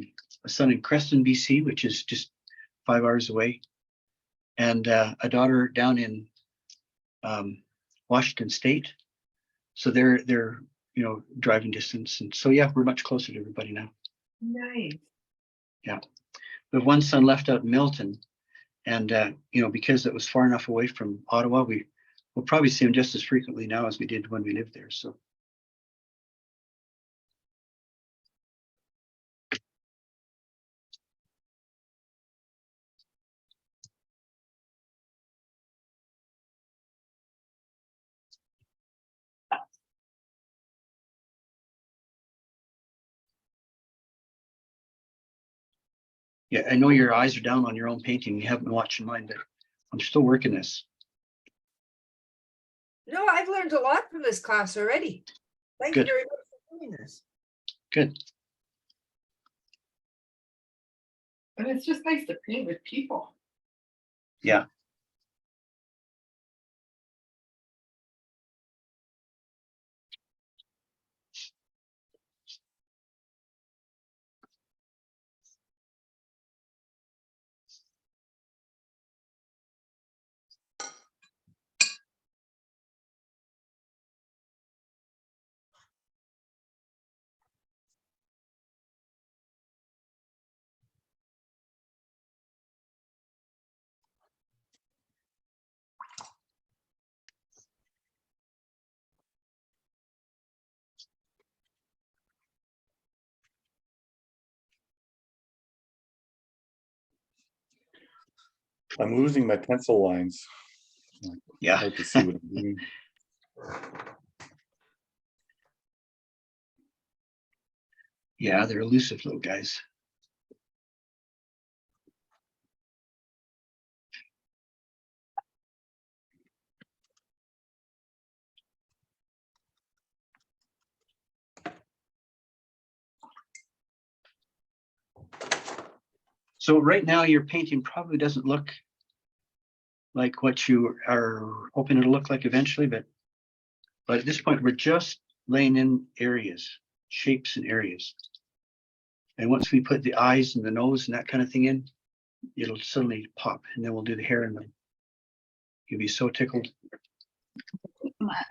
son in Creston, BC, which is just 5 hours away, and a daughter down in Washington State. So they're driving distance, and so yeah, we're much closer to everybody now. Nice. Yeah, we have one son left out in Milton, and because it was far enough away from Ottawa, we'll probably see him just as frequently now as we did when we lived there. So yeah, I know your eyes are down on your own painting. You haven't been watching mine, but I'm still working this. No, I've learned a lot from this class already. Thank you Good. very much for doing this. Good. And it's just nice to paint with people. Yeah. I'm losing my pencil lines. Yeah. Hard to see what I'm doing. Yeah, they're elusive little guys. So right now your painting probably doesn't look like what you are hoping it'll look like eventually, but at this point, we're just laying in areas, shapes and areas. And once we put the eyes and the nose and that kind of thing in, it'll suddenly pop, and then we'll do the hair and you'll be so tickled.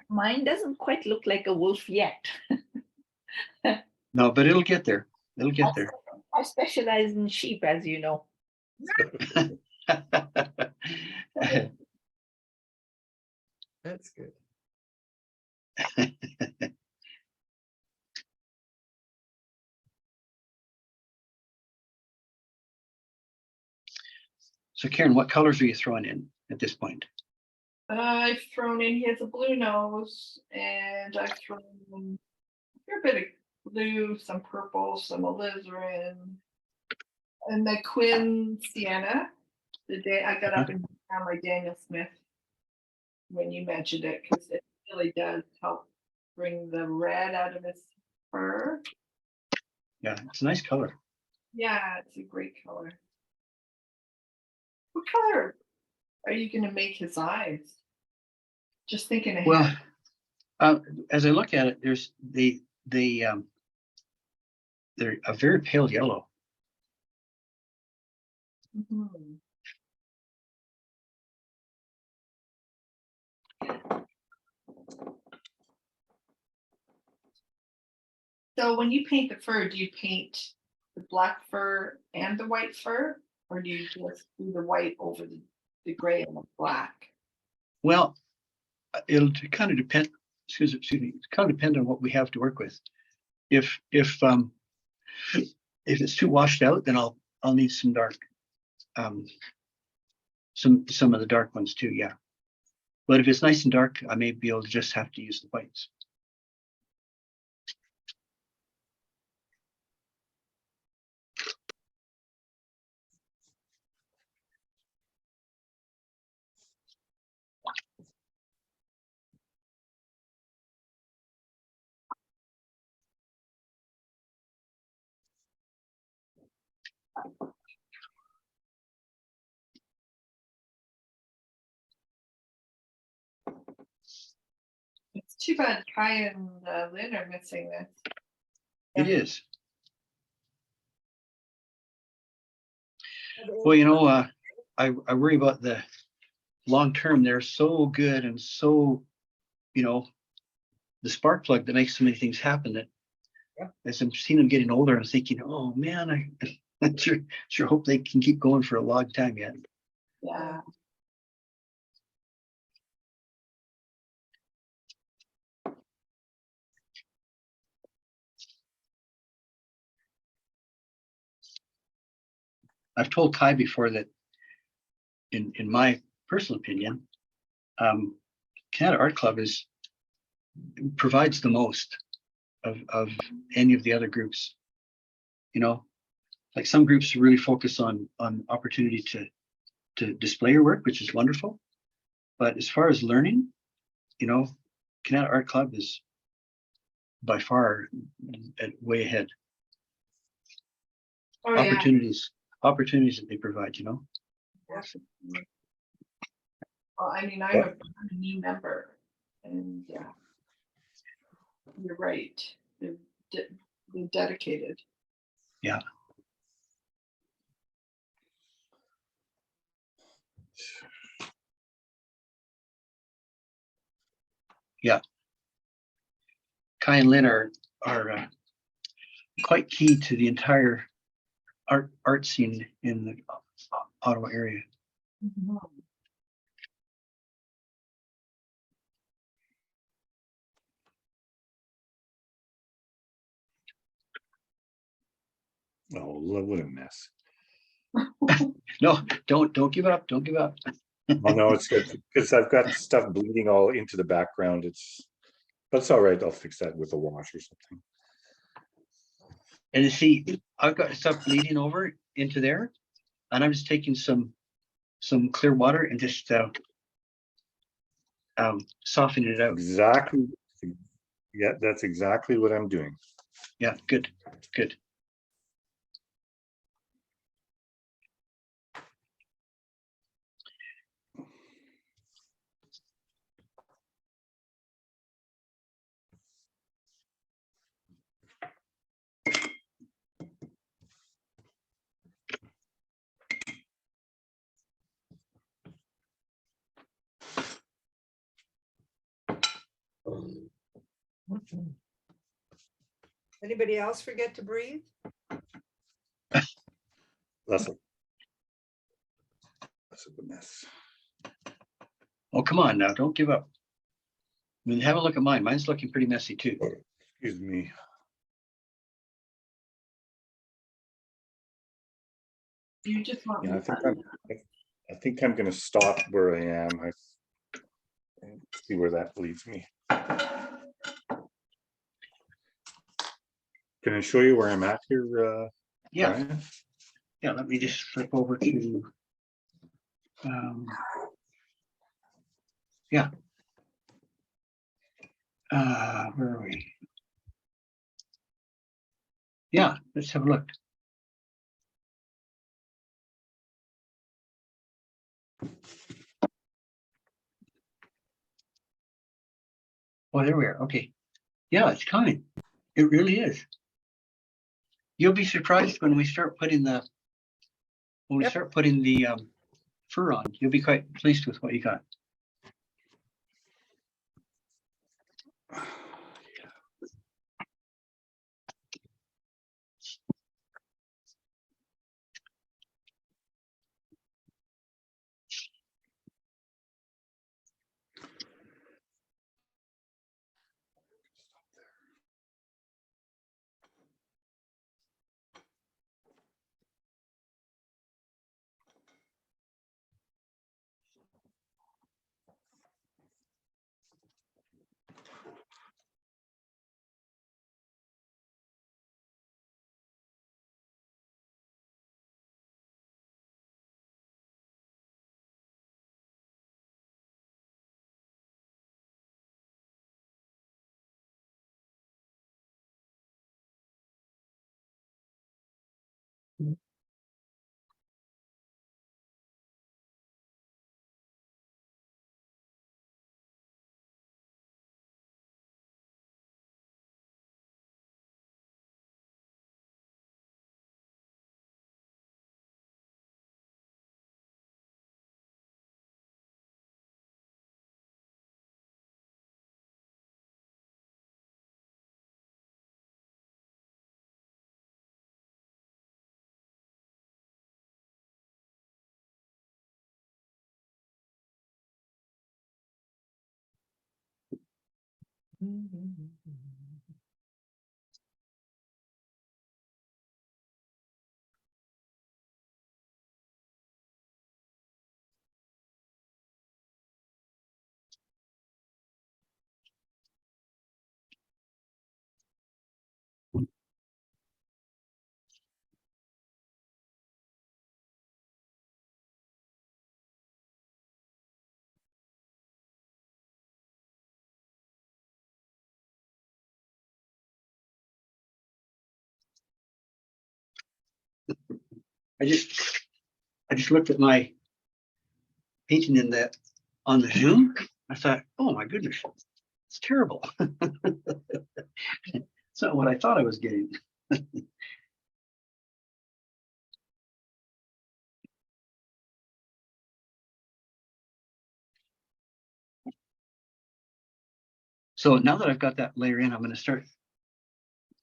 Mine doesn't quite look like a wolf yet. No, but it'll get there. It'll get there. I specialize in sheep, as you know. That's good. So Karen, what colors are you throwing in at this point? I've thrown in, he has a blue nose, and I've thrown in a fair bit of blue, some purple, some alizarin, and the Quinn sienna. The day I got up and found my Daniel Smith when you mentioned it, because it really does help bring the red out of his fur. Yeah, it's a nice color. Yeah, it's a great color. What color are you going to make his eyes? Just thinking ahead. Well, as I look at it, there's they're a very pale yellow. Mhm. So when you paint the fur, do you paint the black fur and the white fur, or do you just do the white over the gray and the black? Well, it'll kind of depend. Excuse me. It kind of depend on what we have to work with. If it's too washed out, then I'll need some dark, some of the dark ones too. Yeah, but if it's nice and dark, I may be able to just have to use the whites. It's too bad Kai and Lynn are missing this. It is. Well, you know, I worry about the long term. They're so good and so, you know, the spark plug that makes so many things happen. That as I'm seeing them getting older, I'm thinking, oh man, I sure hope they can keep going for a long time yet. Yeah. I've told Kai before that, in my personal opinion, Canada Art Club provides the most of any of the other groups. You know, like some groups really focus on opportunity to display your work, which is wonderful. But as far as learning, you know, Canada Art Club is by far way ahead. Oh, yeah. Opportunities that they provide, you know. Well, I mean, I'm a new member, and yeah, you're right. They're dedicated. Yeah. Yeah. Kai and Lynn are quite key to the entire art scene in the Ottawa area. Oh, what a mess. No, don't give up. Don't give up. Oh no, it's good because I've got stuff bleeding all into the background. That's all right. I'll fix that with a wash or something. And you see, I've got stuff bleeding over into there, and I'm just taking some clear water and just softening it out. Exactly. Yeah, that's exactly what I'm doing. Yeah, good. Anybody else forget to breathe? That's a mess. Oh, come on now, don't give up. I mean, have a look at mine. Mine's looking pretty messy too. Excuse me. You just want Yeah, me I think I'm going to stop where I am. And see where that leads me. Can I show you where I'm at here? Yeah. Brian? Yeah, let me just flip over to yeah. Where are we? Yeah, let's have a look. Oh, there we are. Okay. Yeah, it's coming. It really is. You'll be surprised when we start putting the fur on. You'll be quite pleased with what you got. I just looked at my painting in that on the Zoom. I thought, oh my goodness, it's terrible. It's not what I thought I was getting. So now that I've got that layer in, I'm going to start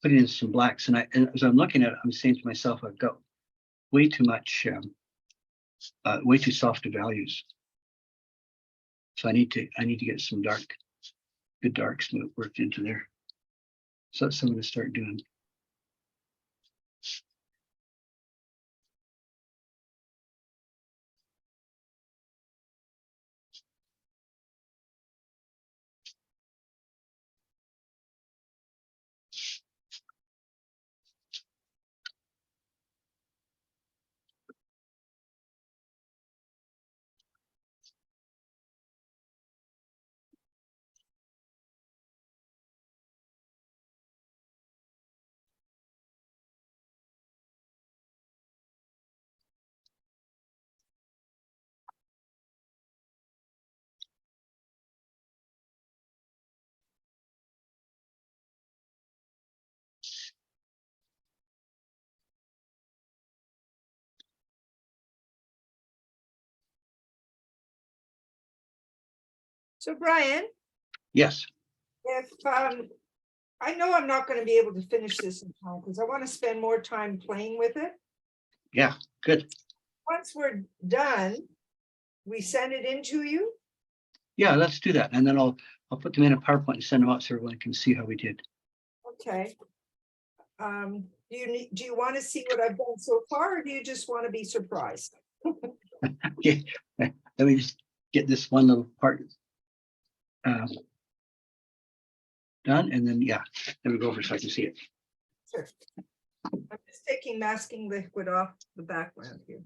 putting in some blacks. And as I'm looking at it, I'm saying to myself, I've got way too much, way too soft of values. So I need to get some good darks worked into there. So that's what I'm going to start doing. So Brian, Yes. if, I know I'm not gonna be able to finish this in time, because I want to spend more time playing with it. Yeah. Good. Once we're done, we send it in to you? Yeah. Let's do that. And then I'll put them in a PowerPoint and send them out so everyone can see how we did. Okay. Do you want to see what I've done so far, or do you just want to be surprised? Okay. Let me just get this one little part done, and then yeah, then we go over so I can see it. Sure. I'm just taking masking liquid off the background here.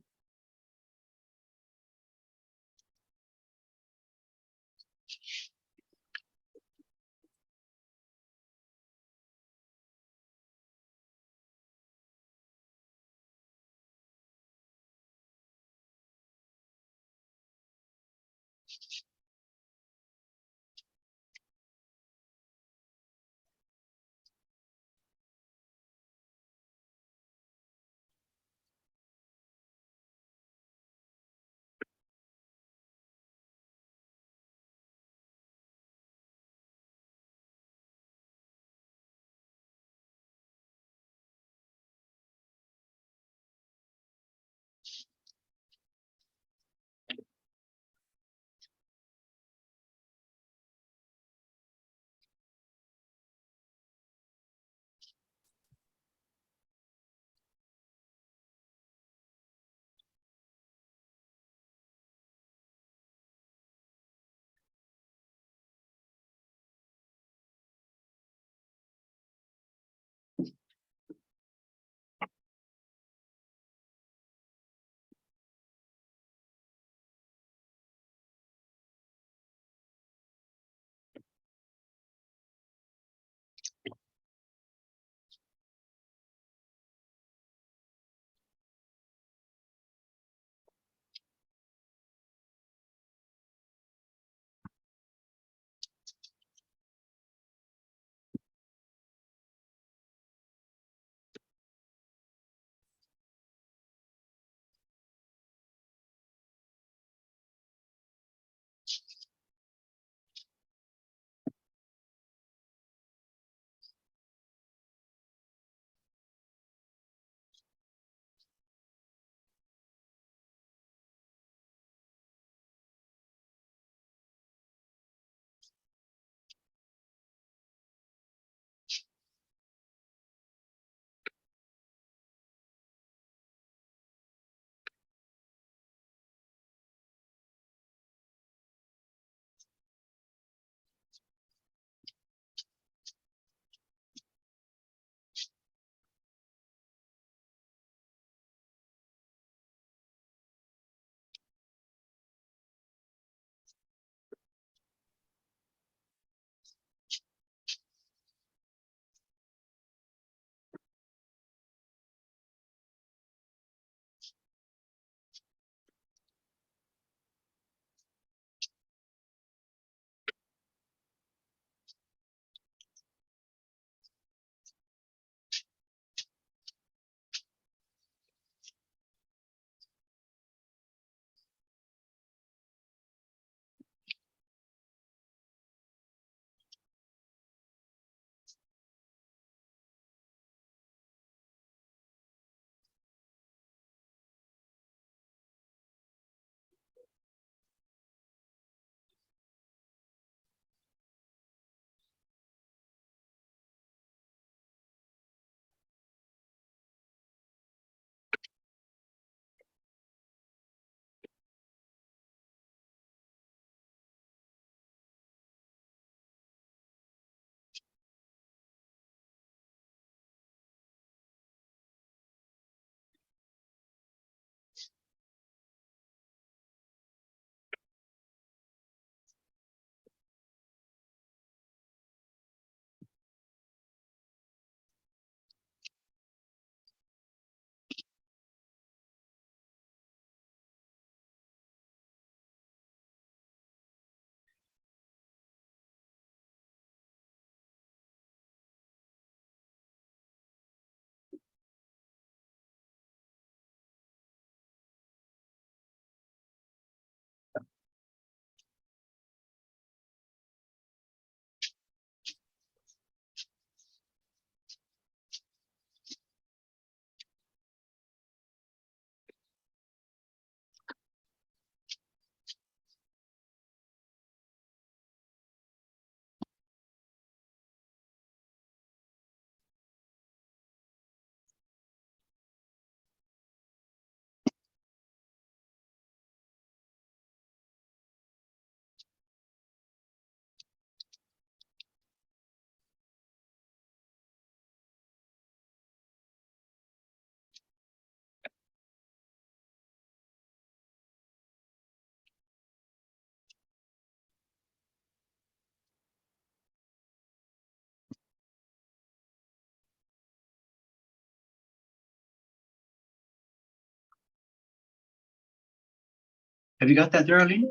Have you got that there, Arlene?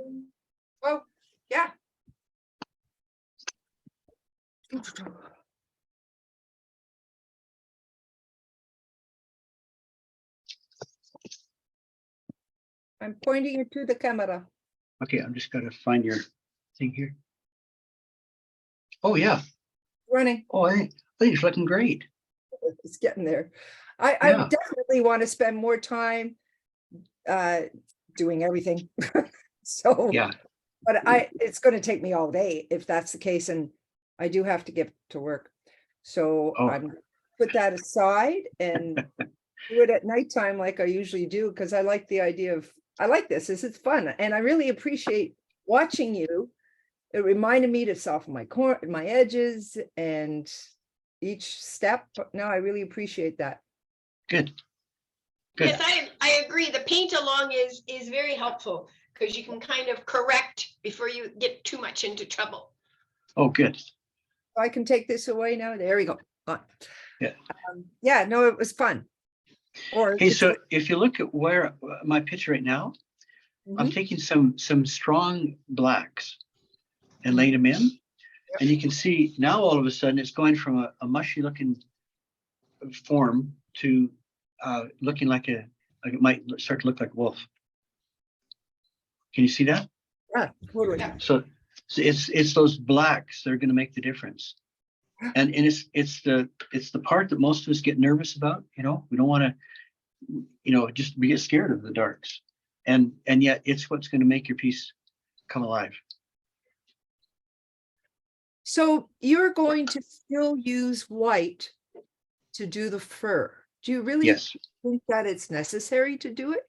Oh, yeah. I'm pointing it to the camera. Okay, I'm just gotta find your thing here. Oh, yeah. Running. Oh, I think it's looking great. It's getting there. I Yeah. definitely want to spend more time doing everything. So, Yeah, but it's going to take me all day if that's the case, and I do have to get to work. So Oh. I'm put that aside and do it at nighttime like I usually do, because I like the idea of, I like this. This is fun, and I really appreciate watching you. It reminded me to soften my edges and each step. No, I really appreciate that. good. Good. Yes, I agree. The paint along is very helpful because you can kind of correct before you get too much into trouble. Oh, good. I can take this away now. There we go. On. Yeah. Yeah, no, it was fun. Or Hey, it's so like- if you look at where my picture right now, I'm Mhm. taking some strong blacks and laying them in. And you can see now all of a sudden it's going from a mushy looking form to looking like it might start to look like a wolf. Can you see that? Yeah, totally. Yeah. So it's those blacks that are going to make the difference. And it's the part that most of us get nervous about. You know, we don't want to, just we get scared of the darks. And yet it's what's going to make your piece come alive. So you're going to still use white to do the fur. Do you really Yes. think that it's necessary to do it?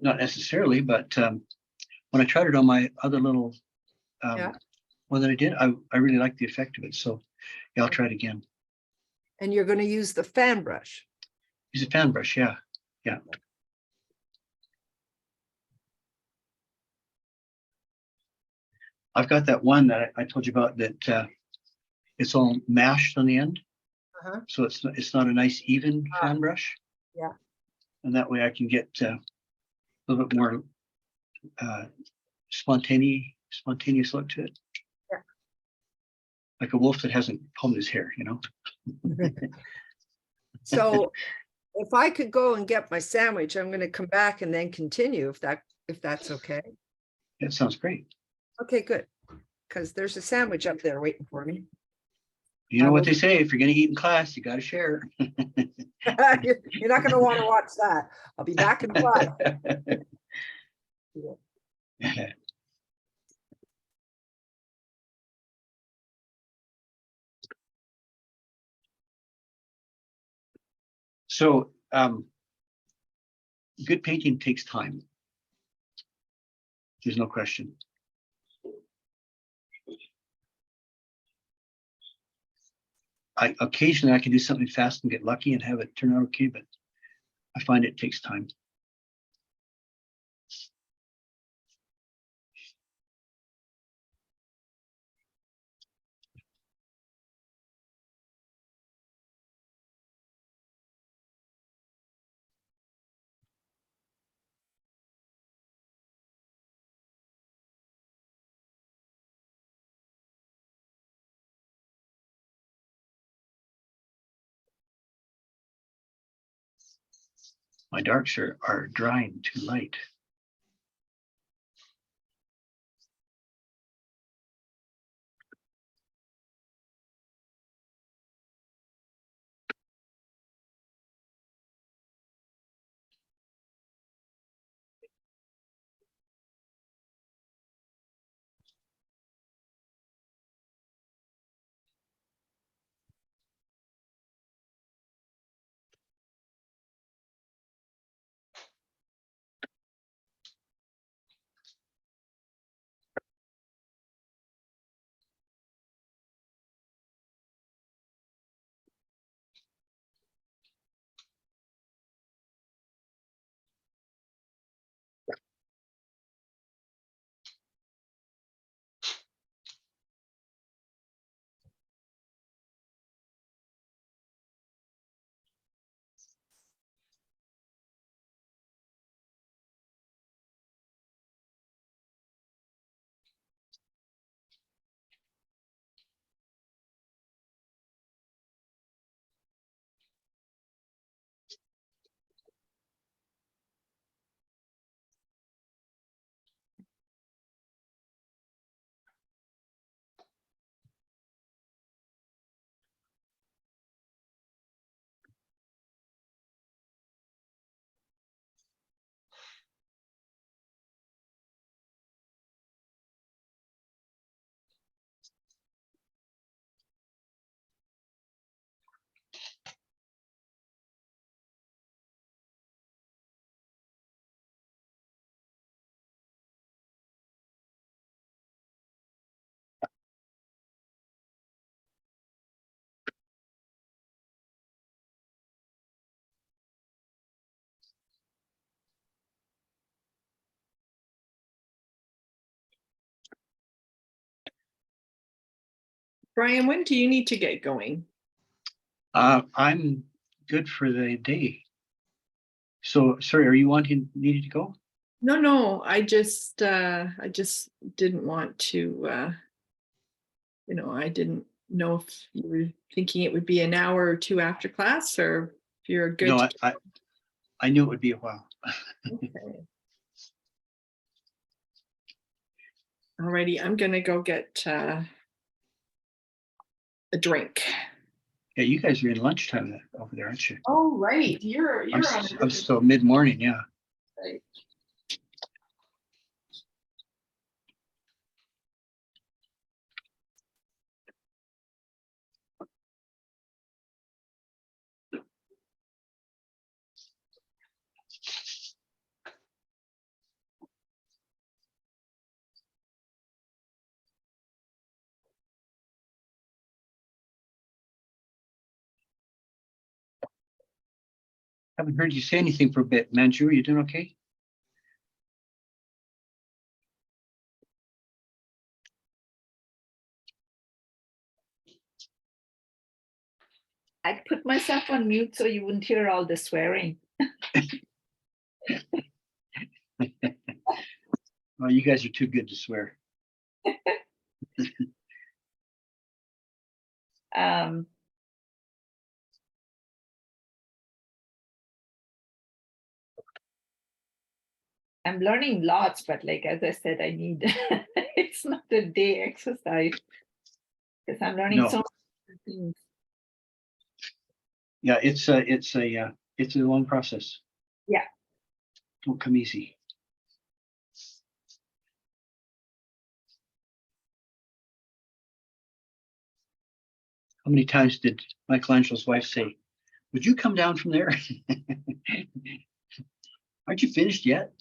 Not necessarily, but when I tried it on my other little Yeah. one that I did, I really liked the effect of it. So yeah, I'll try it again. And you're going to use the fan brush. Use a fan brush, yeah. Yeah. I've got that one that I told you about that it's all mashed on the end. Uh-huh. So it's not a nice even fan brush. Yeah. And that way I can get a little bit more spontaneous look to it. Yeah. Like a wolf that hasn't combed his hair, So if I could go and get my sandwich, I'm going to come back and then continue if that's okay. That sounds great. Okay, good. Because there's a sandwich up there waiting for me. You know I what will- they say, if you're gonna eat in class, you gotta share. You're not going to want to watch that. I'll be back in 5. So good painting takes time. There's no question. Occasionally I can do something fast and get lucky and have it turn out okay, but I find it takes time. My darks are drying too light. Brian, when do you need to get going? I'm good for the day. So, sorry, are you needing to go? No, I just didn't want to, I didn't know if you were thinking it would be an hour or two after class, or if you're good. No, I knew it would be a while. Okay. Alrighty, I'm gonna go get a drink. Yeah, you guys are in lunchtime over there, aren't you? Oh, right, you're I'm, on. I'm still mid-morning, yeah. Right. Haven't heard you say anything for a bit. Manju, you doing okay? I put myself on mute so you wouldn't hear all the swearing. Oh, you guys are too good to swear. Um, I'm learning lots, but like as I said, I need it's not a day exercise because I'm learning No. so many things. Yeah, it's a long process. Yeah. Don't come easy. How many times did Michelangelo's wife say, "Would you come down from there? Aren't you finished yet?"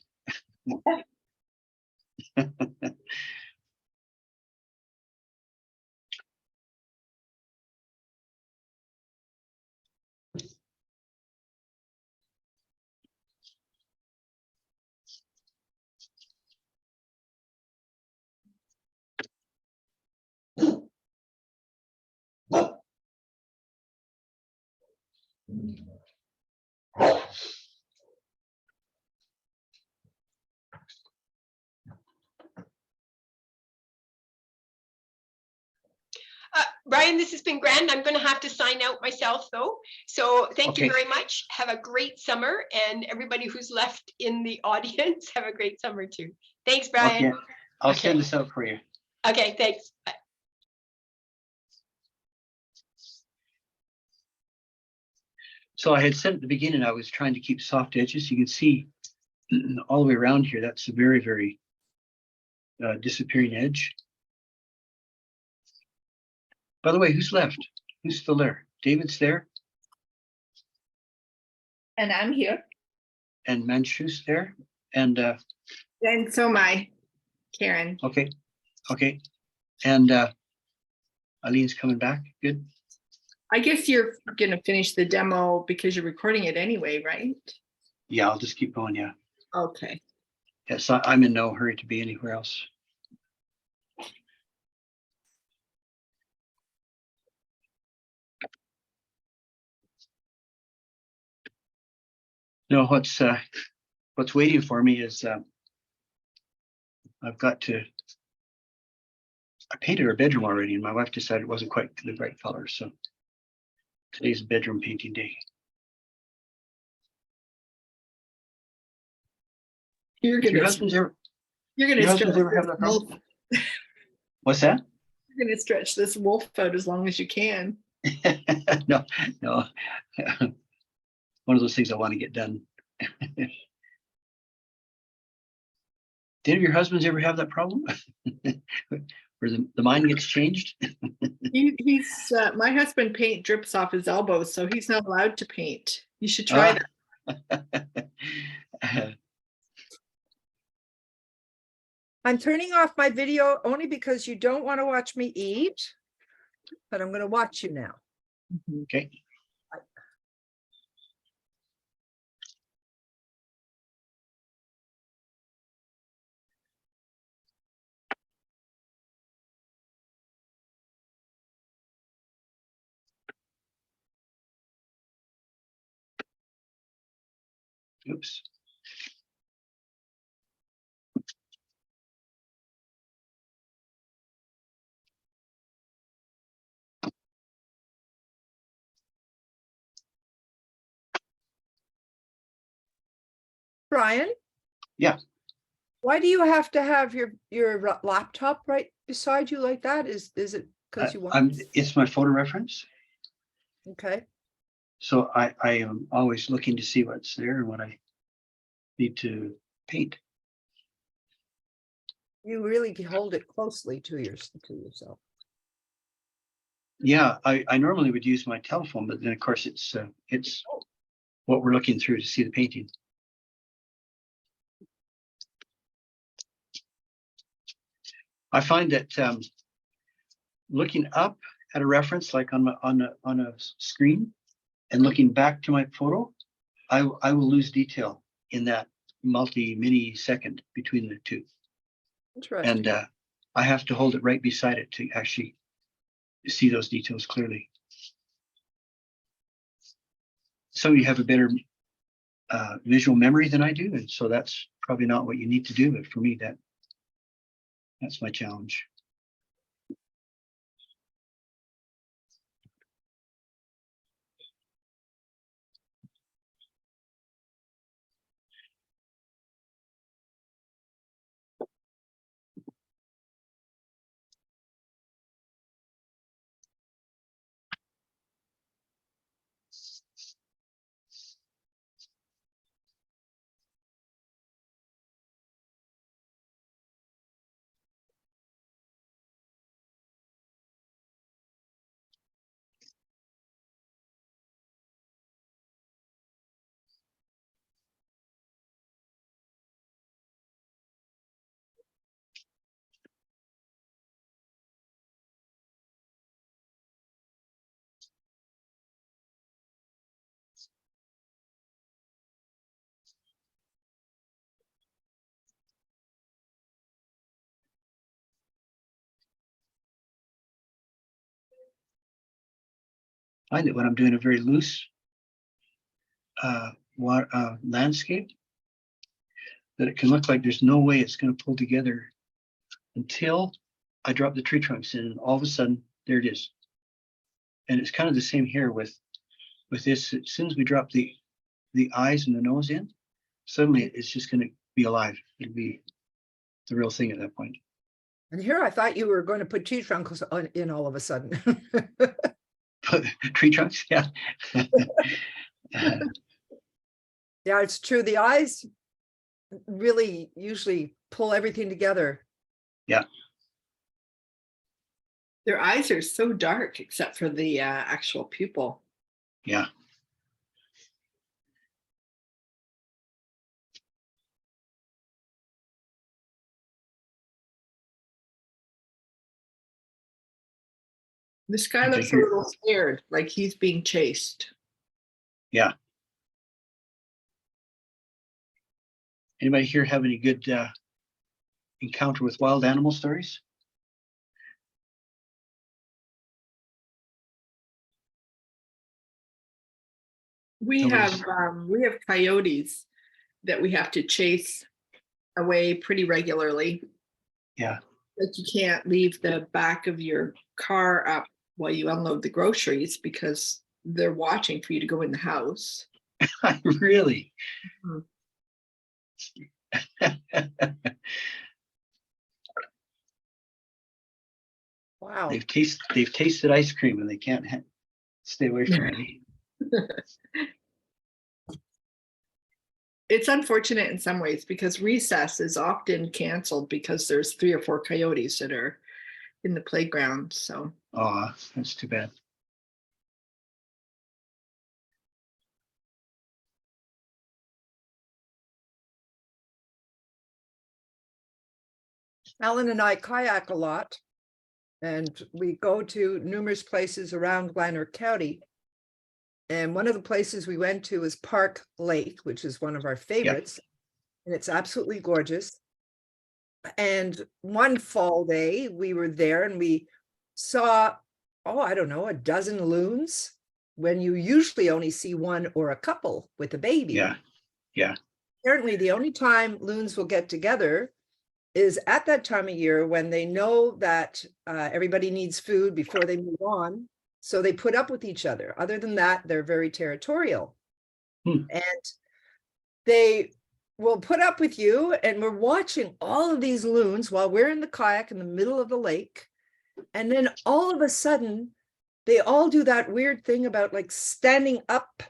Brian, this has been grand. I'm going to have to sign out myself though. So thank you Okay. very much. Have a great summer, and everybody who's left in the audience, have a great summer too. Thanks, Brian. Okay. I'll Okay. send this out for you. Okay, thanks. Bye. So I had said at the beginning, I was trying to keep soft edges. You can see all the way around here, that's a very, very disappearing edge. By the way, who's left? Who's still there? David's there, And I'm here. and Manchu's there, and And so am I, Karen. okay, and Eileen's coming back. Good. I guess you're gonna finish the demo because you're recording it anyway, right? Yeah, I'll just keep going. Yeah. Okay. Yes, I'm in no hurry to be anywhere else. No, what's waiting for me is I've got to. I painted her bedroom already, and my wife decided it wasn't quite the right color. So today's bedroom painting day. You're Your gonna husband's ever stretch ever have that this wolf. problem? What's that? You're gonna stretch this wolf out as long as you can. No. One of those things I want to get done. Did any of your husbands ever have that problem? Where the mind gets changed? He's my husband paint drips off his elbows, so he's not allowed to paint. You should try that. I'm turning off my video only because you don't want to watch me eat, but I'm going to watch you now. Okay. Oops. Brian, Yeah, why do you have to have your laptop right beside you like that? Is it because you want? it's my photo reference. Okay, So I am always looking to see what's there and what I need to paint. you really hold it closely to yourself. Yeah, I normally would use my telephone, but then of course it's what we're looking through to see the painting. I find that looking up at a reference like on a screen and looking back to my photo, I will lose detail in that mini second between the two. Interesting. And I have to hold it right beside it to actually see those details clearly. So you have a better visual memory than I do, and so that's probably not what you need to do. But for me, that's my challenge. I find that when I'm doing a very loose landscape, that it can look like there's no way it's going to pull together until I drop the tree trunks in, and all of a sudden there it is. And it's kind of the same here with this. As soon as we drop the eyes and the nose in, suddenly it's just going to be alive. It'll be the real thing at that point. And here I thought you were going to put tree trunks in all of a sudden. Tree trunks, yeah. Yeah, it's true. The eyes really usually pull everything together. Yeah. Their eyes are so dark except for the actual pupil. Yeah. This guy Okay, looks a here. little scared, like he's being chased. Yeah. Anybody here have any good encounter with wild animal stories? We Nobody's- have coyotes that we have to chase away pretty regularly. Yeah. Like you can't leave the back of your car up while you unload the groceries because they're watching for you to go in the house. Really? Mhm. Wow. They've tasted ice cream and they can't stay away from it. It's unfortunate in some ways because recess is often canceled because there's 3 or 4 coyotes that are in the playground. So Oh, that's too bad. Alan and I kayak a lot, and we go to numerous places around Glenarm County. And one of the places we went to is Park Lake, which is one of our favorites. And it's absolutely gorgeous. And one fall day, we were there and we saw, I don't know, a dozen loons when you usually only see one or a couple with a baby. Yeah. Yeah. Apparently, the only time loons will get together is at that time of year when they know that everybody needs food before they move on. So they put up with each other. Other than that, they're very territorial. Hmm. And they will put up with you. And we're watching all of these loons while we're in the kayak in the middle of the lake. And then all of a sudden, they all do that weird thing about like standing up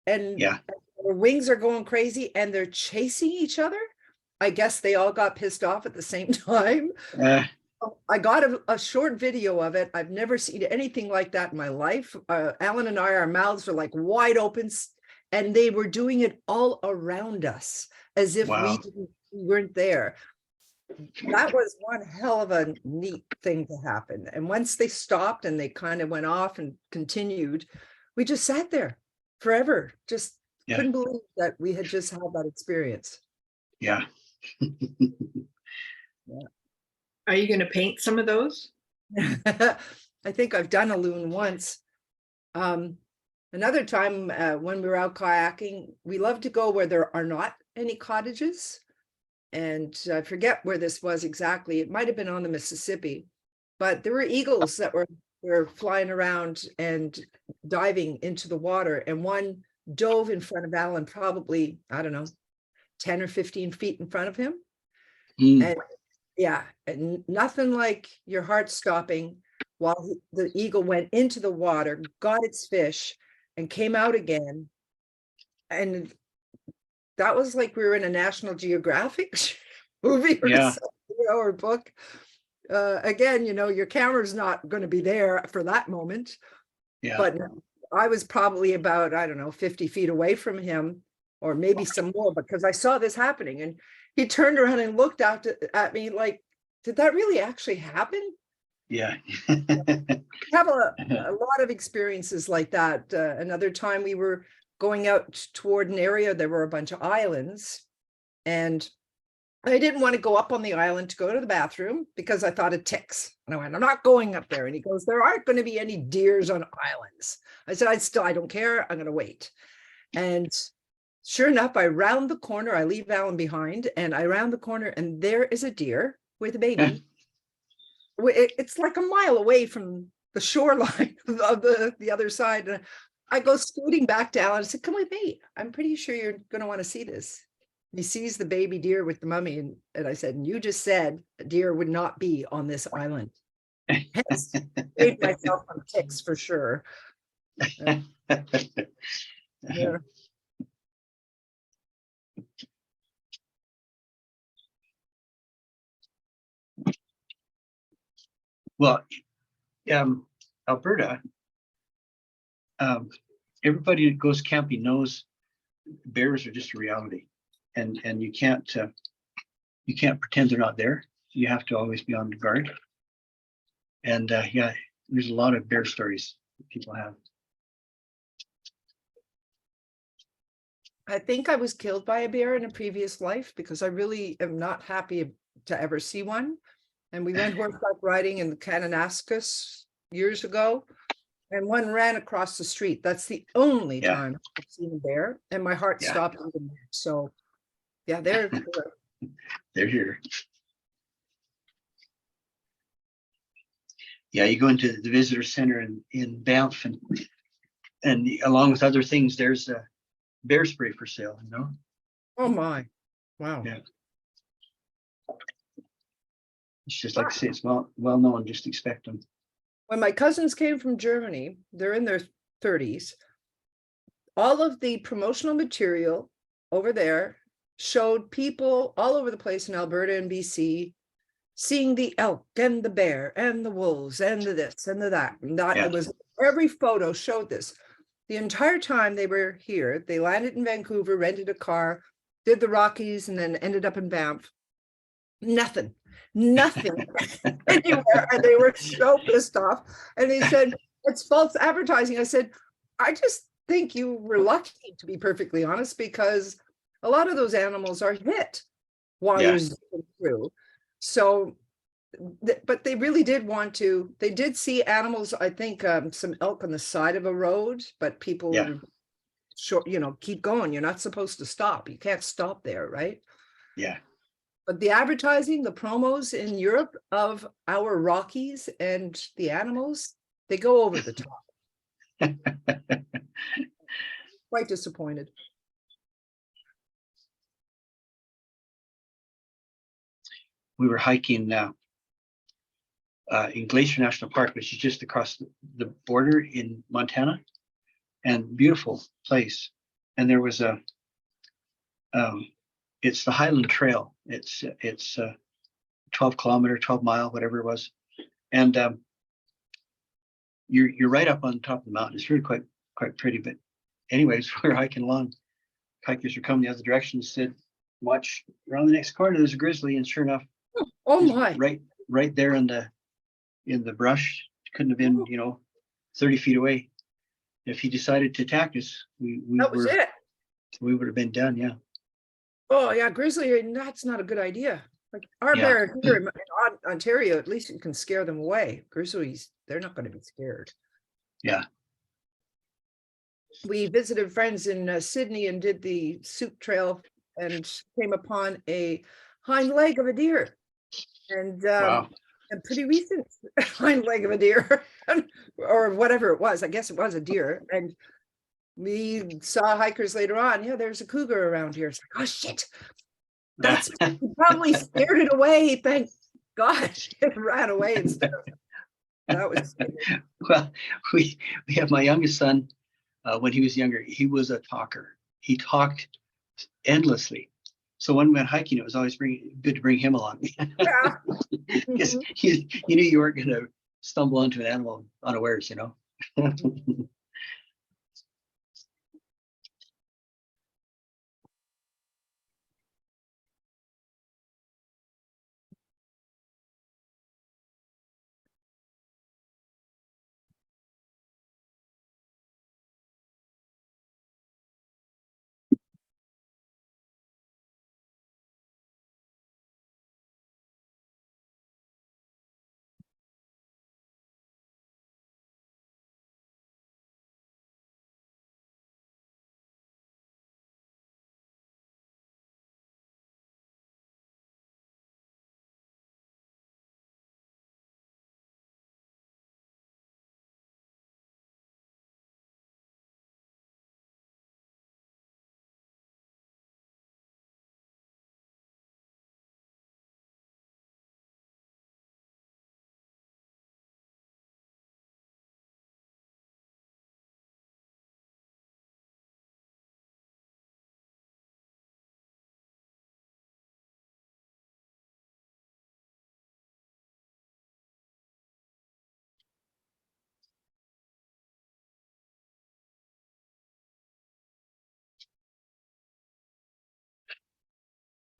and Yeah. their wings are going crazy and they're chasing each other. I guess they all got pissed off at the same time. I got a short video of it. I've never seen anything like that in my life. Alan and I, our mouths were like wide open, and they were doing it all around us as if Wow. we weren't there. That was one hell of a neat thing to happen. And once they stopped and they kind of went off and continued, we just sat there forever. Just Yeah. couldn't believe that we had just had that experience. Yeah. Are you gonna paint some of those? I think I've done a loon once. Another time when we were out kayaking, we love to go where there are not any cottages. And I forget where this was exactly. It might have been on the Mississippi, but there were eagles that were flying around and diving into the water. And one dove in front of Alan, probably, I don't know, 10 or 15 feet in front of him. Mm. And yeah, and nothing like your heart stopping while the eagle went into the water, got its fish, and came out again. And that was like we were in a National Geographic movie or, Yeah. or book. Again, your camera's not going to be there for that moment. Yeah. But I was probably about, I don't know, 50 feet away from him, or maybe some more, because I saw this happening. And he turned around and looked out at me like, did that really actually happen? Yeah. Have a lot of experiences like that. Another time we were going out toward an area, there were a bunch of islands, and I didn't want to go up on the island to go to the bathroom because I thought of ticks. And I went, I'm not going up there. And he goes, there aren't going to be any deers on islands. I said, I don't care. I'm going to wait. And sure enough, I round the corner, I leave Alan behind, and I round the corner, and there is a deer with a baby. It's like a mile away from the shoreline of the other side. And I go scooting back to Alan and said, come with me. I'm pretty sure you're going to want to see this. And he sees the baby deer with the mummy. And I said, and you just said a deer would not be on this island. Hence, saved myself from ticks for sure. Yeah. Well, Alberta, everybody that goes camping knows bears are just a reality, and you can't pretend they're not there. You have to always be on the guard. And yeah, there's a lot of bear stories that people have. I think I was killed by a bear in a previous life because I really am not happy to ever see one. And we went horseback riding in the Kananaskis years ago, and one ran across the street. That's the only time I've seen a bear, and my heart stopped even there. So yeah, they're here. Yeah, you go into the visitor center in Banff, and along with other things, there's a bear spray for sale, Oh my, wow. Yeah. It's just like I say, it's well known, just expect them. When my cousins came from Germany, they're in their 30s. All of the promotional material over there showed people all over the place in Alberta and BC seeing the elk and the bear and the wolves and the this and the that. And that it was, every photo showed this. The entire time they were here, they landed in Vancouver, rented a car, did the Rockies, and then ended up in Banff. Nothing anywhere. And they were so pissed off. And they said, it's false advertising. I said, I just think you were lucky, to be perfectly honest, because a lot of those animals are hit while you're zipping through. So, but they really did want to, they did see animals, I think some elk on the side of a road, but people short, keep going. You're not supposed to stop. You can't stop there, right? Yeah. But the advertising, the promos in Europe of our Rockies and the animals, they go over the top. Quite disappointed. We were hiking in Glacier National Park, which is just across the border in Montana, and beautiful place. And there was it's the Highland Trail. It's 12 mile, whatever it was. And you're right up on top of the mountain. It's really quite pretty. But anyways, we're hiking along. Hikers were coming the other direction and said, watch around the next corner, there's a grizzly. And sure enough, Oh he's my. right there in the brush. Couldn't have been, 30 feet away. If he decided to attack us, we That was it. we would have been done. Yeah. Oh yeah, grizzly, that's not a good idea. Like our Yeah. bear here in Ontario, at least you can scare them away. Grizzlies, they're not going to be scared. Yeah. We visited friends in Sydney and did the Soup Trail and came upon a hind leg of a deer. And Wow. a pretty recent hind leg of a deer or whatever it was. I guess it was a deer. And we saw hikers later on. Yeah, there's a cougar around here. It's like, oh shit. That's probably scared it away. Thank God it ran away instead of that was scary. Well, we have my youngest son. When he was younger, he was a talker. He talked endlessly. So when we went hiking, it was always good to bring him along. Yeah. Because Mhm. you knew you weren't going to stumble onto an animal unawares,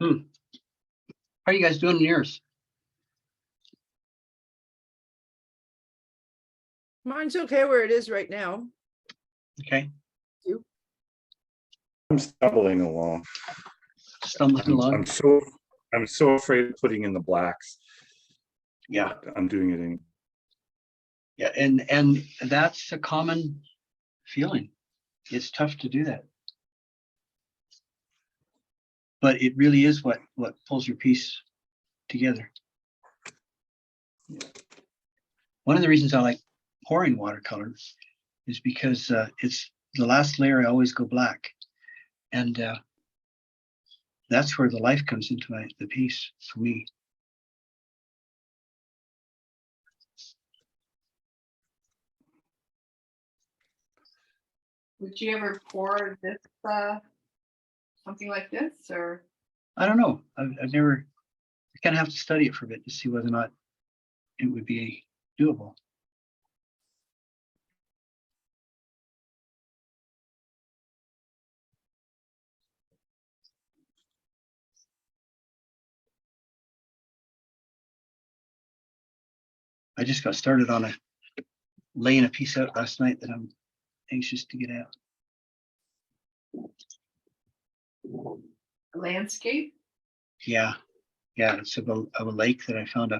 How are you guys doing in yours? Mine's okay where it is right now. Okay. I'm stumbling along. Stumbling along. I'm so afraid of putting in the blacks. Yeah. I'm doing it in. Yeah. And that's a common feeling. It's tough to do that. But it really is what pulls your piece together. One of the reasons I like pouring watercolor is because it's the last layer. I always go black, and that's where the life comes into the piece for me. Would you ever pour this, something like this, or? I don't know. I've never. I kind of have to study it for a bit to see whether or not it would be doable. I just got started on laying a piece out last night that I'm anxious to get out. A landscape? Yeah, it's of a lake that I found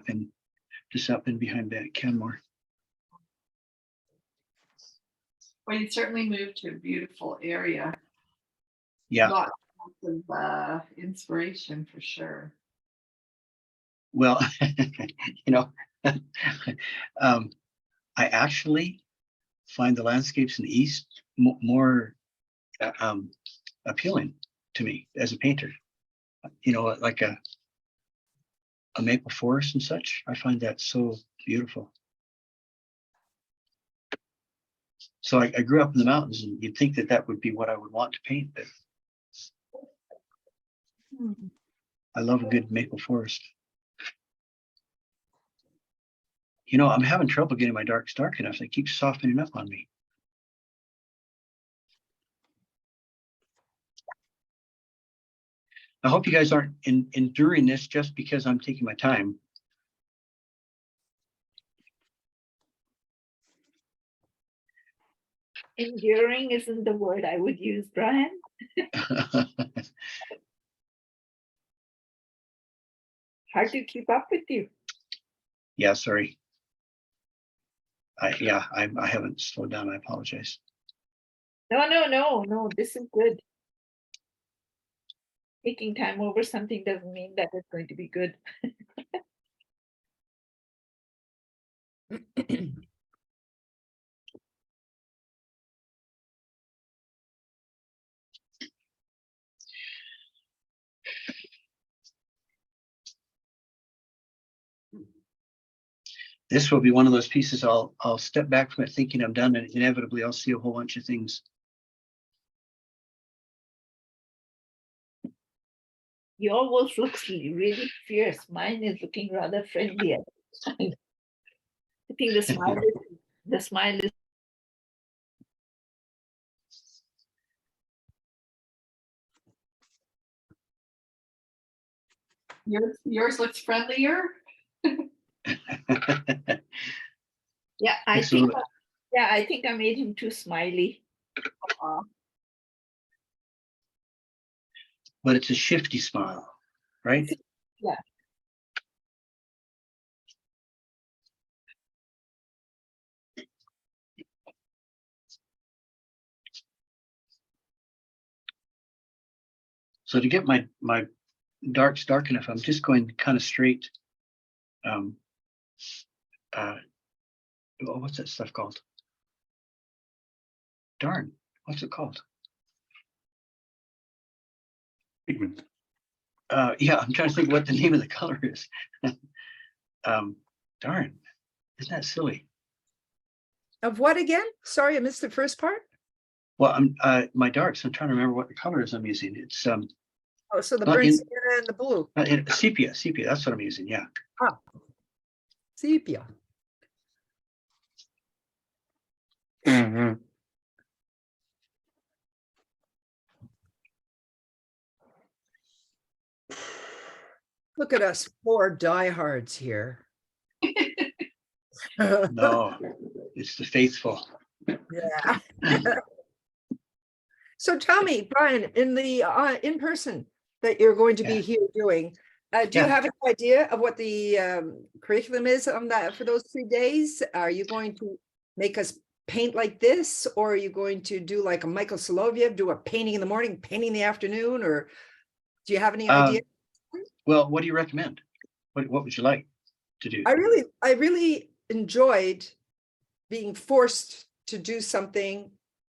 just up in behind Canmore. Well, you certainly moved to a beautiful area. Yeah, Lots of inspiration for sure. well, you know, I actually find the landscapes in the east more appealing to me as a painter. You know, like a maple forest and such. I find that so beautiful. So I grew up in the mountains, and you'd think that that would be what I would want to paint, but I love a good maple forest. You know, I'm having trouble getting my darks dark enough. They keep softening up on me. I hope you guys aren't enduring this just because I'm taking my time. Enduring isn't the word I would use, Brian. Hard to keep up with you. Yeah, sorry. I haven't slowed down. I apologize. No, this is good. Taking time over something doesn't mean that it's going to be good. This will be one of those pieces I'll step back from it thinking I'm done, and inevitably I'll see a whole bunch of things. Your wolf looks really fierce. Mine is looking rather friendly. I think the smile is Yours looks friendlier. yeah, Thanks a little bit. I think I made him too smiley. But it's a shifty smile, right? Yeah. So to get my darks dark enough, I'm just going kind of straight. What's that stuff called? Darn, what's it called? Pigment. Yeah, I'm trying to think what the name of the color is. Darn, isn't that silly? Of what again? Sorry, I missed the first part. Well, I'm my darks. I'm trying to remember what the color is I'm using. It's Oh, so the Not burnt in- sienna and the blue. sepia. That's what I'm using. Yeah. Sepia. Look at us, four diehards here. No, it's the faithful. Yeah. So tell me, Brian, in the in person that you're going to be Yeah. here doing, do you Yeah. have an idea of what the curriculum is on that for those 3 days? Are you going to make us paint like this, or are you going to do like a Michael Soloviev, do a painting in the morning, painting in the afternoon, or do you have any idea? Well, what do you recommend? What would you like to do? I really enjoyed being forced to do something.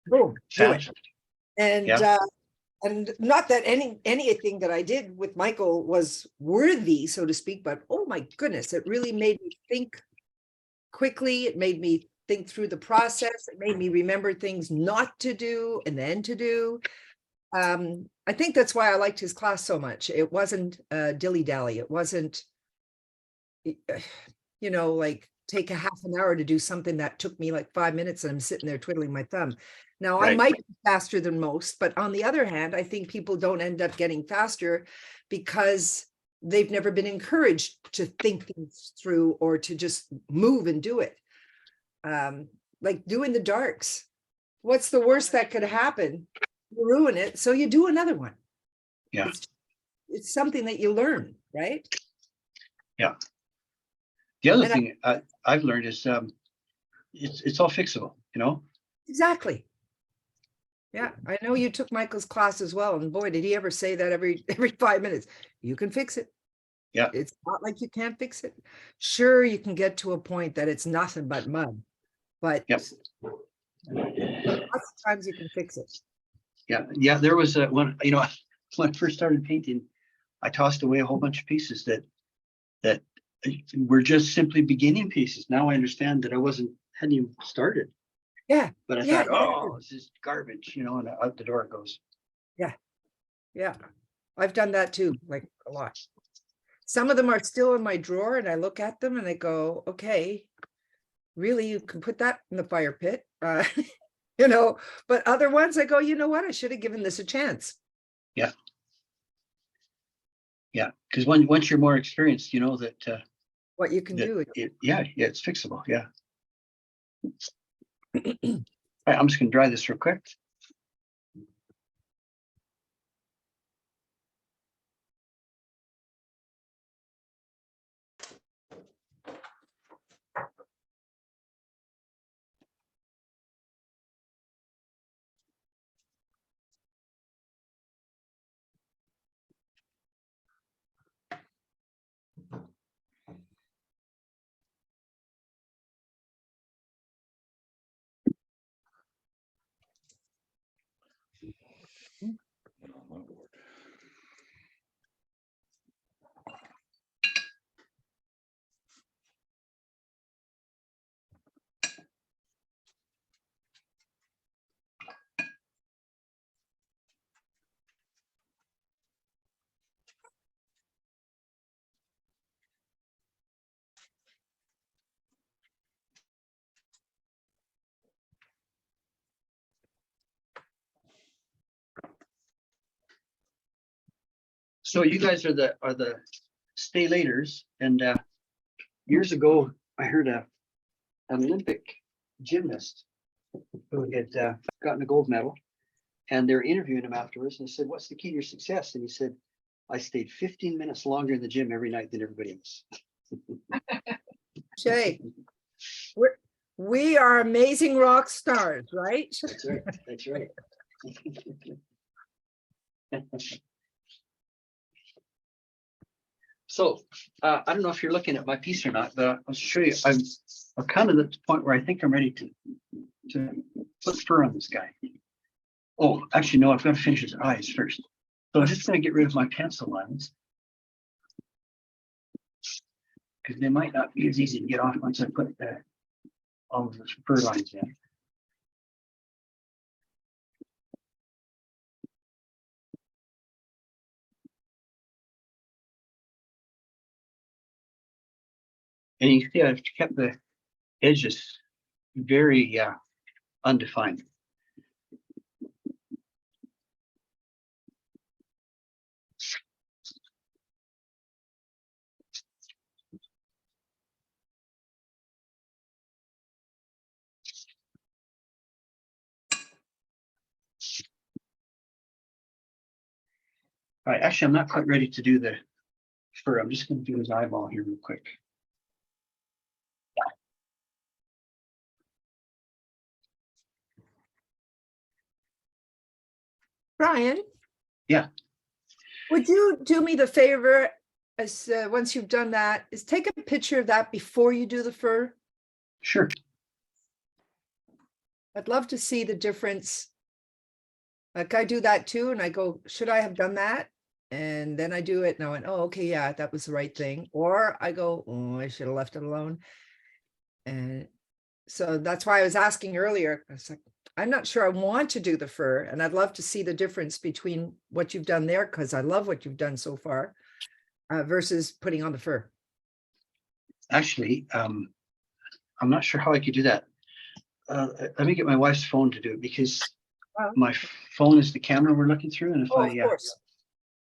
Boom, do it. Fast? And not that anything that I did with Michael was worthy, so to speak, but oh my goodness, it really made me think quickly. It made me think through the process. It made me remember things not to do and then to do. I think that's why I liked his class so much. It wasn't dilly-dally. It wasn't, like take a half an hour to do something that took me like 5 minutes and I'm sitting there twiddling my thumb. Now, I Right. might be faster than most, but on the other hand, I think people don't end up getting faster because they've never been encouraged to think things through or to just move and do it. Like doing the darks. What's the worst that could happen? You ruin it, so you do another one. Yeah. It's something that you learn, right? Yeah. The other And thing I've learned is it's all fixable. Exactly. Yeah, I know you took Michael's class as well, and boy, did he ever say that every 5 minutes. You can fix it. Yeah. It's not like you can't fix it. Sure, you can get to a point that it's nothing but mud, but Yep. lots of times you can fix it. Yeah. There was when when I first started painting, I tossed away a whole bunch of pieces that were just simply beginning pieces. Now I understand that hadn't even started. Yeah, But I yeah, thought, oh, this is garbage, and out the door it goes. yeah. I've done that too, like a lot. Some of them are still in my drawer and I look at them and I go, okay, really, you can put that in the fire pit. But other ones I go, you know what? I should have given this a chance. Yeah. Because once you're more experienced, you know that What you can do. it's fixable. Yeah. All right, I'm just gonna dry this real quick. So you guys are the stay laters, and years ago I heard an Olympic gymnast who had gotten a gold medal, and they're interviewing him afterwards, and they said, "What's the key to your success?" And he said, "I stayed 15 minutes longer in the gym every night than everybody else." Shay, we are amazing rock stars, right? That's right. That's right. So I don't know if you're looking at my piece or not, but I'll show you. I'm kind of at the point where I think I'm ready to put fur on this guy. Oh, actually, no, I've got to finish his eyes first. So I'm just going to get rid of my pencil lines, because they might not be as easy to get off once I put all of the fur lines in. And you can see I've kept the edges very undefined. All right, actually, I'm not quite ready to do the fur. I'm just going to do his eyeball here real quick. Brian? Yeah. Would you do me the favor, as once you've done that, is take a picture of that before you do the fur? Sure. I'd love to see the difference. Like I do that too, and I go, should I have done that? And then I do it and I went, oh, okay, yeah, that was the right thing. Or I go, oh, I should have left it alone. And so that's why I was asking earlier. I was like, I'm not sure I want to do the fur, and I'd love to see the difference between what you've done there, because I love what you've done so far, versus putting on the fur. Actually, I'm not sure how I could do that. Let me get my wife's phone to do it, because my phone is the camera we're looking through, and if Oh, I of course,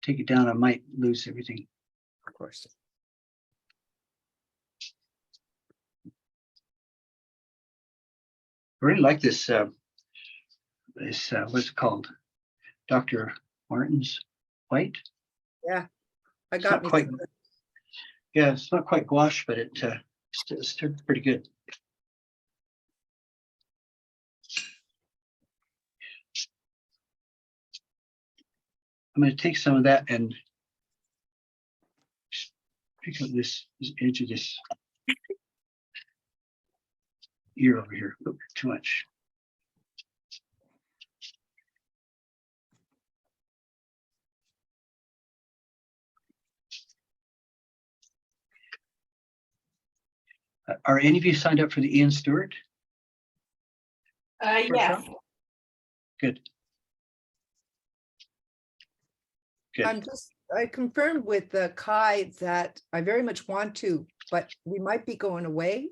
take it down, I might lose everything. of course. I really like this. What's it called? Dr. Martin's white. Yeah, I It's got not me. quite. Yeah, it's not quite gouache, but it's still pretty good. I'm gonna take some of that and just pick up this edge of this ear over here. Oop, too much. Are any of you signed up for the Ian Stewart? Yes. workshop? Good. Good. I confirmed with Kai that I very much want to, but we might be going away.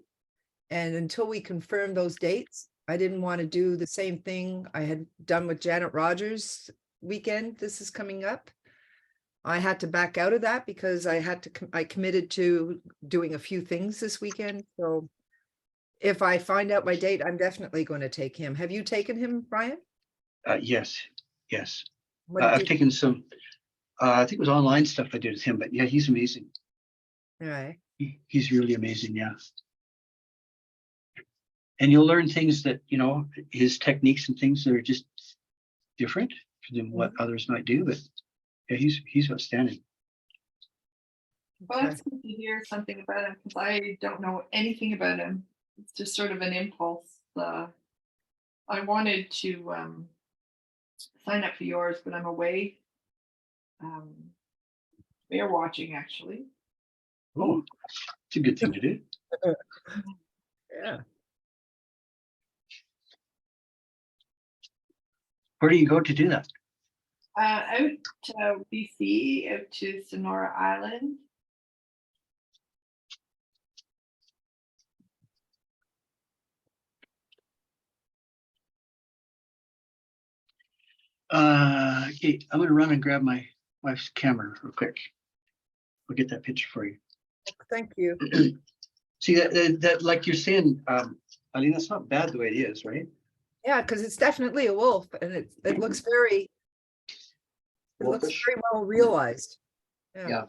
And until we confirm those dates, I didn't want to do the same thing I had done with Janet Rogers weekend. This is coming up. I had to back out of that because I committed to doing a few things this weekend. So if I find out my date, I'm definitely going to take him. Have you taken him, Brian? Yes, yes. What did I've you- taken some, I think it was online stuff I did with him, but yeah, he's amazing. All right. He's really amazing, yeah. And you'll learn things that, you know, his techniques and things that are just different than what others might do, but yeah, he's outstanding. Well, it's good to hear something about him because I don't know anything about him. It's just sort of an impulse. I wanted to sign up for yours, but I'm away. Bear watching, actually. Oh, it's a good thing to do. Yeah. Where do you go to do that? Out to BC, out to Sonora Island. Okay, I'm gonna run and grab my wife's camera real quick. We'll get that picture for you. Thank you. See that like you're saying, Eileen, that's not bad the way it is, right? Yeah, because it's definitely a wolf and it looks very, it looks Wolfish. very well realized. Yeah.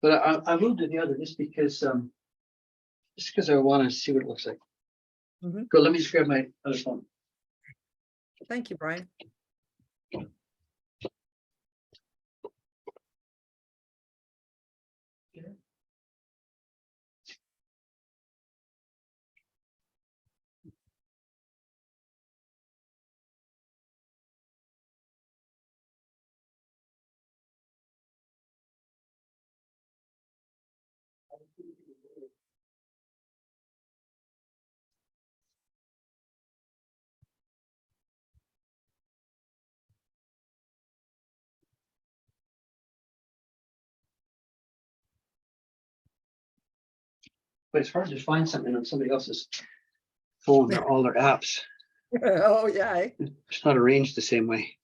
But I moved to the other just because I want to see what it looks like. Mhm. Go, let me just grab my other phone. Thank you, Brian. But it's hard to find something on somebody else's phone, all their apps. Oh, yeah. It's not arranged the same way.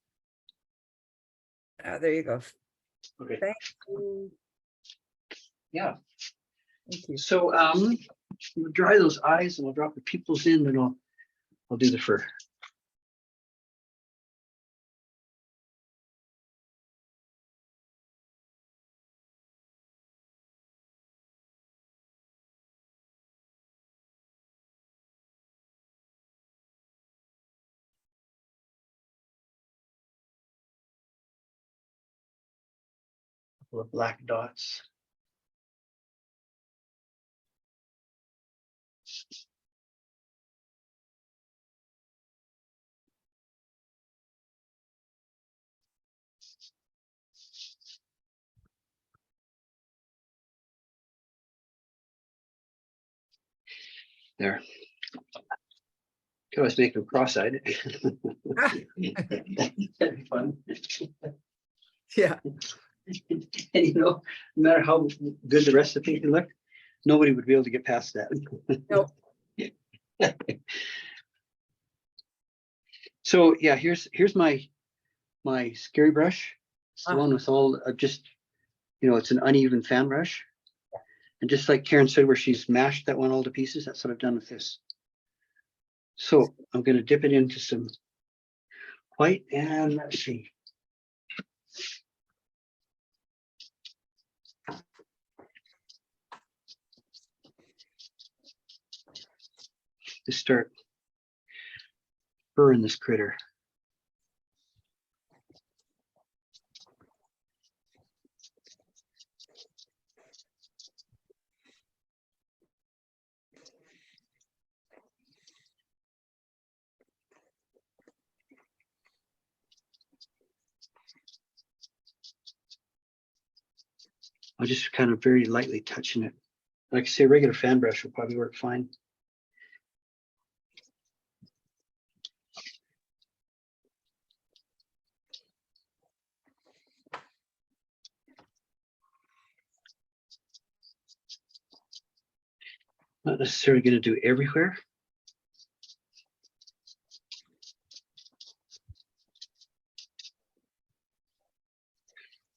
There you go. Okay. Thank you. Yeah. Thank you. So we'll dry those eyes and we'll drop the pupils in, and I'll do the fur. Couple of black dots. There. Could always make them cross-eyed. That'd be fun. Yeah. And you know, no matter how good the rest of the thing can look, nobody would be able to get past that. Nope. So yeah, here's my scary brush. It's the Ah. one with all just, you know, it's an uneven fan brush. And just like Karen said, where she's mashed that one all to pieces, that's what I've done with this. So I'm going to dip it into some white, and let's see. To start furring this critter. I'll just kind of very lightly touching it. Like I say, a regular fan brush will probably work fine. Not necessarily going to do everywhere.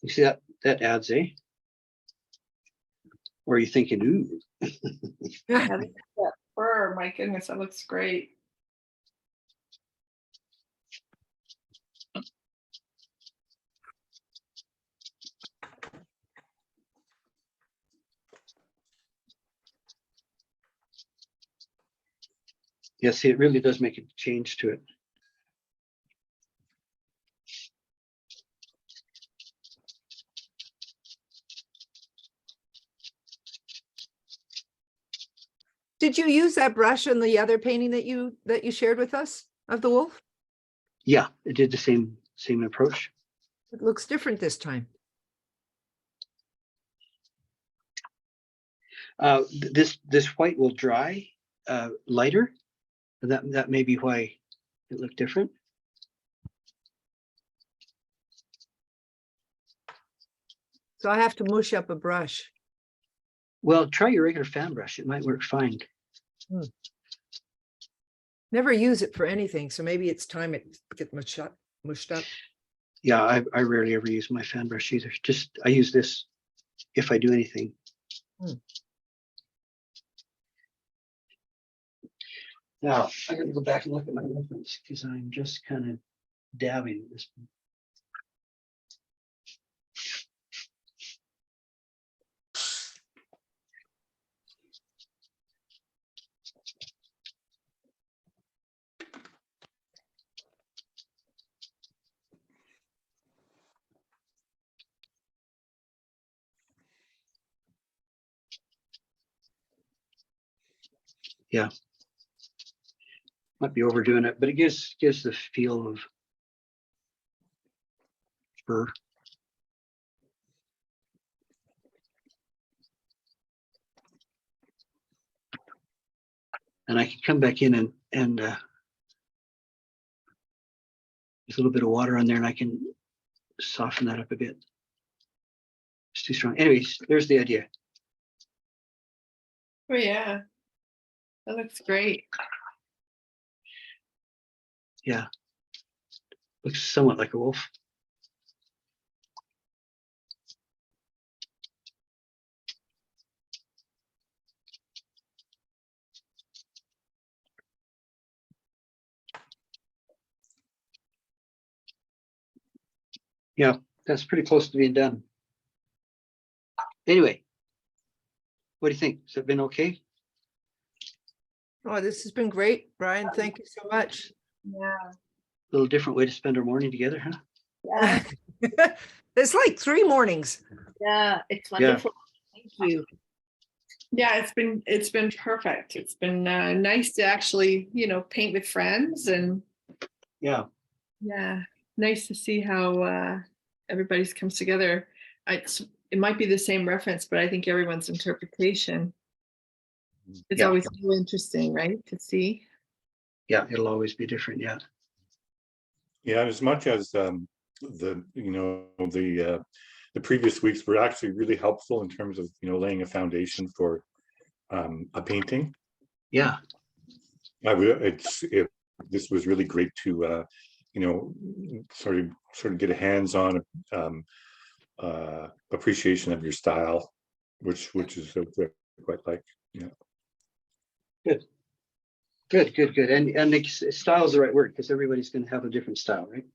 You see that adds, eh? Or are you thinking, ooh? Yeah, that fur, my goodness, that looks great. Yeah, see, it really does make a change to it. Did you use that brush in the other painting that you shared with us of the wolf? Yeah, it did the same approach. It looks different this time. This white will dry lighter. And that may be why it looked different. So I have to mush up a brush. Well, try your regular fan brush. It might work fine. Never use it for anything, so maybe it's time it get mushed up. Yeah, I rarely ever use my fan brush either. Just I use this if I do anything. Now I'm going to go back and look at my reference because I'm just kind of dabbing at this point. Yeah. Might be overdoing it, but it gives the feel of fur. And I can come back in and there's a little bit of water on there and I can soften that up a bit. It's too strong. Anyways, there's the idea. Oh, yeah. That looks great. Yeah. Looks somewhat like a wolf. Yeah, that's pretty close to being done. Anyway, what do you think? Has it been okay? Oh, this has been great, Brian. Thank you so much. Yeah. A little different way to spend our morning together, huh? Yeah, It's like 3 mornings. yeah, it's wonderful. Thank you. Yeah, it's been perfect. It's been nice to actually, paint with friends, and Yeah. yeah, nice to see how everybody's comes together. It might be the same reference, but I think everyone's interpretation. It's Yeah. always so interesting, right? To see. Yeah, it'll always be different. Yeah. Yeah, as much as the previous weeks were actually really helpful in terms of laying a foundation for a painting. Yeah. This was really great to sort of get a hands-on appreciation of your style, which is quite like. Good. And style is the right word because everybody's going to have a different style, right?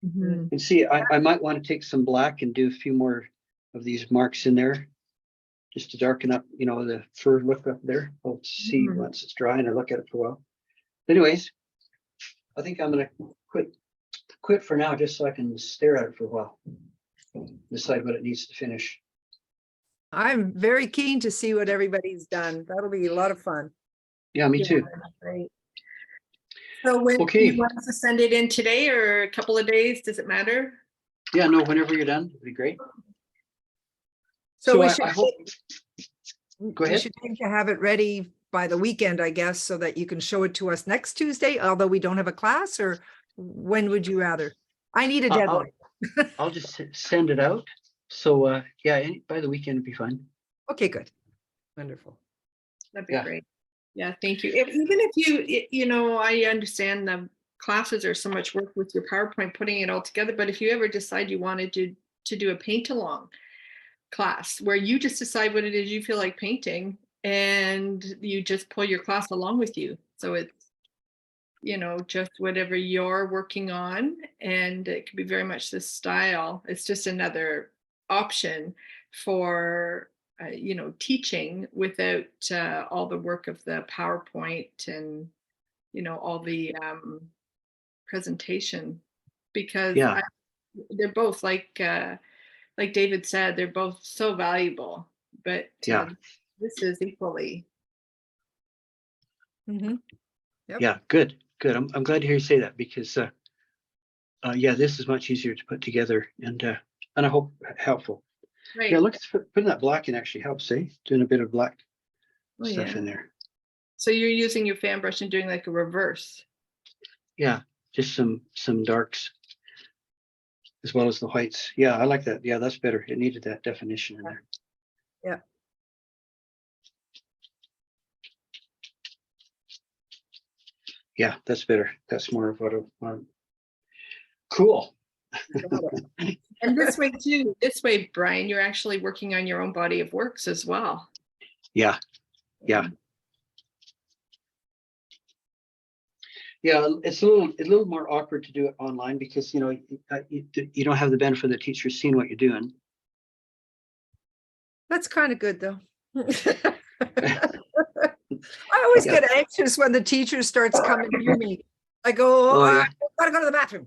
Mhm. And see, I might want to take some black and do a few more of these marks in there just to darken up, the fur look up there. I'll see once it's dry and I look at it for a while. Anyways, I think I'm going to quit for now just so I can stare at it for a while. Decide what it needs to finish. I'm very keen to see what everybody's done. That'll be a lot of fun. Yeah, me too. Great. So when Okay. you want us to send it in today or a couple of days, does it matter? Yeah, no, whenever you're done, it'd be great. So we should, I hope, go we ahead. should aim to have it ready by the weekend, I guess, so that you can show it to us next Tuesday, although we don't have a class, or when would you rather? I need a I'll- deadline. I'll just send it out. So, yeah, by the weekend would be fine. Okay, good. Wonderful. That'd be Yeah. great. Yeah, thank you. Even if you know, I understand the classes are so much work with your PowerPoint, putting it all together, but if you ever decide you wanted to do a paint along class where you just decide what it is you feel like painting and you just pull your class along with you. So it's, you know, just whatever you're working on, and it could be very much this style. It's just another option for you know, teaching without all the work of the PowerPoint and, you know, all the presentation, because Yeah. they're both like David said, they're both so valuable, but Yeah. this is equally. Mhm. Yep. Yeah, good. I'm glad to hear you say that because, yeah, this is much easier to put together and I hope helpful. Right. Yeah, look, putting that black in actually helps, eh? Doing a bit of black Oh, stuff yeah. in there. So you're using your fan brush and doing like a reverse. Yeah, just some darks as well as the whites. Yeah, I like that. Yeah, that's better. It needed that definition in there. Yeah. Yeah, that's better. That's more of what I want. Cool. And this way too, this way, Brian, you're actually working on your own body of works as well. Yeah. Yeah. Yeah, it's a little more awkward to do it online because, you know, you don't have the benefit of the teacher seeing what you're doing. That's kind of good, though. I always Yeah. get anxious when the teacher starts coming near me. I go, Oh, I yeah. gotta go to the bathroom.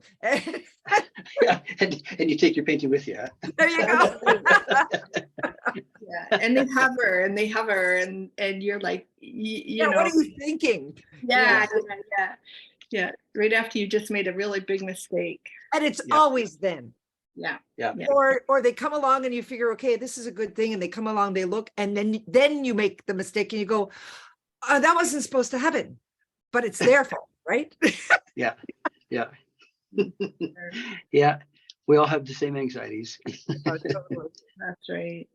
Yeah, and you take your painting with you. Huh? There you go. Yeah, and they hover and you're like, you Yeah, know, what are you thinking? yeah. Right after you just made a really big mistake. And it's Yeah. always then. Yeah. Yeah. Yeah. Or they come along and you figure, okay, this is a good thing, and they come along, they look, and then you make the mistake and you go, that wasn't supposed to happen, but it's their fault, right? Yeah. Yeah. Yeah. We all have the same anxieties. That's right.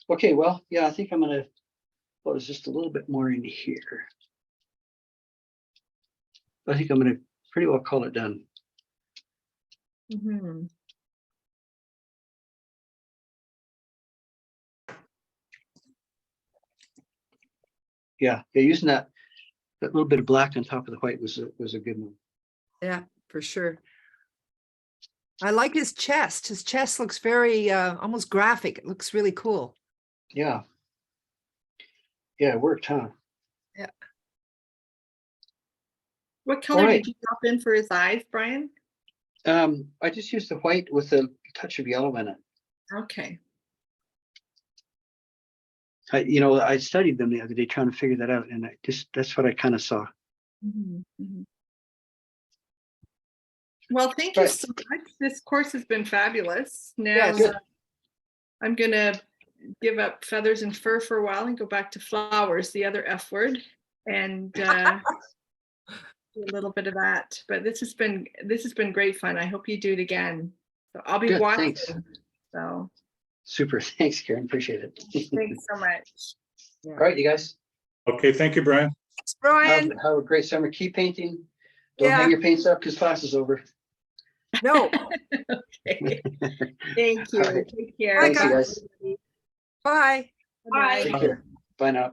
Okay, well, yeah, I think I'm gonna put just a little bit more in here. I think I'm gonna pretty well call it done. Mhm. Yeah, using that little bit of black on top of the white was a good one. Yeah, for sure. I like his chest. His chest looks very almost graphic. It looks really cool. Yeah. Yeah, it worked, huh? What color All right. did you drop in for his eyes, Brian? I just used the white with a touch of yellow in it. Okay. I studied them the other day trying to figure that out, and that's what I kind of saw. Mhm, mhm. Well, thank you Right. so much. This course has been fabulous. Now Yes. Good. I'm gonna give up feathers and fur for a while and go back to flowers, the other F word, and do a little bit of that. But this has been great fun. I hope you do it again. So I'll be Good, watching. thanks. So Super. Thanks, Karen. Appreciate it. thanks so much. All right, you guys. Okay, thank you, Brian. Thanks, Brian. Have a great summer. Keep painting. Don't Yeah. hang your paints up because class is over. No. Okay. Thank you. All right. Take care. Thanks, you guys. Bye. Bye. Take care. Bye now.